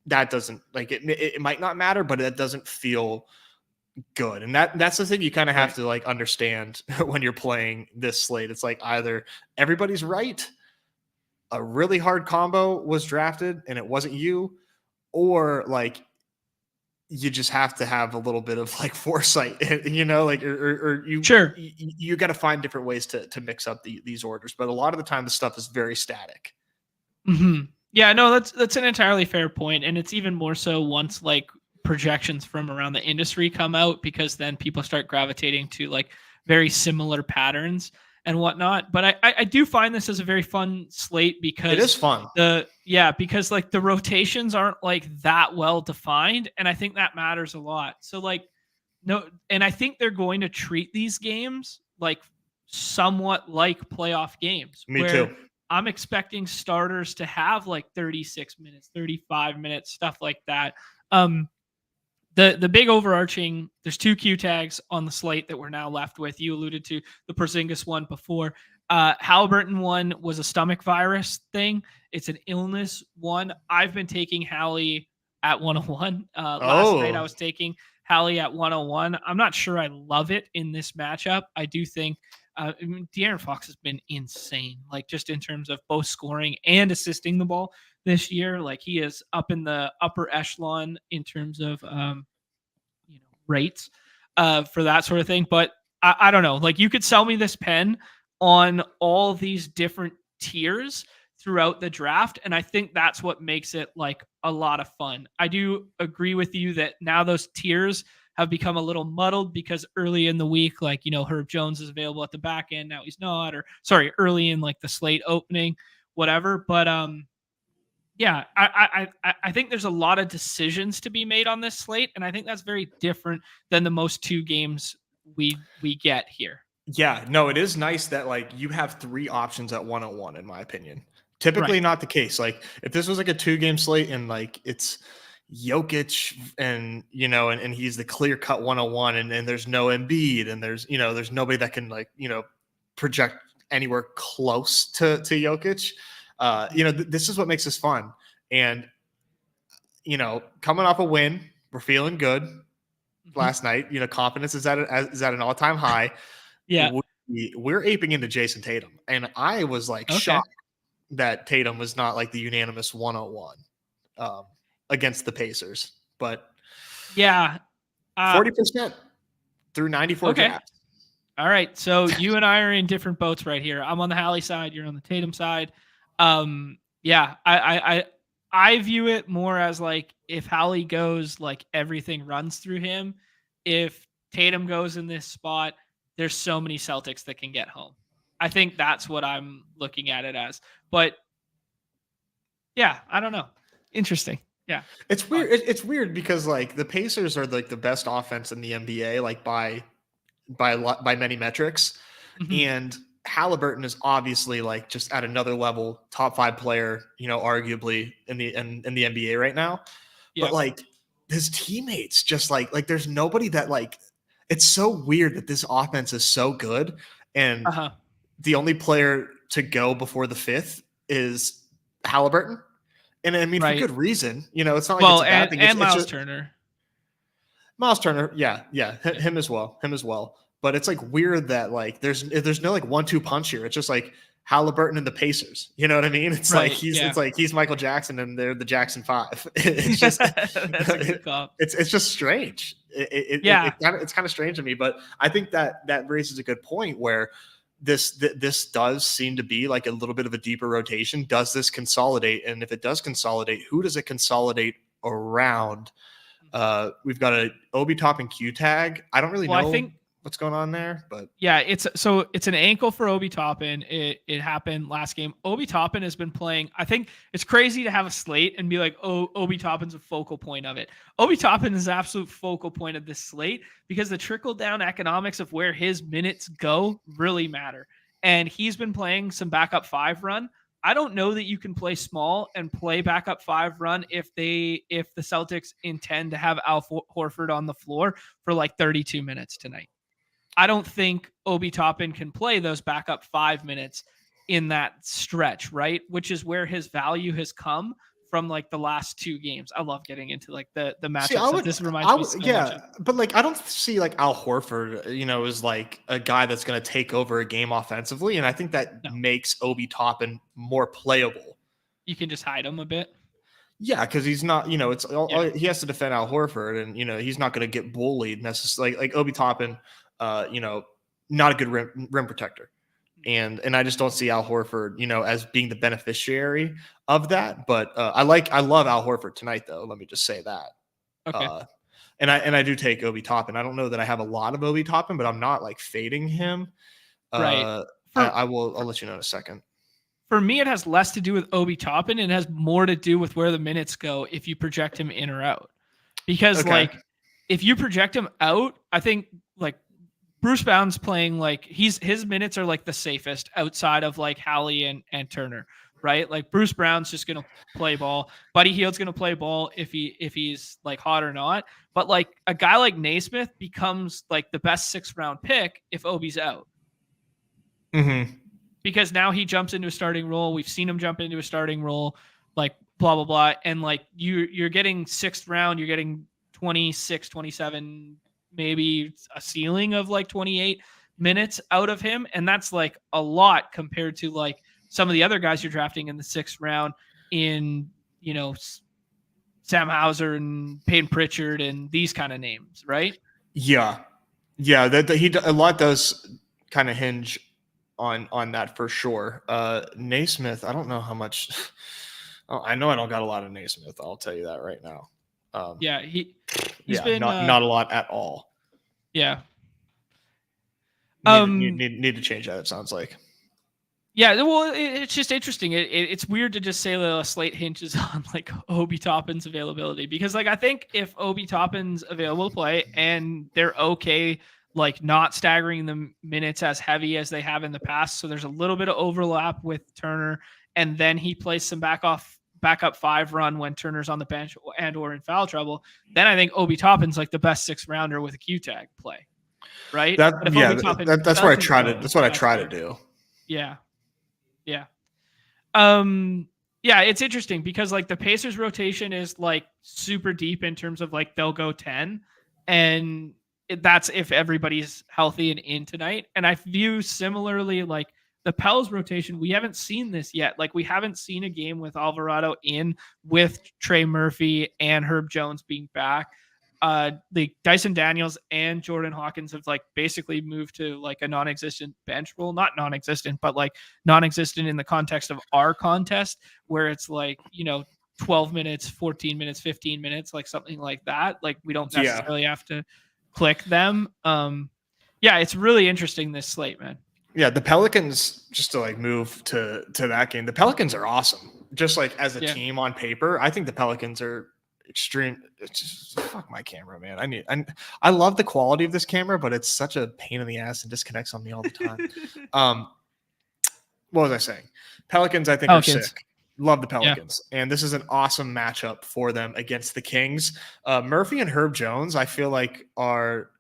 that doesn't, like, it might not matter, but it doesn't feel good. And that's the thing you kind of have to like understand when you're playing this slate. It's like either everybody's right, a really hard combo was drafted and it wasn't you, or like you just have to have a little bit of like foresight, like, or you got to find different ways to mix up these orders. But a lot of the time the stuff is very static. Mm-hmm. Yeah, no, that's an entirely fair point. And it's even more so once like projections from around the industry come out, because then people start gravitating to like very similar patterns and whatnot. But I do find this as a very fun slate, because it is fun. Because like the rotations aren't like that well defined. And I think that matters a lot. So like, and I think they're going to treat these games like somewhat like playoff games. Me too. I'm expecting starters to have like 36 minutes, 35 minutes, stuff like that. the big overarching, there's 2 Q tags on the slate that we're now left with. You alluded to the Porzingis one before. Halliburton one was a stomach virus thing. It's an illness one. I've been taking Hallie at 101. Last night I Oh, was taking Hallie at 101. I'm not sure I love it in this matchup. I do think De'Aaron Fox has been insane, like just in terms of both scoring and assisting the ball this year. Like he is up in the upper echelon in terms of rates for that sort of thing. But I don't know. Like you could sell me this pen on all these different tiers throughout the draft, and I think that's what makes it like a lot of fun. I do agree with you that now those tiers have become a little muddled because early in the week, like Herb Jones is available at the back end, now he's not, or sorry, early in like the slate opening, whatever. But yeah, I think there's a lot of decisions to be made on this slate, and I think that's very different than the most 2 games we get here. yeah. No, it is nice that like you have 3 options at 101, in my opinion. Typically Right. not the case. Like if this was like a 2-game slate and like it's Jokic and and he's the clear cut 101 and there's no Embiid and there's nobody that can like, project anywhere close to Jokic. This is what makes this fun. And coming off a win, we're feeling good last night. Confidence is at an all-time high. Yeah. We're aping into Jason Tatum. And I was like Okay. shocked that Tatum was not like the unanimous 101 against the Pacers. But Yeah. 40% through 94 Okay. drafts. All right. So you and I are in different boats right here. I'm on the Hallie side. You're on the Tatum side. Yeah. I view it more as like if Hallie goes, like everything runs through him. If Tatum goes in this spot, there's so many Celtics that can get home. I think that's what I'm looking at it as. But yeah, I don't know. Interesting. Yeah. It's weird. It's weird because like the Pacers are like the best offense in the NBA, like by many metrics. Mm-hmm. And Halliburton is obviously like just at another level, top 5 player, arguably in the NBA right now. Yep. But like his teammates just like there's nobody that like, it's so weird that this offense is so good. And the only player to go before the 5th is Halliburton. And I mean, for good reason, it's not like it's a bad thing. And Miles Turner. Miles Turner. Yeah. Him as well. But it's like weird that like there's no like 1-2 punch here. It's just like Halliburton and the Pacers. You know what I mean? It's like he's Michael Jackson and they're the Jackson 5. It's just that's a good call. It's just strange. It's kind of strange to me, but I think that raises a good point where this does seem to be like a little bit of a deeper rotation. Does this consolidate? And if it does consolidate, who does it consolidate around? We've got a Obi Toppin Q tag. I don't really know. I think what's going on there, but yeah, it's an ankle for Obi Toppin. It happened last game. Obi Toppin has been playing. I think it's crazy to have a slate and be like, oh, Obi Toppin's a focal point of it. Obi Toppin is the absolute focal point of this slate because the trickle down economics of where his minutes go really matter. And he's been playing some backup 5 run. I don't know that you can play small and play backup 5 run if the Celtics intend to have Al Horford on the floor for like 32 minutes tonight. I don't think Obi Toppin can play those backup 5 minutes in that stretch, right? Which is where his value has come from like the last 2 games. I love getting into like the matchups. This reminds me so much of. But like I don't see like Al Horford, is like a guy that's going to take over a game offensively, and I think that makes Obi Toppin more playable. You can just hide him a bit. Yeah, because he's not, he has to defend Al Horford, and he's not going to get bullied necessarily. Like Obi Toppin. Not a good rim protector. And I just don't see Al Horford, as being the beneficiary of that. But I love Al Horford tonight, though. Let me just say that. Okay. And I do take Obi Toppin. I don't know that I have a lot of Obi Toppin, but I'm not like fading him. Right. I'll let you know in a second. For me, it has less to do with Obi Toppin. It has more to do with where the minutes go if you project him in or out. Because like if you project him out, I think like Bruce Brown's playing like his minutes are like the safest outside of like Hallie and Turner. right? Like Bruce Brown's just going to play ball. Buddy Hield's going to play ball if he's like hot or not. But like a guy like Naismith becomes like the best 6th round pick if Obi's out. Mm-hmm. Because now he jumps into a starting role. We've seen him jump into a starting role, like blah, blah, blah. And like you're getting 6th round, you're getting 26, 27, maybe a ceiling of like 28 minutes out of him. And that's like a lot compared to like some of the other guys you're drafting in the 6th round in, you know, Sam Hauser and Peyton Pritchard and these kind of names, right? Yeah. A lot does kind of hinge on that for sure. Naismith, I don't know how much. I know I don't got a lot of Naismith. I'll tell you that right now. He's been not a lot at all. Yeah. Need to change that. It sounds like. Yeah, well, it's just interesting. It's weird to just say the slate hinges on like Obi Toppin's availability because like I think if Obi Toppin's available to play and they're okay, like not staggering the minutes as heavy as they have in the past, so there's a little bit of overlap with Turner, and then he plays some backup 5 run when Turner's on the bench and or in foul trouble. Then I think Obi Toppin's like the best 6th rounder with a Q tag play, right? That's what I try to. That's what I try to do. Yeah. Yeah, it's interesting because like the Pacers rotation is like super deep in terms of like they'll go 10 and that's if everybody's healthy and in tonight. And I view similarly like the Pels rotation, we haven't seen this yet. Like we haven't seen a game with Alvarado in with Trey Murphy and Herb Jones being back. The Dyson Daniels and Jordan Hawkins have like basically moved to like a non-existent bench role, not non-existent, but like non-existent in the context of our contest where it's like, you know, 12 minutes, 14 minutes, 15 minutes, like something like that. Like we don't necessarily have to click them. It's really interesting, this slate, man. Yeah. The Pelicans, just to like move to that game, the Pelicans are awesome. Just like as a team on paper, I think the Pelicans are extreme. It's just fuck my camera, man. I love the quality of this camera, but it's such a pain in the ass and disconnects on me all the time. What was I saying? Pelicans, I think, are sick. Love the Pelicans, and this is an awesome matchup for them against the Kings. Murphy and Herb Jones, I feel like, are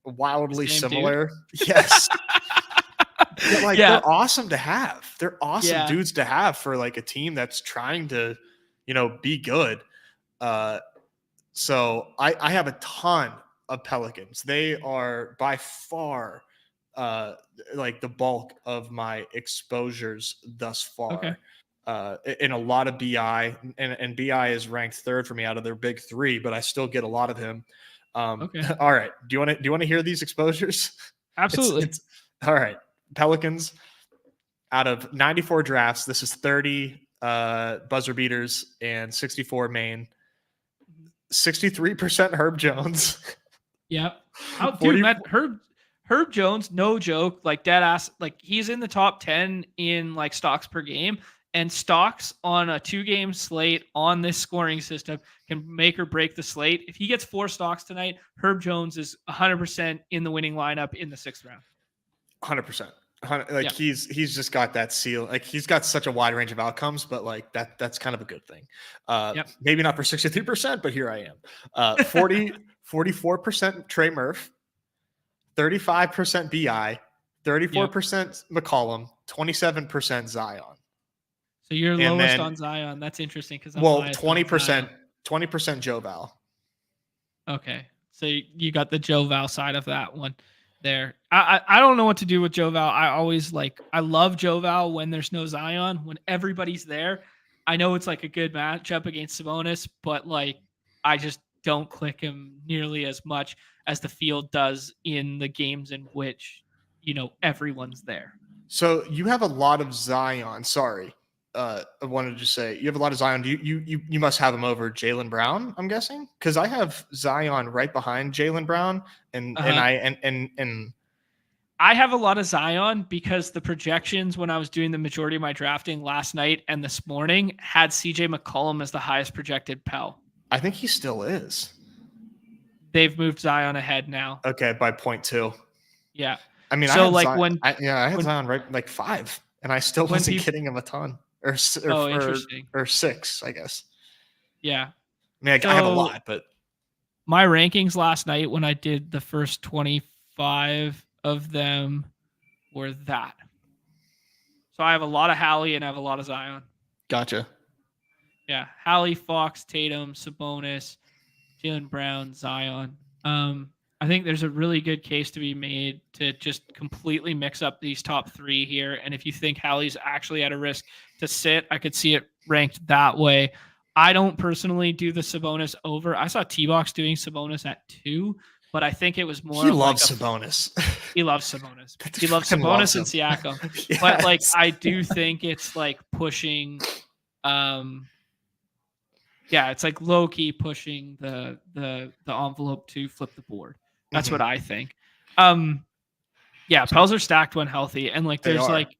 wildly similar. Dude. Yes. They're awesome to have. They're awesome dudes to have for like a team that's trying to, you know, be good. So I have a ton of Pelicans. They are by far like the bulk of my exposures thus far. Okay. In a lot of BI, and BI is ranked 3rd for me out of their big 3, but I still get a lot of him. Okay. All right. Do you want to hear these exposures? Absolutely. It's all right. Pelicans out of 94 drafts. This is 30 buzzer beaters and 64 main. 63% Herb Jones. Yep. Dude, man, Herb Jones, no joke, like dead ass, like he's in the top 10 in like stocks per game, and stocks on a 2-game slate on this scoring system can make or break the slate. If he gets 4 stocks tonight, Herb Jones is 100% in the winning lineup in the 6th round. 100%. Like he's just got that seal. Like he's got such a wide range of outcomes, but like that's kind of a good thing. Maybe not for 63%, but here I am. 44% Trey Murph, 35% BI, 34% McCollum, 27% Zion. So you're lowest on Zion. That's interesting because 20% Joe Val. Okay, so you got the Joe Val side of that one there. I don't know what to do with Joe Val. I love Joe Val when there's no Zion. When everybody's there, I know it's like a good matchup against Sabonis, but like I just don't click him nearly as much as the field does in the games in which, you know, everyone's there. So you have a lot of Zion. Sorry. I wanted to say you have a lot of Zion. You must have him over Jaylen Brown, I'm guessing, because I have Zion right behind Jaylen Brown, and I have a lot of Zion because the projections when I was doing the majority of my drafting last night and this morning had CJ McCollum as the highest projected Pell. I think he still is. They've moved Zion ahead now. Okay, by 0.2. Yeah. I mean, so I like Zion, I had Zion right like 5, and I still wasn't getting him a ton. Oh, interesting. or 6, I guess. Yeah. I mean, I have a So lot, but my rankings last night when I did the first 25 of them were that. So I have a lot of Hallie and I have a lot of Zion. gotcha. Yeah, Hallie, Fox, Tatum, Sabonis, Jaylen Brown, Zion. I think there's a really good case to be made to just completely mix up these top 3 here. And if you think Hallie's actually at a risk to sit, I could see it ranked that way. I don't personally do the Sabonis over. I saw T-Box doing Sabonis at 2, but I think it was more He of like loves Sabonis. he loves Sabonis. That He dude loves fucking loves Sabonis and him. Siakam. But like Yes. I do think it's like pushing yeah, it's like low key pushing the envelope to flip the board. That's what Mhm. I think. Yeah, Pels are stacked when healthy, and like They there's are. like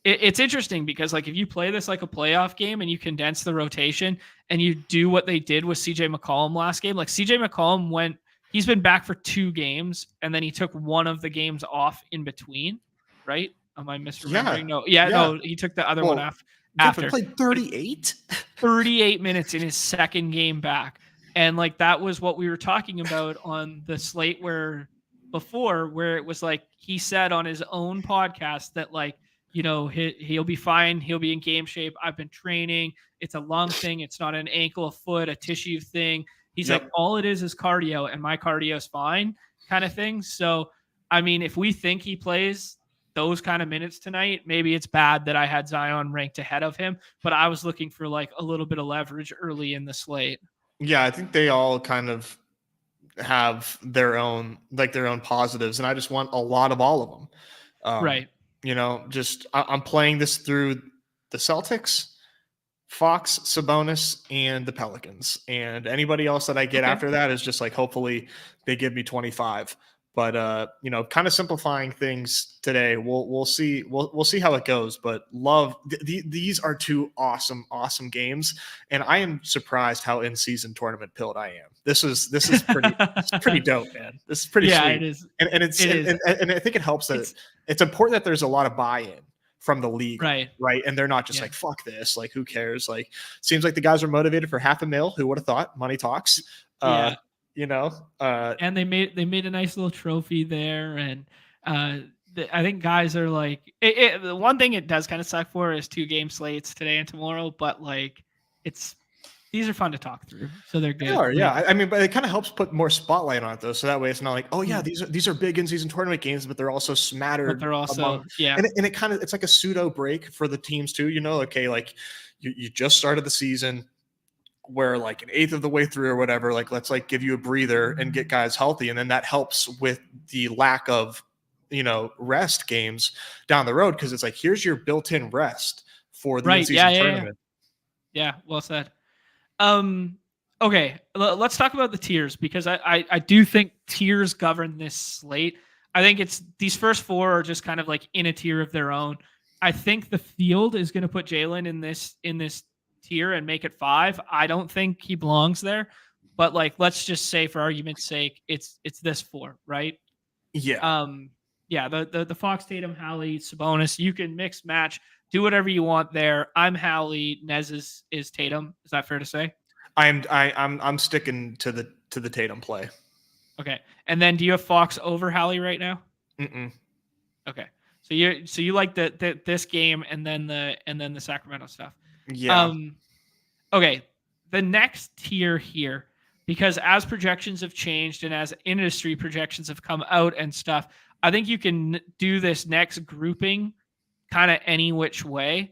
it's interesting because like if you play this like a playoff game and you condense the rotation and you do what they did with CJ McCollum last game, like CJ McCollum he's been back for 2 games and then he took one of the games off in between, right? Am I Yeah. misremembering? No, yeah, Yeah. no, he took the other one Well, yeah, but after. played But 38. 38 minutes in his second game back. And like that was what we were talking about on the slate where it was like he said on his own podcast that like, he'll be fine. He'll be in game shape. I've been training. It's a lung thing. It's not an ankle, a foot, a tissue thing. He's like, Yep. all it is cardio and my cardio is fine kind of thing. So, I mean, if we think he plays those kind of minutes tonight, maybe it's bad that I had Zion ranked ahead of him, but I was looking for like a little bit of leverage early in the slate. Yeah, I think they all kind of have their own positives, and I just want a lot of all of them. Right. Just I'm playing this through the Celtics, Fox, Sabonis, and the Pelicans, and anybody else that I get Okay. after that is just like hopefully they give me 25. But kind of simplifying things today. We'll see we'll see how it goes. But these are 2 awesome games, and I am surprised how in season tournament pilled I am. This is pretty dope, man. This is pretty Yeah, sweet. it is. And it's It is. and I think it helps that it's important that there's a lot of buy-in from the league, Right. And they're not just Yeah. like fuck this, like who cares? Like seems like the guys are motivated for $500,000. Who would have thought? Money talks. Yeah. And they made a nice little trophy there, and I think guys are like the one thing it does kind of suck for is 2 game slates today and tomorrow, but like these are fun to talk through, so they're good. they are, yeah. Like, I mean, but it kind of helps put more spotlight on it though, so that way it's not like, oh yeah, mm. these are big in season tournament games, but they're also but smattered they're also among. And it kind of it's like a pseudo break for the teams too. Okay, like you just started the season. Where like an eighth of the way through or whatever, like let's like give you a breather and get guys healthy, and then that helps with the lack of rest games down the road, because it's like here's your built-in rest for the in-season tournament. Yeah, well said. Okay, let's talk about the tiers, because I do think tiers govern this slate. I think it's these first 4 are just kind of like in a tier of their own. I think the field is going to put Jaylen in this tier and make it 5. I don't think he belongs there, but like let's just say for argument's sake, it's this 4, right? Yeah. Yeah, the Fox, Tatum, Hallie, Sabonis, you can mix match, do whatever you want there. I'm Hallie, Nez is Tatum. Is that fair to say? I'm sticking to the Tatum play. Okay. And then do you have Fox over Hallie right now? Mm-mm. Okay. So you like this game and then the Sacramento stuff. Yeah. Okay. The next tier here, because as projections have changed and as industry projections have come out and stuff, I think you can do this next grouping kind of any which way.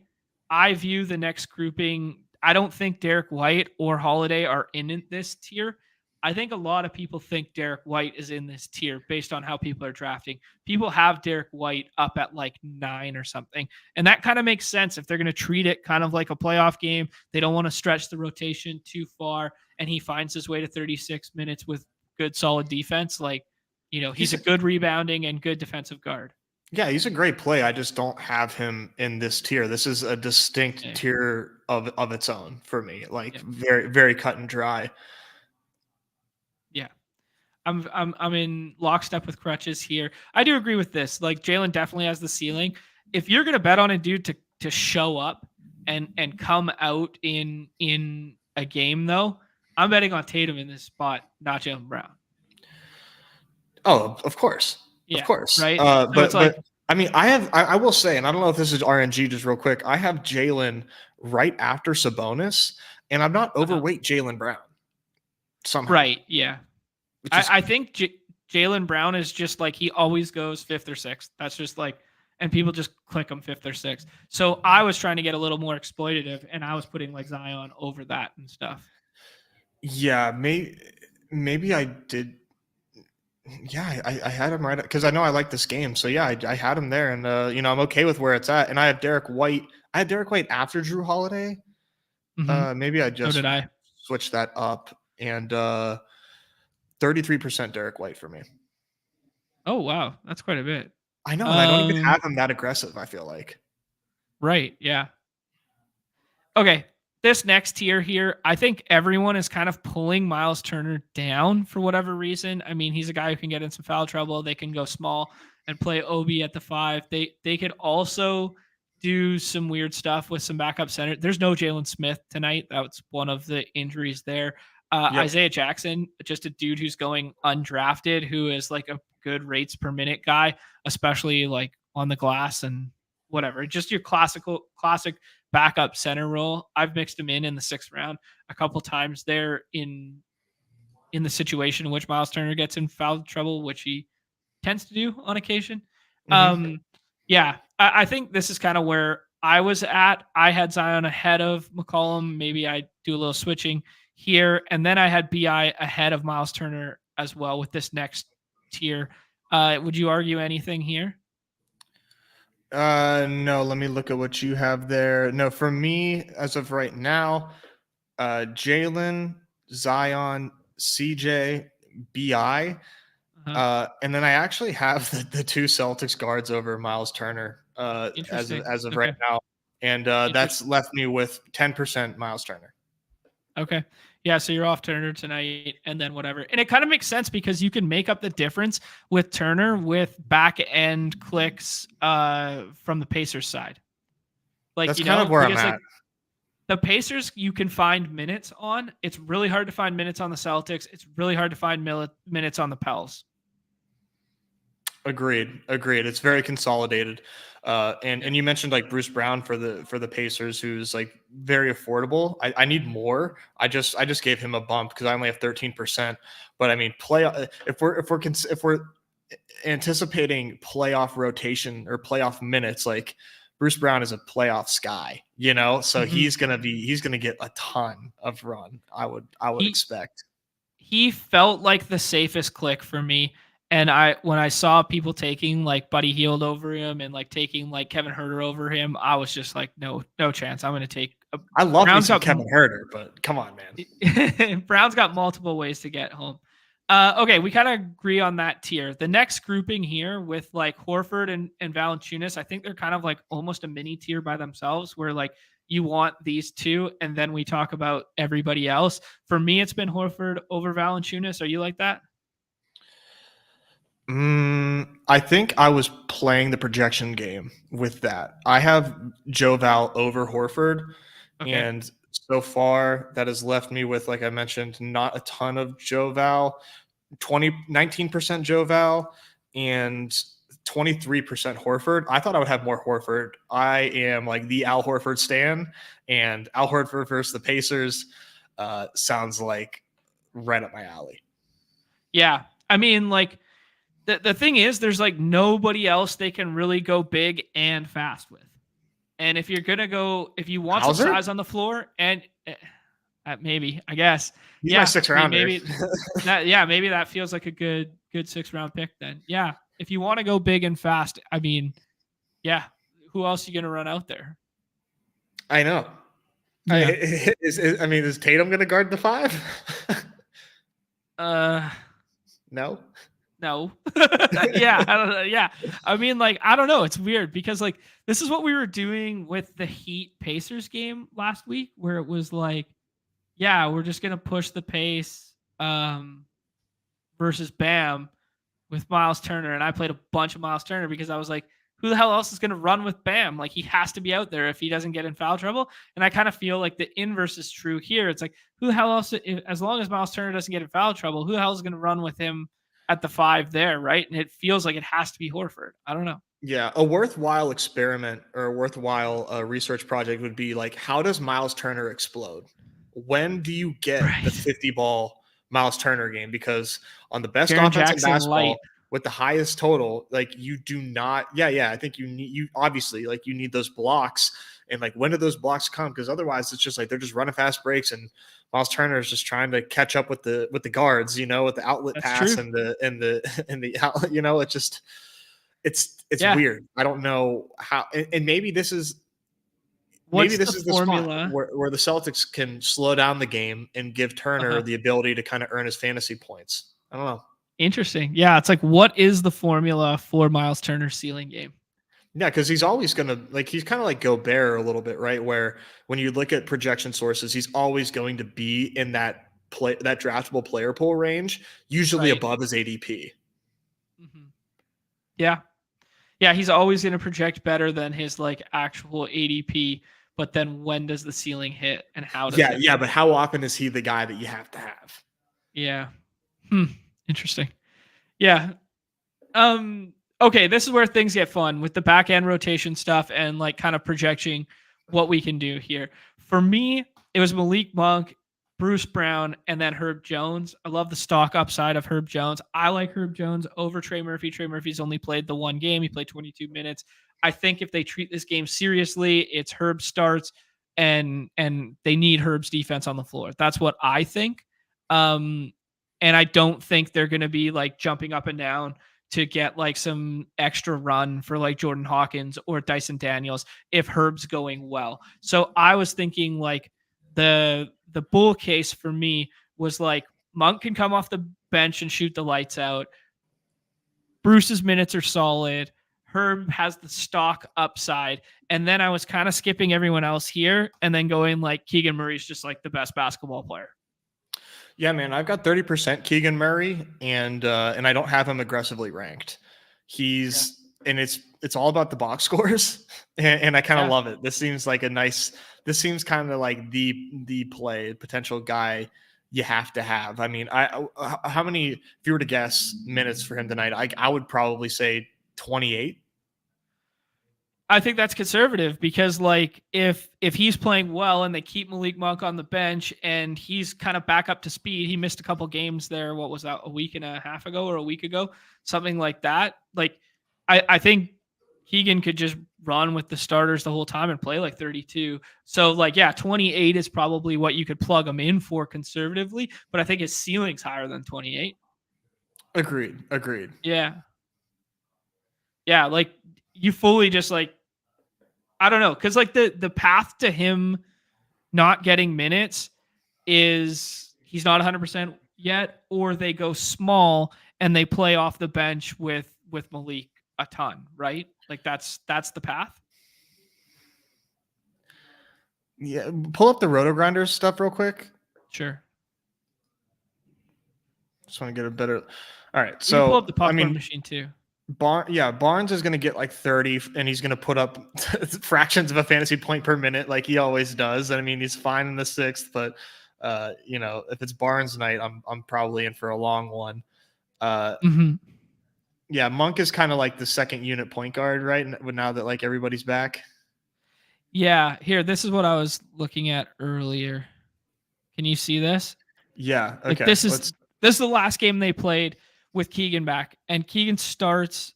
I view the next grouping. I don't think Derek White or Holiday are in this tier. I think a lot of people think Derek White is in this tier based on how people are drafting. People have Derek White up at like 9 or something. And that kind of makes sense if they're going to treat it kind of like a playoff game. They don't want to stretch the rotation too far. And he finds his way to 36 minutes with good, solid defense. Like, he's a good rebounding and good defensive guard. Yeah, he's a great play. I just don't have him in this tier. This is a distinct tier of its own for me. Like very, very cut and dry. Yeah. I'm in lockstep with Crutches here. I do agree with this. Like Jaylen definitely has the ceiling. If you're gonna bet on a dude to show up, and come out in a game though, I'm betting on Tatum in this spot, not Jaylen Brown. Oh, of course, of Yeah, course. right. So it's like, But I mean, I will say, and I don't know if this is RNG, just real quick. I have Jalen right after Sabonis, and I'm not overweight Jaylen Brown somehow, right. Yeah, which is I think Jaylen Brown is just like he always goes fifth or sixth. That's just like, and people just click him fifth or sixth. So I was trying to get a little more exploitative, and I was putting like Zion over that and stuff. yeah, maybe I did. Yeah, I had him right because I know I like this game. So yeah, I had him there, and I'm okay with where it's at. And I have Derek White. I had Derek White after Drew Holiday. Maybe I So just did I. switched that up, and 33% Derek White for me. Oh wow, that's quite a bit. I know, and I don't even have him that aggressive. I feel like. Right. Yeah. Okay. This next tier here, I think everyone is kind of pulling Miles Turner down for whatever reason. I mean, he's a guy who can get in some foul trouble. They can go small and play Obi at the 5. They could also do some weird stuff with some backup center. There's no Jalen Smith tonight. That's one of the injuries there. Yep. Isaiah Jackson, just a dude who's going undrafted, who is like a good rates per minute guy, especially like on the glass and whatever. Just your classic backup center role. I've mixed him in the 6th round a couple times there in the situation in which Miles Turner gets in foul trouble, which he tends to do on occasion. Yeah, I think this is kind of where I was at. I had Zion ahead of McCollum. Maybe I do a little switching here, and then I had BI ahead of Miles Turner as well with this next tier. Would you argue anything here? No, let me look at what you have there. No, for me, as of right now, Jalen, Zion, CJ, BI. And then I actually have the 2 Celtics guards over Miles Turner as of right now. And that's left me with 10% Miles Turner. Okay. Yeah, so you're off Turner tonight and then whatever. And it kind of makes sense because you can make up the difference with Turner with back end clicks from the Pacers side. Like, that's kind of where I'm at. The Pacers, you can find minutes on. It's really hard to find minutes on the Celtics. It's really hard to find minutes on the Pels. Agreed. It's very consolidated. And you mentioned like Bruce Brown for the Pacers, who's like very affordable. I need more. I just gave him a bump because I only have 13%. But I mean, if we're anticipating playoff rotation or playoff minutes, like Bruce Brown is a playoffs guy, so he's gonna get a ton of run. I would expect. He felt like the safest click for me. And when I saw people taking like Buddy Hield over him and like taking like Kevin Huerter over him, I was just like, no chance. I'm going to take. I love Kevin Huerter, but come on, man. Brown's got multiple ways to get home. Okay, we kind of agree on that tier. The next grouping here with like Horford and Valanciunas, I think they're kind of like almost a mini tier by themselves, where like you want these two, and then we talk about everybody else. For me, it's been Horford over Valanciunas. Are you like that? I think I was playing the projection game with that. I have Joe Val over Horford, and so far that has left me with, like I mentioned, not a ton of Joe Val, 19% Joe Val, and 23% Horford. I thought I would have more Horford. I am like the Al Horford stan, and Al Horford versus the Pacers sounds like right up my alley. Yeah, I mean, like. The thing is, there's like nobody else they can really go big and fast with. And if you're gonna go, if you want some size on the floor, and maybe I guess, he's my 6th rounder. Maybe maybe that feels like a good 6th round pick. Then if you want to go big and fast, I mean, who else are you gonna run out there? I know. Yeah. Is Tatum gonna guard the 5? No. No. Yeah. I don't know. Yeah. I mean, like, I don't know. It's weird because like this is what we were doing with the Heat Pacers game last week, where it was like, yeah, we're just gonna push the pace versus Bam with Miles Turner. And I played a bunch of Miles Turner because I was like, who the hell else is going to run with Bam? Like, he has to be out there if he doesn't get in foul trouble. And I kind of feel like the inverse is true here. It's like, who the hell else, as long as Miles Turner doesn't get in foul trouble, who the hell is going to run with him at the 5 there, right? And it feels like it has to be Horford. I don't know. Yeah, a worthwhile experiment or a worthwhile research project would be like, how does Miles Turner explode? When do you get the 50 ball Miles Turner game? Because on the best Jaren offense in Jackson basketball light. with the highest total, like you do not. Yeah. I think you obviously like you need those blocks. And like, when do those blocks come? Because otherwise, it's just like they're just running fast breaks, and Miles Turner is just trying to catch up with the guards, with the outlet That's pass true. and the outlet. It's just it's Yeah. weird. I don't know how, and maybe this is What's the the spot formula? where the Celtics can slow down the game and give Turner the ability to kind of earn his fantasy points. I don't know. Interesting. Yeah, it's like, what is the formula for Miles Turner's ceiling game? Yeah, because he's always going to he's kind of like Gobert a little bit, right? Where when you look at projection sources, he's always going to be in that draftable player pool range, usually above his ADP. Mm-hmm. Yeah. Yeah, he's always going to project better than his like actual ADP. But then when does the ceiling hit, and how does it? Yeah, but how often is he the guy that you have to have? Yeah. Interesting. Yeah. Okay, this is where things get fun with the back end rotation stuff and like kind of projecting what we can do here. For me, it was Malik Monk, Bruce Brown, and then Herb Jones. I love the stock upside of Herb Jones. I like Herb Jones over Trey Murphy. Trey Murphy's only played the one game. He played 22 minutes. I think if they treat this game seriously, it's Herb starts, and they need Herb's defense on the floor. That's what I think. And I don't think they're going to be like jumping up and down to get like some extra run for like Jordan Hawkins or Dyson Daniels if Herb's going well. So I was thinking like the bull case for me was like Monk can come off the bench and shoot the lights out. Bruce's minutes are solid. Herb has the stock upside. And then I was kind of skipping everyone else here and then going like Keegan Murray's just like the best basketball player. Yeah, man, I've got 30% Keegan Murray, and I don't have him aggressively ranked. And it's all about the box scores, and I kind of love it. This seems like this seems kind of like the potential guy you have to have. I mean, how many, if you were to guess minutes for him tonight, I would probably say 28. I think that's conservative because like if he's playing well and they keep Malik Monk on the bench and he's kind of back up to speed, he missed a couple games there. What was that, a week and a half ago or a week ago? Something like that. Like I think Keegan could just run with the starters the whole time and play like 32. So like, yeah, 28 is probably what you could plug him in for conservatively, but I think his ceiling's higher than 28. Agreed. Yeah. Yeah. Like you fully just like, I don't know. Cause like the path to him not getting minutes is he's not 100% yet, or they go small and they play off the bench with Malik a ton, right? Like that's the path. Yeah. Pull up the Roto Grinders stuff real quick. Sure. Just want to get a better. All right. You can pull So, up the popcorn machine too. Barnes is going to get like 30, and he's going to put up fractions of a fantasy point per minute like he always does. I mean, he's fine in the 6th, but if it's Barnes night, I'm probably in for a long one. Yeah, Monk is kind of like the second unit point guard, right? Now that like everybody's back. Yeah, here, this is what I was looking at earlier. Can you see this? Yeah. Okay. Like this is the last game they played with Keegan back, and Keegan starts.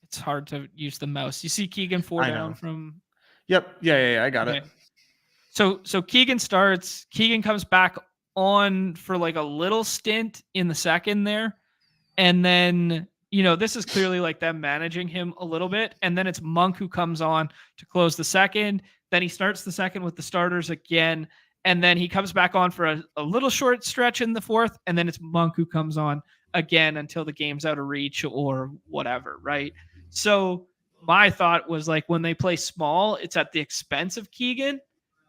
It's hard to use the mouse. You see Keegan 4 down from. Yep. Yeah. I got it. So Keegan starts. Keegan comes back on for like a little stint in the second there, and then this is clearly like them managing him a little bit, and then it's Monk who comes on to close the second. Then he starts the second with the starters again. And then he comes back on for a little short stretch in the 4th. And then it's Monk who comes on again until the game's out of reach or whatever, right? So my thought was like when they play small, it's at the expense of Keegan.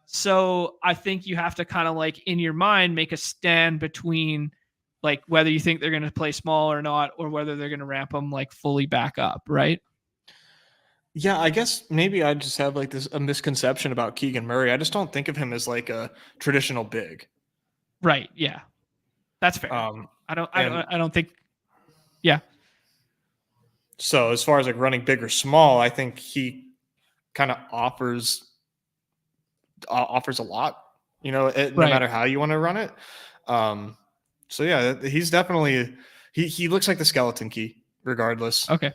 So I think you have to kind of like in your mind make a stand between like whether you think they're going to play small or not, or whether they're going to ramp them like fully back up, right? Yeah, I guess maybe I just have like this a misconception about Keegan Murray. I just don't think of him as like a traditional big. Right. Yeah. That's fair. Um, I don't. I and don't. I don't think. Yeah. so as far as like running big or small, I think he kind of offers a lot. No Right. matter how you want to run it. Um, so yeah, he's definitely he looks like the skeleton key regardless. Okay.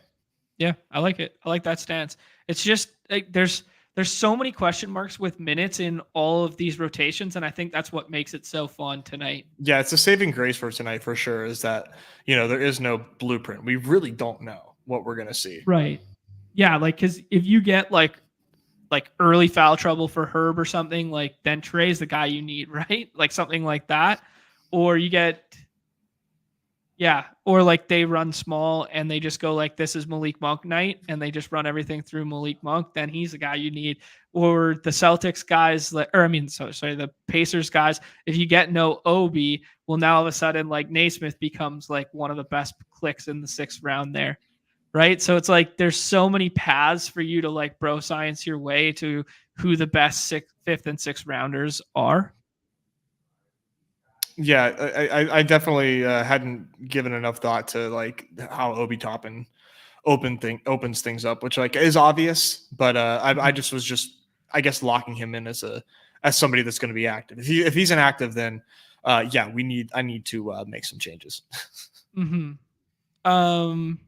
Yeah, I like it. I like that stance. It's just like there's so many question marks with minutes in all of these rotations, and I think that's what makes it so fun tonight. Yeah, it's a saving grace for tonight for sure. Is that there is no blueprint. We really don't know what we're gonna see. Right. Yeah, like because if you get like early foul trouble for Herb or something, like then Trey's the guy you need, right? Like something like that, or you get yeah, or like they run small and they just go like this is Malik Monk night and they just run everything through Malik Monk, then he's the guy you need. Or the Celtics guys, or I mean, sorry, the Pacers guys. If you get no Obi, well, now all of a sudden like Naismith becomes like one of the best clicks in the 6th round there, right? So it's like there's so many paths for you to like bro science your way to who the best 5th and 6th rounders are. Yeah, I definitely hadn't given enough thought to like how Obi Toppin opens things up, which like is obvious, but I just was just I guess locking him in as somebody that's going to be active. If he's inactive, then yeah, I need to make some changes. Mm-hmm. Um,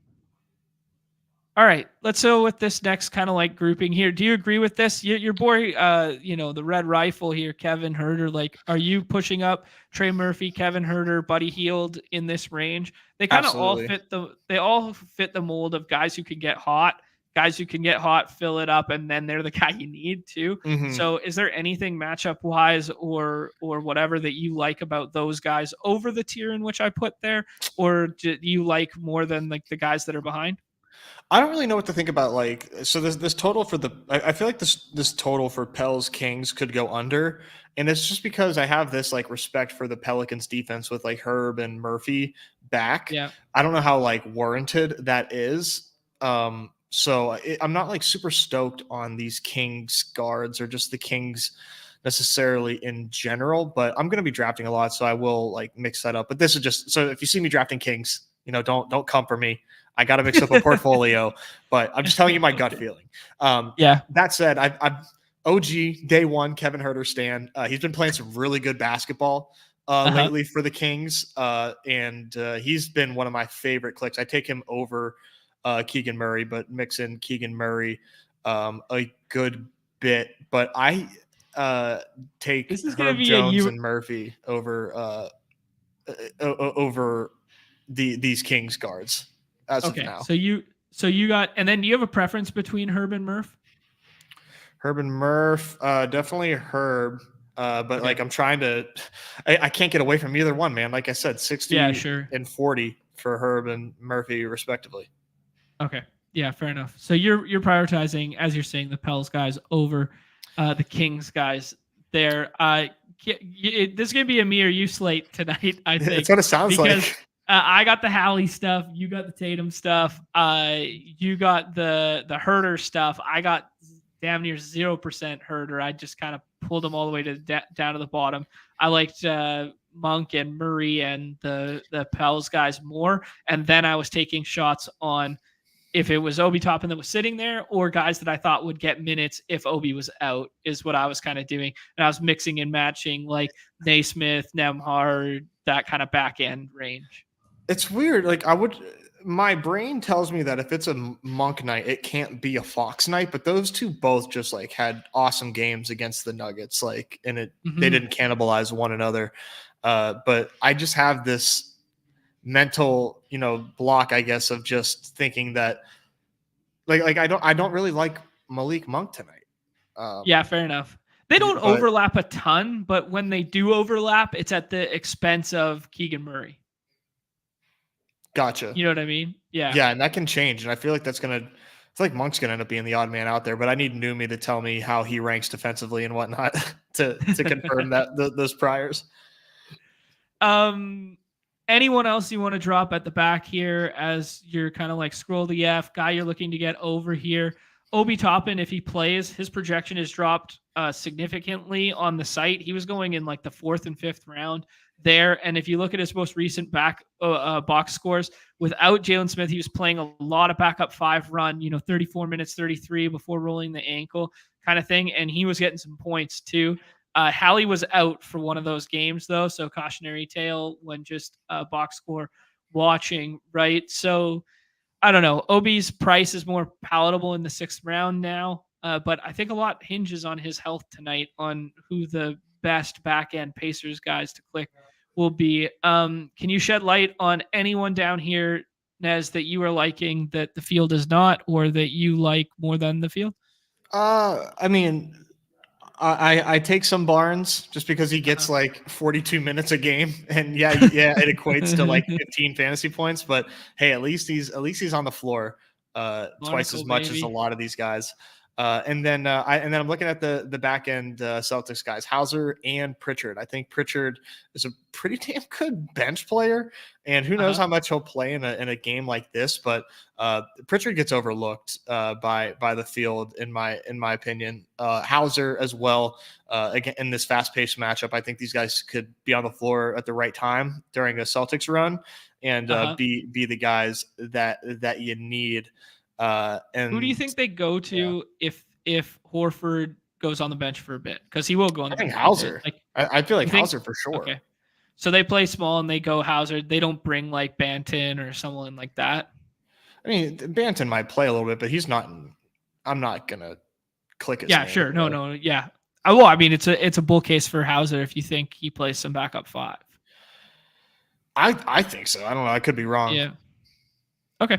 All right, let's go with this next kind of like grouping here. Do you agree with this? Your boy, the Red Rifle here, Kevin Herter. Like, are you pushing up Trey Murphy, Kevin Herter, Buddy Hield in this range? They kind of all Absolutely. fit the mold of guys who can get hot, fill it up, and then they're the guy you need too. Hmm. So, is there anything matchup wise or whatever that you like about those guys over the tier in which I put there, or do you like more than like the guys that are behind? I don't really know what to think about. Like, so this total for I feel like this total for Pels Kings could go under, and it's just because I have this like respect for the Pelicans defense with like Herb and Murphy back. Yeah. I don't know how like warranted that is. I'm not like super stoked on these Kings guards or just the Kings necessarily in general, but I'm going to be drafting a lot, so I will like mix that up. But this is just so if you see me drafting Kings, don't come for me. I got to mix up a portfolio, but I'm just telling you my gut feeling. Yeah. That said, I've OG day one Kevin Herter stan. He's been playing some really good basketball Uh-huh. lately for the Kings, and he's been one of my favorite clicks. I take him over Keegan Murray, but mix in Keegan Murray a good bit. But I take This is gonna Herb be a Jones you. and Murphy over these Kings guards as of Okay, now. so you got, and then do you have a preference between Herb and Murph? Herb and Murph, definitely Herb. But Okay. like I'm trying to, I can't get away from either one, man. Like I said, Yeah, 60 sure. and 40 for Herb and Murphy, respectively. Okay. Yeah, fair enough. So you're prioritizing, as you're saying, the Pels guys over the Kings guys there. This is gonna be a me or you slate tonight, I It's think, what it sounds because like. I got the Hallie stuff, you got the Tatum stuff, you got the Herder stuff. I got damn near 0% Herder. I just kind of pulled them all the way to down to the bottom. I liked Monk and Murray and the Pels guys more, and then I was taking shots on if it was Obi Toppin that was sitting there or guys that I thought would get minutes if Obi was out is what I was kind of doing. And I was mixing and matching like Naismith, Nemhard, that kind of back end range. It's weird. Like my brain tells me that if it's a Monk night, it can't be a Fox night. But those two both just like had awesome games against the Nuggets. Like, and they Mm-hmm. didn't cannibalize one another. But I just have this mental, block, I guess, of just thinking that I don't really like Malik Monk tonight. Yeah, fair enough. They don't But overlap a ton, but when they do overlap, it's at the expense of Keegan Murray. gotcha. You know what I mean? Yeah. Yeah, and that can change, and I feel like I feel like Monk's gonna end up being the odd man out there. But I need Neumy to tell me how he ranks defensively and whatnot to confirm that those priors. Um, anyone else you want to drop at the back here as you're kind of like scroll the F guy you're looking to get over here? Obi Toppin, if he plays, his projection has dropped significantly on the site. He was going in like the 4th and 5th round there. And if you look at his most recent box scores, without Jalen Smith, he was playing a lot of backup 5 run, 34 minutes, 33 before rolling the ankle kind of thing. And he was getting some points too. Hallie was out for one of those games though. So cautionary tale when just box score watching, right? So I don't know. Obi's price is more palatable in the 6th round now, but I think a lot hinges on his health tonight, on who the best back end Pacers guys to click will be. Can you shed light on anyone down here, Nez, that you are liking that the field is not, or that you like more than the field? I mean, I take some Barnes just because he gets like 42 minutes a game, and yeah, it equates to like 15 fantasy points. But hey, at least he's on the floor twice as much as a lot of these guys. And then I'm looking at the back end Celtics guys, Hauser and Pritchard. I think Pritchard is a pretty damn good bench player, and who knows how much he'll play in a game like this. But Pritchard gets overlooked by the field in my opinion. Hauser as well. Again, in this fast paced matchup, I think these guys could be on the floor at the right time during a Celtics run and be the guys that you need. And who do you think they go to if Horford goes on the bench for a bit? Because he will go on the bench. I think Hauser. Like, I feel like Hauser for sure. Okay. So they play small and they go Hauser. They don't bring like Banton or someone like that. I mean, Banton might play a little bit, but he's not. I'm not gonna click his. Yeah, name, sure. No, yeah. Well, I mean, it's a bull case for Hauser if you think he plays some backup 5. I think so. I don't know. I could be wrong. Yeah. Okay.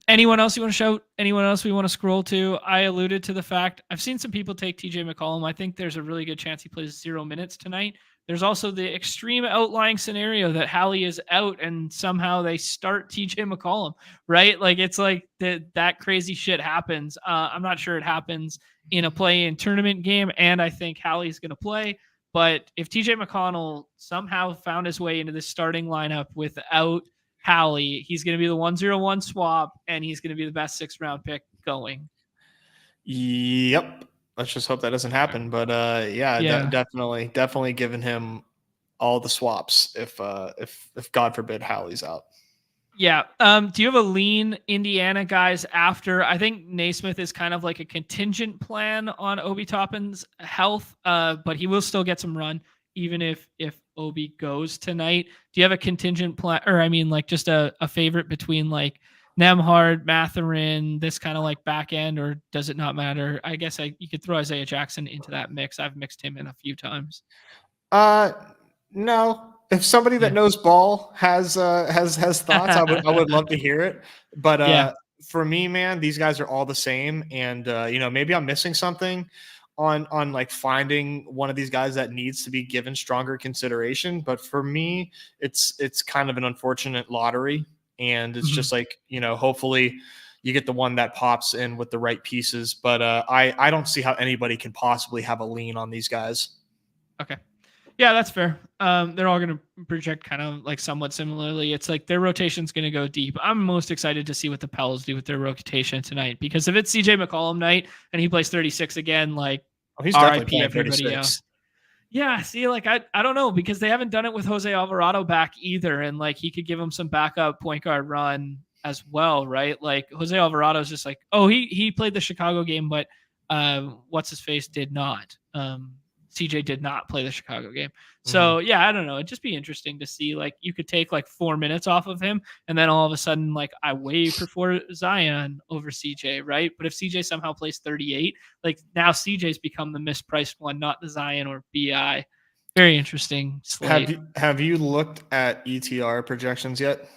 Anyone else you want to shout? Anyone else we want to scroll to? I alluded to the fact I've seen some people take TJ McCollum. I think there's a really good chance he plays 0 minutes tonight. There's also the extreme outlying scenario that Hallie is out and somehow they start TJ McCollum, right? Like it's like that crazy shit happens. I'm not sure it happens in a play-in tournament game, and I think Hallie's going to play. But if TJ McConnell somehow found his way into the starting lineup without Hallie, he's going to be the 1-0-1 swap, and he's going to be the best 6th round pick going. Yep. Let's just hope that doesn't happen. But definitely giving him all the swaps if God forbid Hallie's out. Yeah. Do you have a lean Indiana guys after? I think Naismith is kind of like a contingent plan on Obi Toppin's health, but he will still get some run even if Obi goes tonight. Do you have a contingent plan, or I mean like just a favorite between like Nembhard, Mathurin, this kind of like back end, or does it not matter? I guess you could throw Isaiah Jackson into that mix. I've mixed him in a few times. No. If somebody that knows ball has thoughts, I would love to hear it. But for me, man, these guys are all the same, and maybe I'm missing something on like finding one of these guys that needs to be given stronger consideration. But for me, it's kind of an unfortunate lottery, and it's just like hopefully you get the one that pops in with the right pieces. But I don't see how anybody can possibly have a lean on these guys. Okay. Yeah, that's fair. They're all going to project kind of like somewhat similarly. It's like their rotation's going to go deep. I'm most excited to see what the Pels do with their rotation tonight, because if it's CJ McCollum night and he plays 36 again, like he's definitely playing everybody 36. Else. Yeah, see, like I don't know, because they haven't done it with Jose Alvarado back either, and like he could give him some backup point guard run as well, right? Like Jose Alvarado is just like, oh, he played the Chicago game, but what's his face did not. CJ did not play the Chicago game. So yeah, I don't know. It'd just be interesting to see, like you could take like 4 minutes off of him and then all of a sudden, like I way prefer Zion over CJ, right? But if CJ somehow plays 38, like now CJ's become the mispriced one, not the Zion or BI. Very interesting slate. Have you looked at ETR projections yet?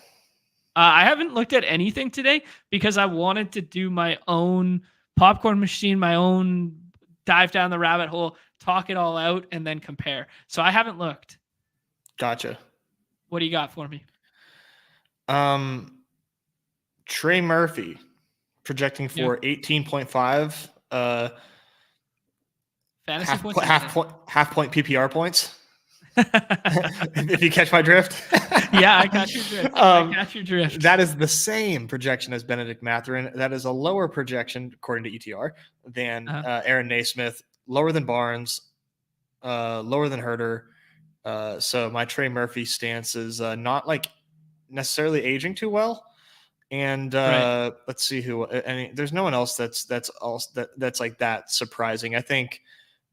I haven't looked at anything today because I wanted to do my own popcorn machine, my own dive down the rabbit hole, talk it all out, and then compare. So I haven't looked. Gotcha. What do you got for me? Trey Murphy projecting for 18.5 fantasy points, half point PPR points. If you catch my drift. Yeah, I catch your drift. I catch your drift. That is the same projection as Benedict Mathurin. That is a lower projection, according to ETR, than Aaron Naismith, lower than Barnes, lower than Herter. So my Trey Murphy stance is not like necessarily aging too well. And let's see who. There's no one else that's like that surprising. I think.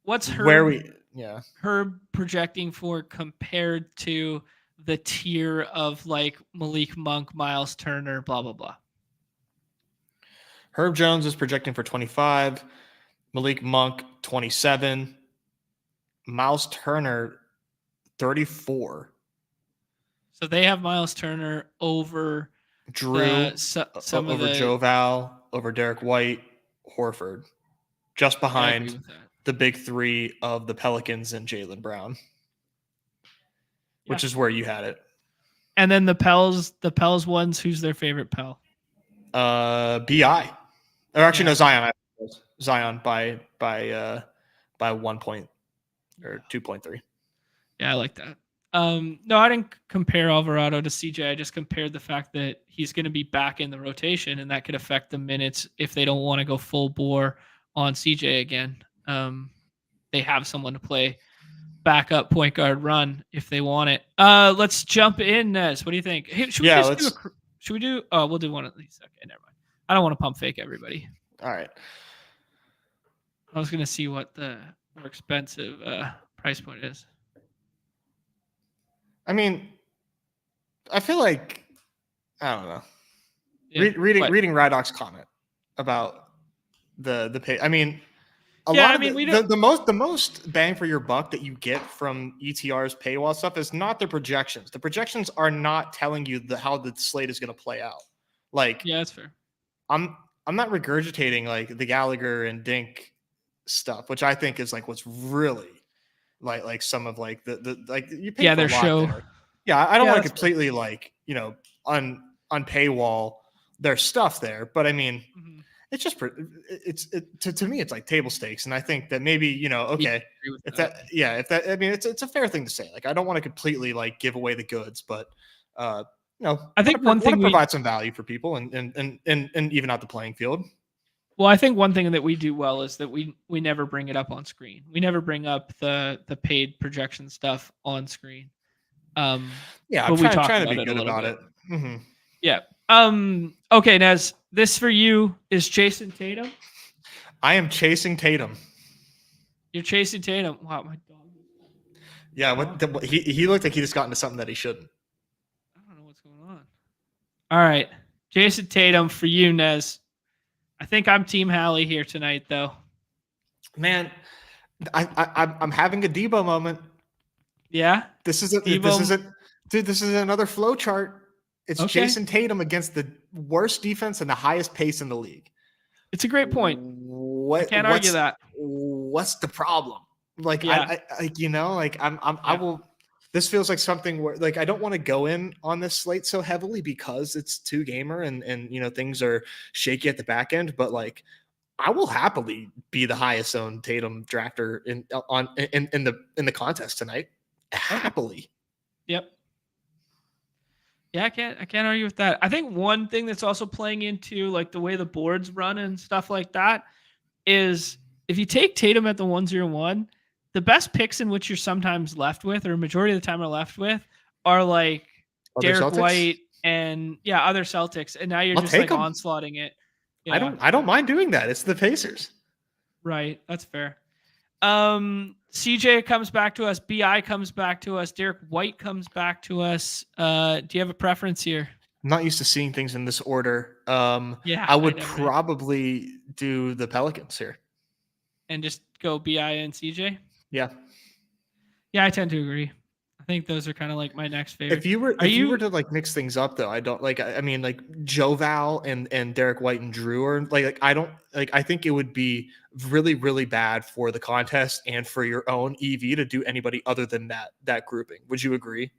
What's her projecting for compared to the tier of like Malik Monk, Miles Turner, blah blah blah. Herb Jones is projecting for 25, Malik Monk 27, Miles Turner 34. So they have Miles Turner over Drew, over Joval, over Derek White, Horford, just behind the big three of the Pelicans and Jaylen Brown, which is where you had it. And then the Pels ones, who's their favorite Pel? BI. Or actually, no, Zion. Zion by 1 point or 2.3. Yeah, I like that. No, I didn't compare Alvarado to CJ. I just compared the fact that he's going to be back in the rotation, and that could affect the minutes if they don't want to go full bore on CJ again. They have someone to play backup point guard run if they want it. Let's jump in, Nez. What do you think? Hey, should we do? Oh, we'll do one of these. Okay, never mind. I don't want to pump fake everybody. All right. I was going to see what the more expensive price point is. I mean, I feel like I don't know. Yeah, reading Rydoc's comment about the pay. I mean, the most bang for your buck that you get from ETR's paywall stuff is not the projections. The projections are not telling you how the slate is going to play out. Like, yeah, that's fair. I'm not regurgitating like the Gallagher and Dink stuff, which I think is like what's really like some of like the like you pay for their show. There. Yeah, I don't want to completely fair. Like on paywall their stuff there, but I mean. Mm-hmm. It's just to me it's like table stakes, and I think that maybe okay if that I mean it's a fair thing to say. Like I don't want to completely like give away the goods, but I think one thing provide some value for people and even out the playing field. Well, I think one thing that we do well is that we never bring it up on screen. We never bring up the paid projection stuff on screen. I'm trying to be good about it. Mm-hmm. Yeah. Okay, Nez, this for you is Jason Tatum. I am chasing Tatum. You're chasing Tatum. Wow, my dog. Yeah, he looked like he just got into something that he shouldn't. I don't know what's going on. All right, Jason Tatum for you, Nez. I think I'm Team Hallie here tonight, though. Man, I'm having a Debo moment. Yeah, this is another flow chart. It's Jason Tatum against the worst defense and the highest pace in the league. It's a great point. I can't argue that. What's the problem? Like, I will. This feels like something where, like, I don't want to go in on this slate so heavily because it's 2-gamer and things are shaky at the back end. But like, I will happily be the highest owned Tatum drafter in the contest tonight. Happily. Yep. Yeah, I can't argue with that. I think one thing that's also playing into like the way the boards run and stuff like that is if you take Tatum at the 101, the best picks in which you're sometimes left with, or majority of the time are left with, are like Derek White and other Celtics. And now you're just like onslaughting it. Yeah. I don't mind doing that. It's the Pacers. Right. That's fair. CJ comes back to us. BI comes back to us. Derek White comes back to us. Do you have a preference here? I'm not used to seeing things in this order. I would probably do the Pelicans here. And just go BI and CJ? Yeah. Yeah, I tend to agree. I think those are kind of like my next favorite. If you were to like mix things up though, I don't like. I mean, like Joval and Derek White and Drew are like I don't like. I think it would be really really bad for the contest and for your own EV to do anybody other than that grouping. Would you agree?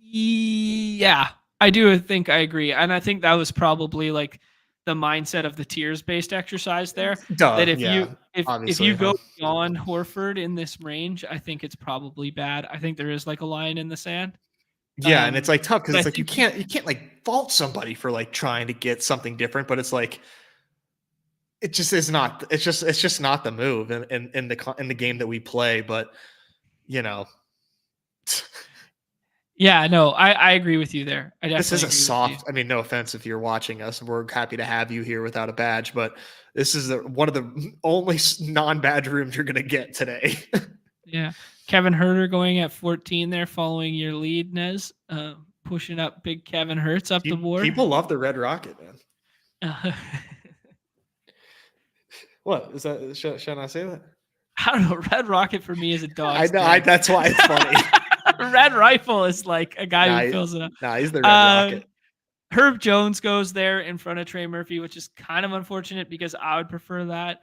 Yeah, I do think I agree, and I think that was probably like the mindset of the tiers based exercise there. Duh. That if Yeah. you Obviously. go beyond Horford in this range, I think it's probably bad. I think there is like a line in the sand. Yeah, and it's like tough because But I it's like you think can't like fault somebody for like trying to get something different, but it's like it just is not. It's just not the move in the game that we play. But you know, yeah, no, I agree with you there. I this is definitely a agree with you. soft. I mean, no offense if you're watching us, we're happy to have you here without a badge, but this is one of the only non-badge rooms you're gonna get today. Yeah. Kevin Herter going at 14 there, following your lead, Nez. Pushing up big Kevin Hurts up the board. People love the Red Rocket, man. What is that? Should I say that? I don't know. Red Rocket for me is a dog. I know. That's why it's funny. Red Rifle is like a guy who fills it up. Nah, he's the Red Rocket. Herb Jones goes there in front of Trey Murphy, which is kind of unfortunate because I would prefer that.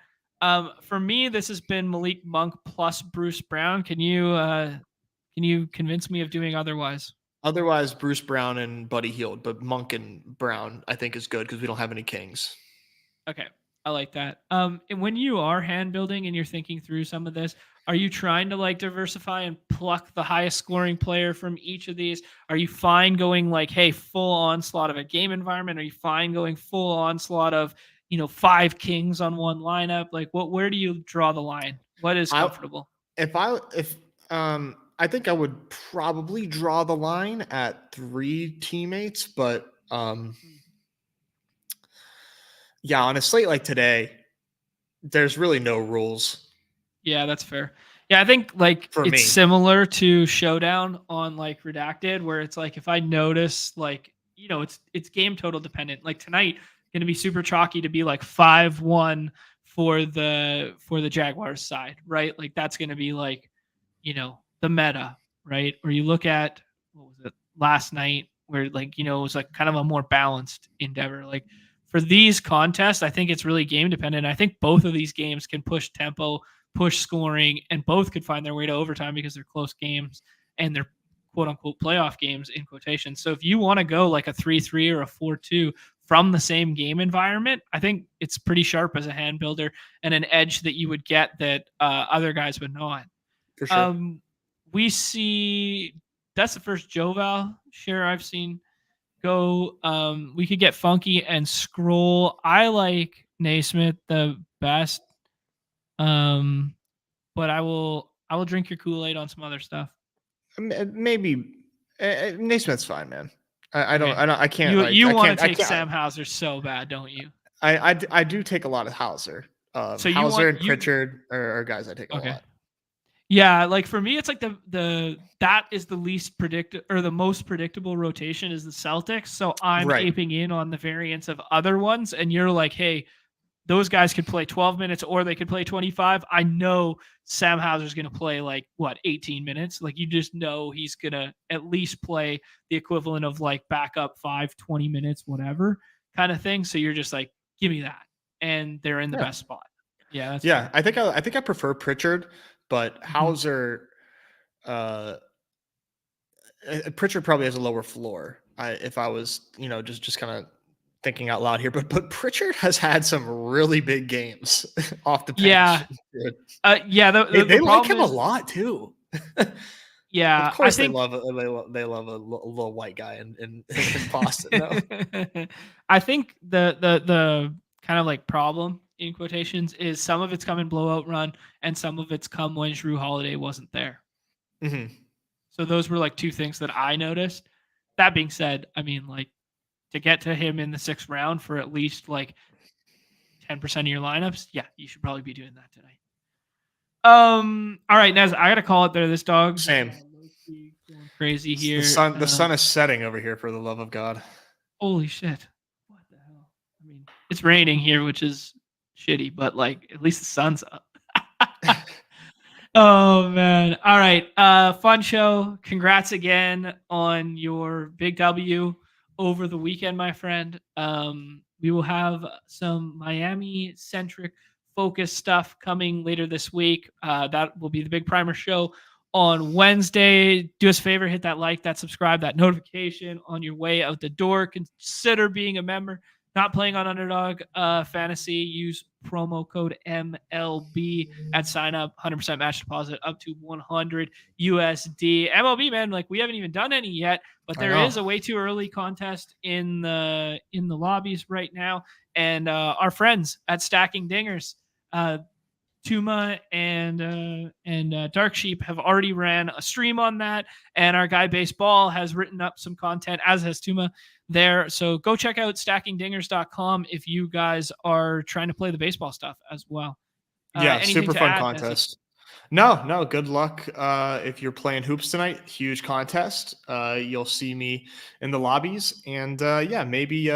For me, this has been Malik Monk plus Bruce Brown. Can you convince me of doing otherwise? Otherwise, Bruce Brown and Buddy Hield, but Monk and Brown I think is good because we don't have any kings. Okay, I like that. And when you are hand building and you're thinking through some of this, are you trying to like diversify and pluck the highest scoring player from each of these? Are you fine going like, hey, full onslaught of a game environment? Are you fine going full onslaught of 5 kings on one lineup? Like, where do you draw the line? What is comfortable? I think I would probably draw the line at 3 teammates, but yeah, on a slate like today, there's really no rules. Yeah, that's fair. Yeah, I think like For it's me. similar to Showdown on like Redacted, where it's like if I notice like it's game total dependent. Like tonight, going to be super chalky to be like 5-1 for the Jaguars side, right? Like that's going to be like the meta, right? Or you look at what was it last night, where like it was like kind of a more balanced endeavor. Like for these contests, I think it's really game dependent. I think both of these games can push tempo, push scoring, and both could find their way to overtime because they're close games and they're quote unquote playoff games in quotation. So if you want to go like a 3-3 or a 4-2 from the same game environment, I think it's pretty sharp as a hand builder and an edge that you would get that other guys would not. For sure. We see that's the first Joval share I've seen go. We could get funky and scroll. I like Naismith the best. But I will drink your Kool-Aid on some other stuff. Maybe Naismith's fine, man. I can't. You want to take Sam Hauser so bad, don't you? I do take a lot of Hauser. So Hauser and Pritchard are guys I take a lot. Yeah, like for me, it's like that is the least predictable or the most predictable rotation is the Celtics. So I'm aping in on the variance of other ones, and you're like, hey, those guys could play 12 minutes or they could play 25. I know Sam Hauser's going to play 18 minutes. Like you just know he's going to at least play the equivalent of like backup 20 minutes, whatever kind of thing. So you're just like, give me that. And they're in the best spot. Yeah. Yeah. I think I prefer Pritchard, but Hauser, Pritchard probably has a lower floor. If I was, just kind of thinking out loud here, but Pritchard has had some really big games off the bench. Yeah. They like him a lot too. Yeah. Of course they love a little white guy in Boston. No? I think the kind of like problem in quotations is some of it's come in blowout run and some of it's come when Jrue Holiday wasn't there. Mm-hmm. So those were like two things that I noticed. That being said, I mean, like to get to him in the 6th round for at least like 10% of your lineups, yeah, you should probably be doing that tonight. All right, Nez, I gotta call it there. This dog's same going crazy here. The sun is setting over here, for the love of God. Holy shit. What the hell? I mean, it's raining here, which is shitty, but like at least the sun's up. Oh man. All right. Fun show. Congrats again on your big W over the weekend, my friend. We will have some Miami centric focus stuff coming later this week. That will be the big primer show on Wednesday. Do us a favor, hit that like, that subscribe, that notification on your way out the door. Consider being a member. not playing on Underdog Fantasy, use promo code MLB at sign up. 100% match deposit up to 100 USD. MLB, man, like we haven't even done any yet, but there is a way too early contest in the lobbies right now, and our friends at Stacking Dingers, Tuma and Dark Sheep have already ran a stream on that, and our guy Baseball has written up some content, as has Tuma there. So go check out stackingdingers.com if you guys are trying to play the baseball stuff as well. Yeah, super fun contest. No, good luck. If you're playing hoops tonight, huge contest. You'll see me in the lobbies, and maybe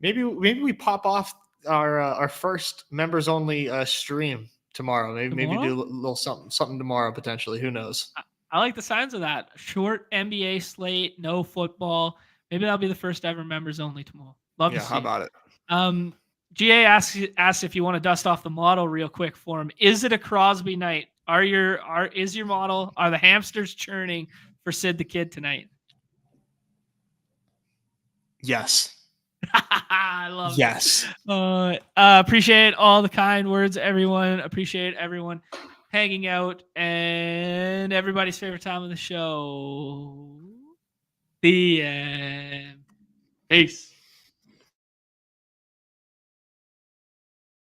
we pop off our first members only stream tomorrow. Maybe do a little something tomorrow potentially. Who knows? I like the signs of that. Short NBA slate, no football. Maybe that'll be the first ever members only tomorrow. Love to see. How about it? GA asks if you want to dust off the model real quick for him. Is it a Crosby night? Is your model? Are the hamsters churning for Sid the Kid tonight? Yes. I love yes. it. Appreciate all the kind words, everyone. Appreciate everyone hanging out, and everybody's favorite time of the show, the end. Peace.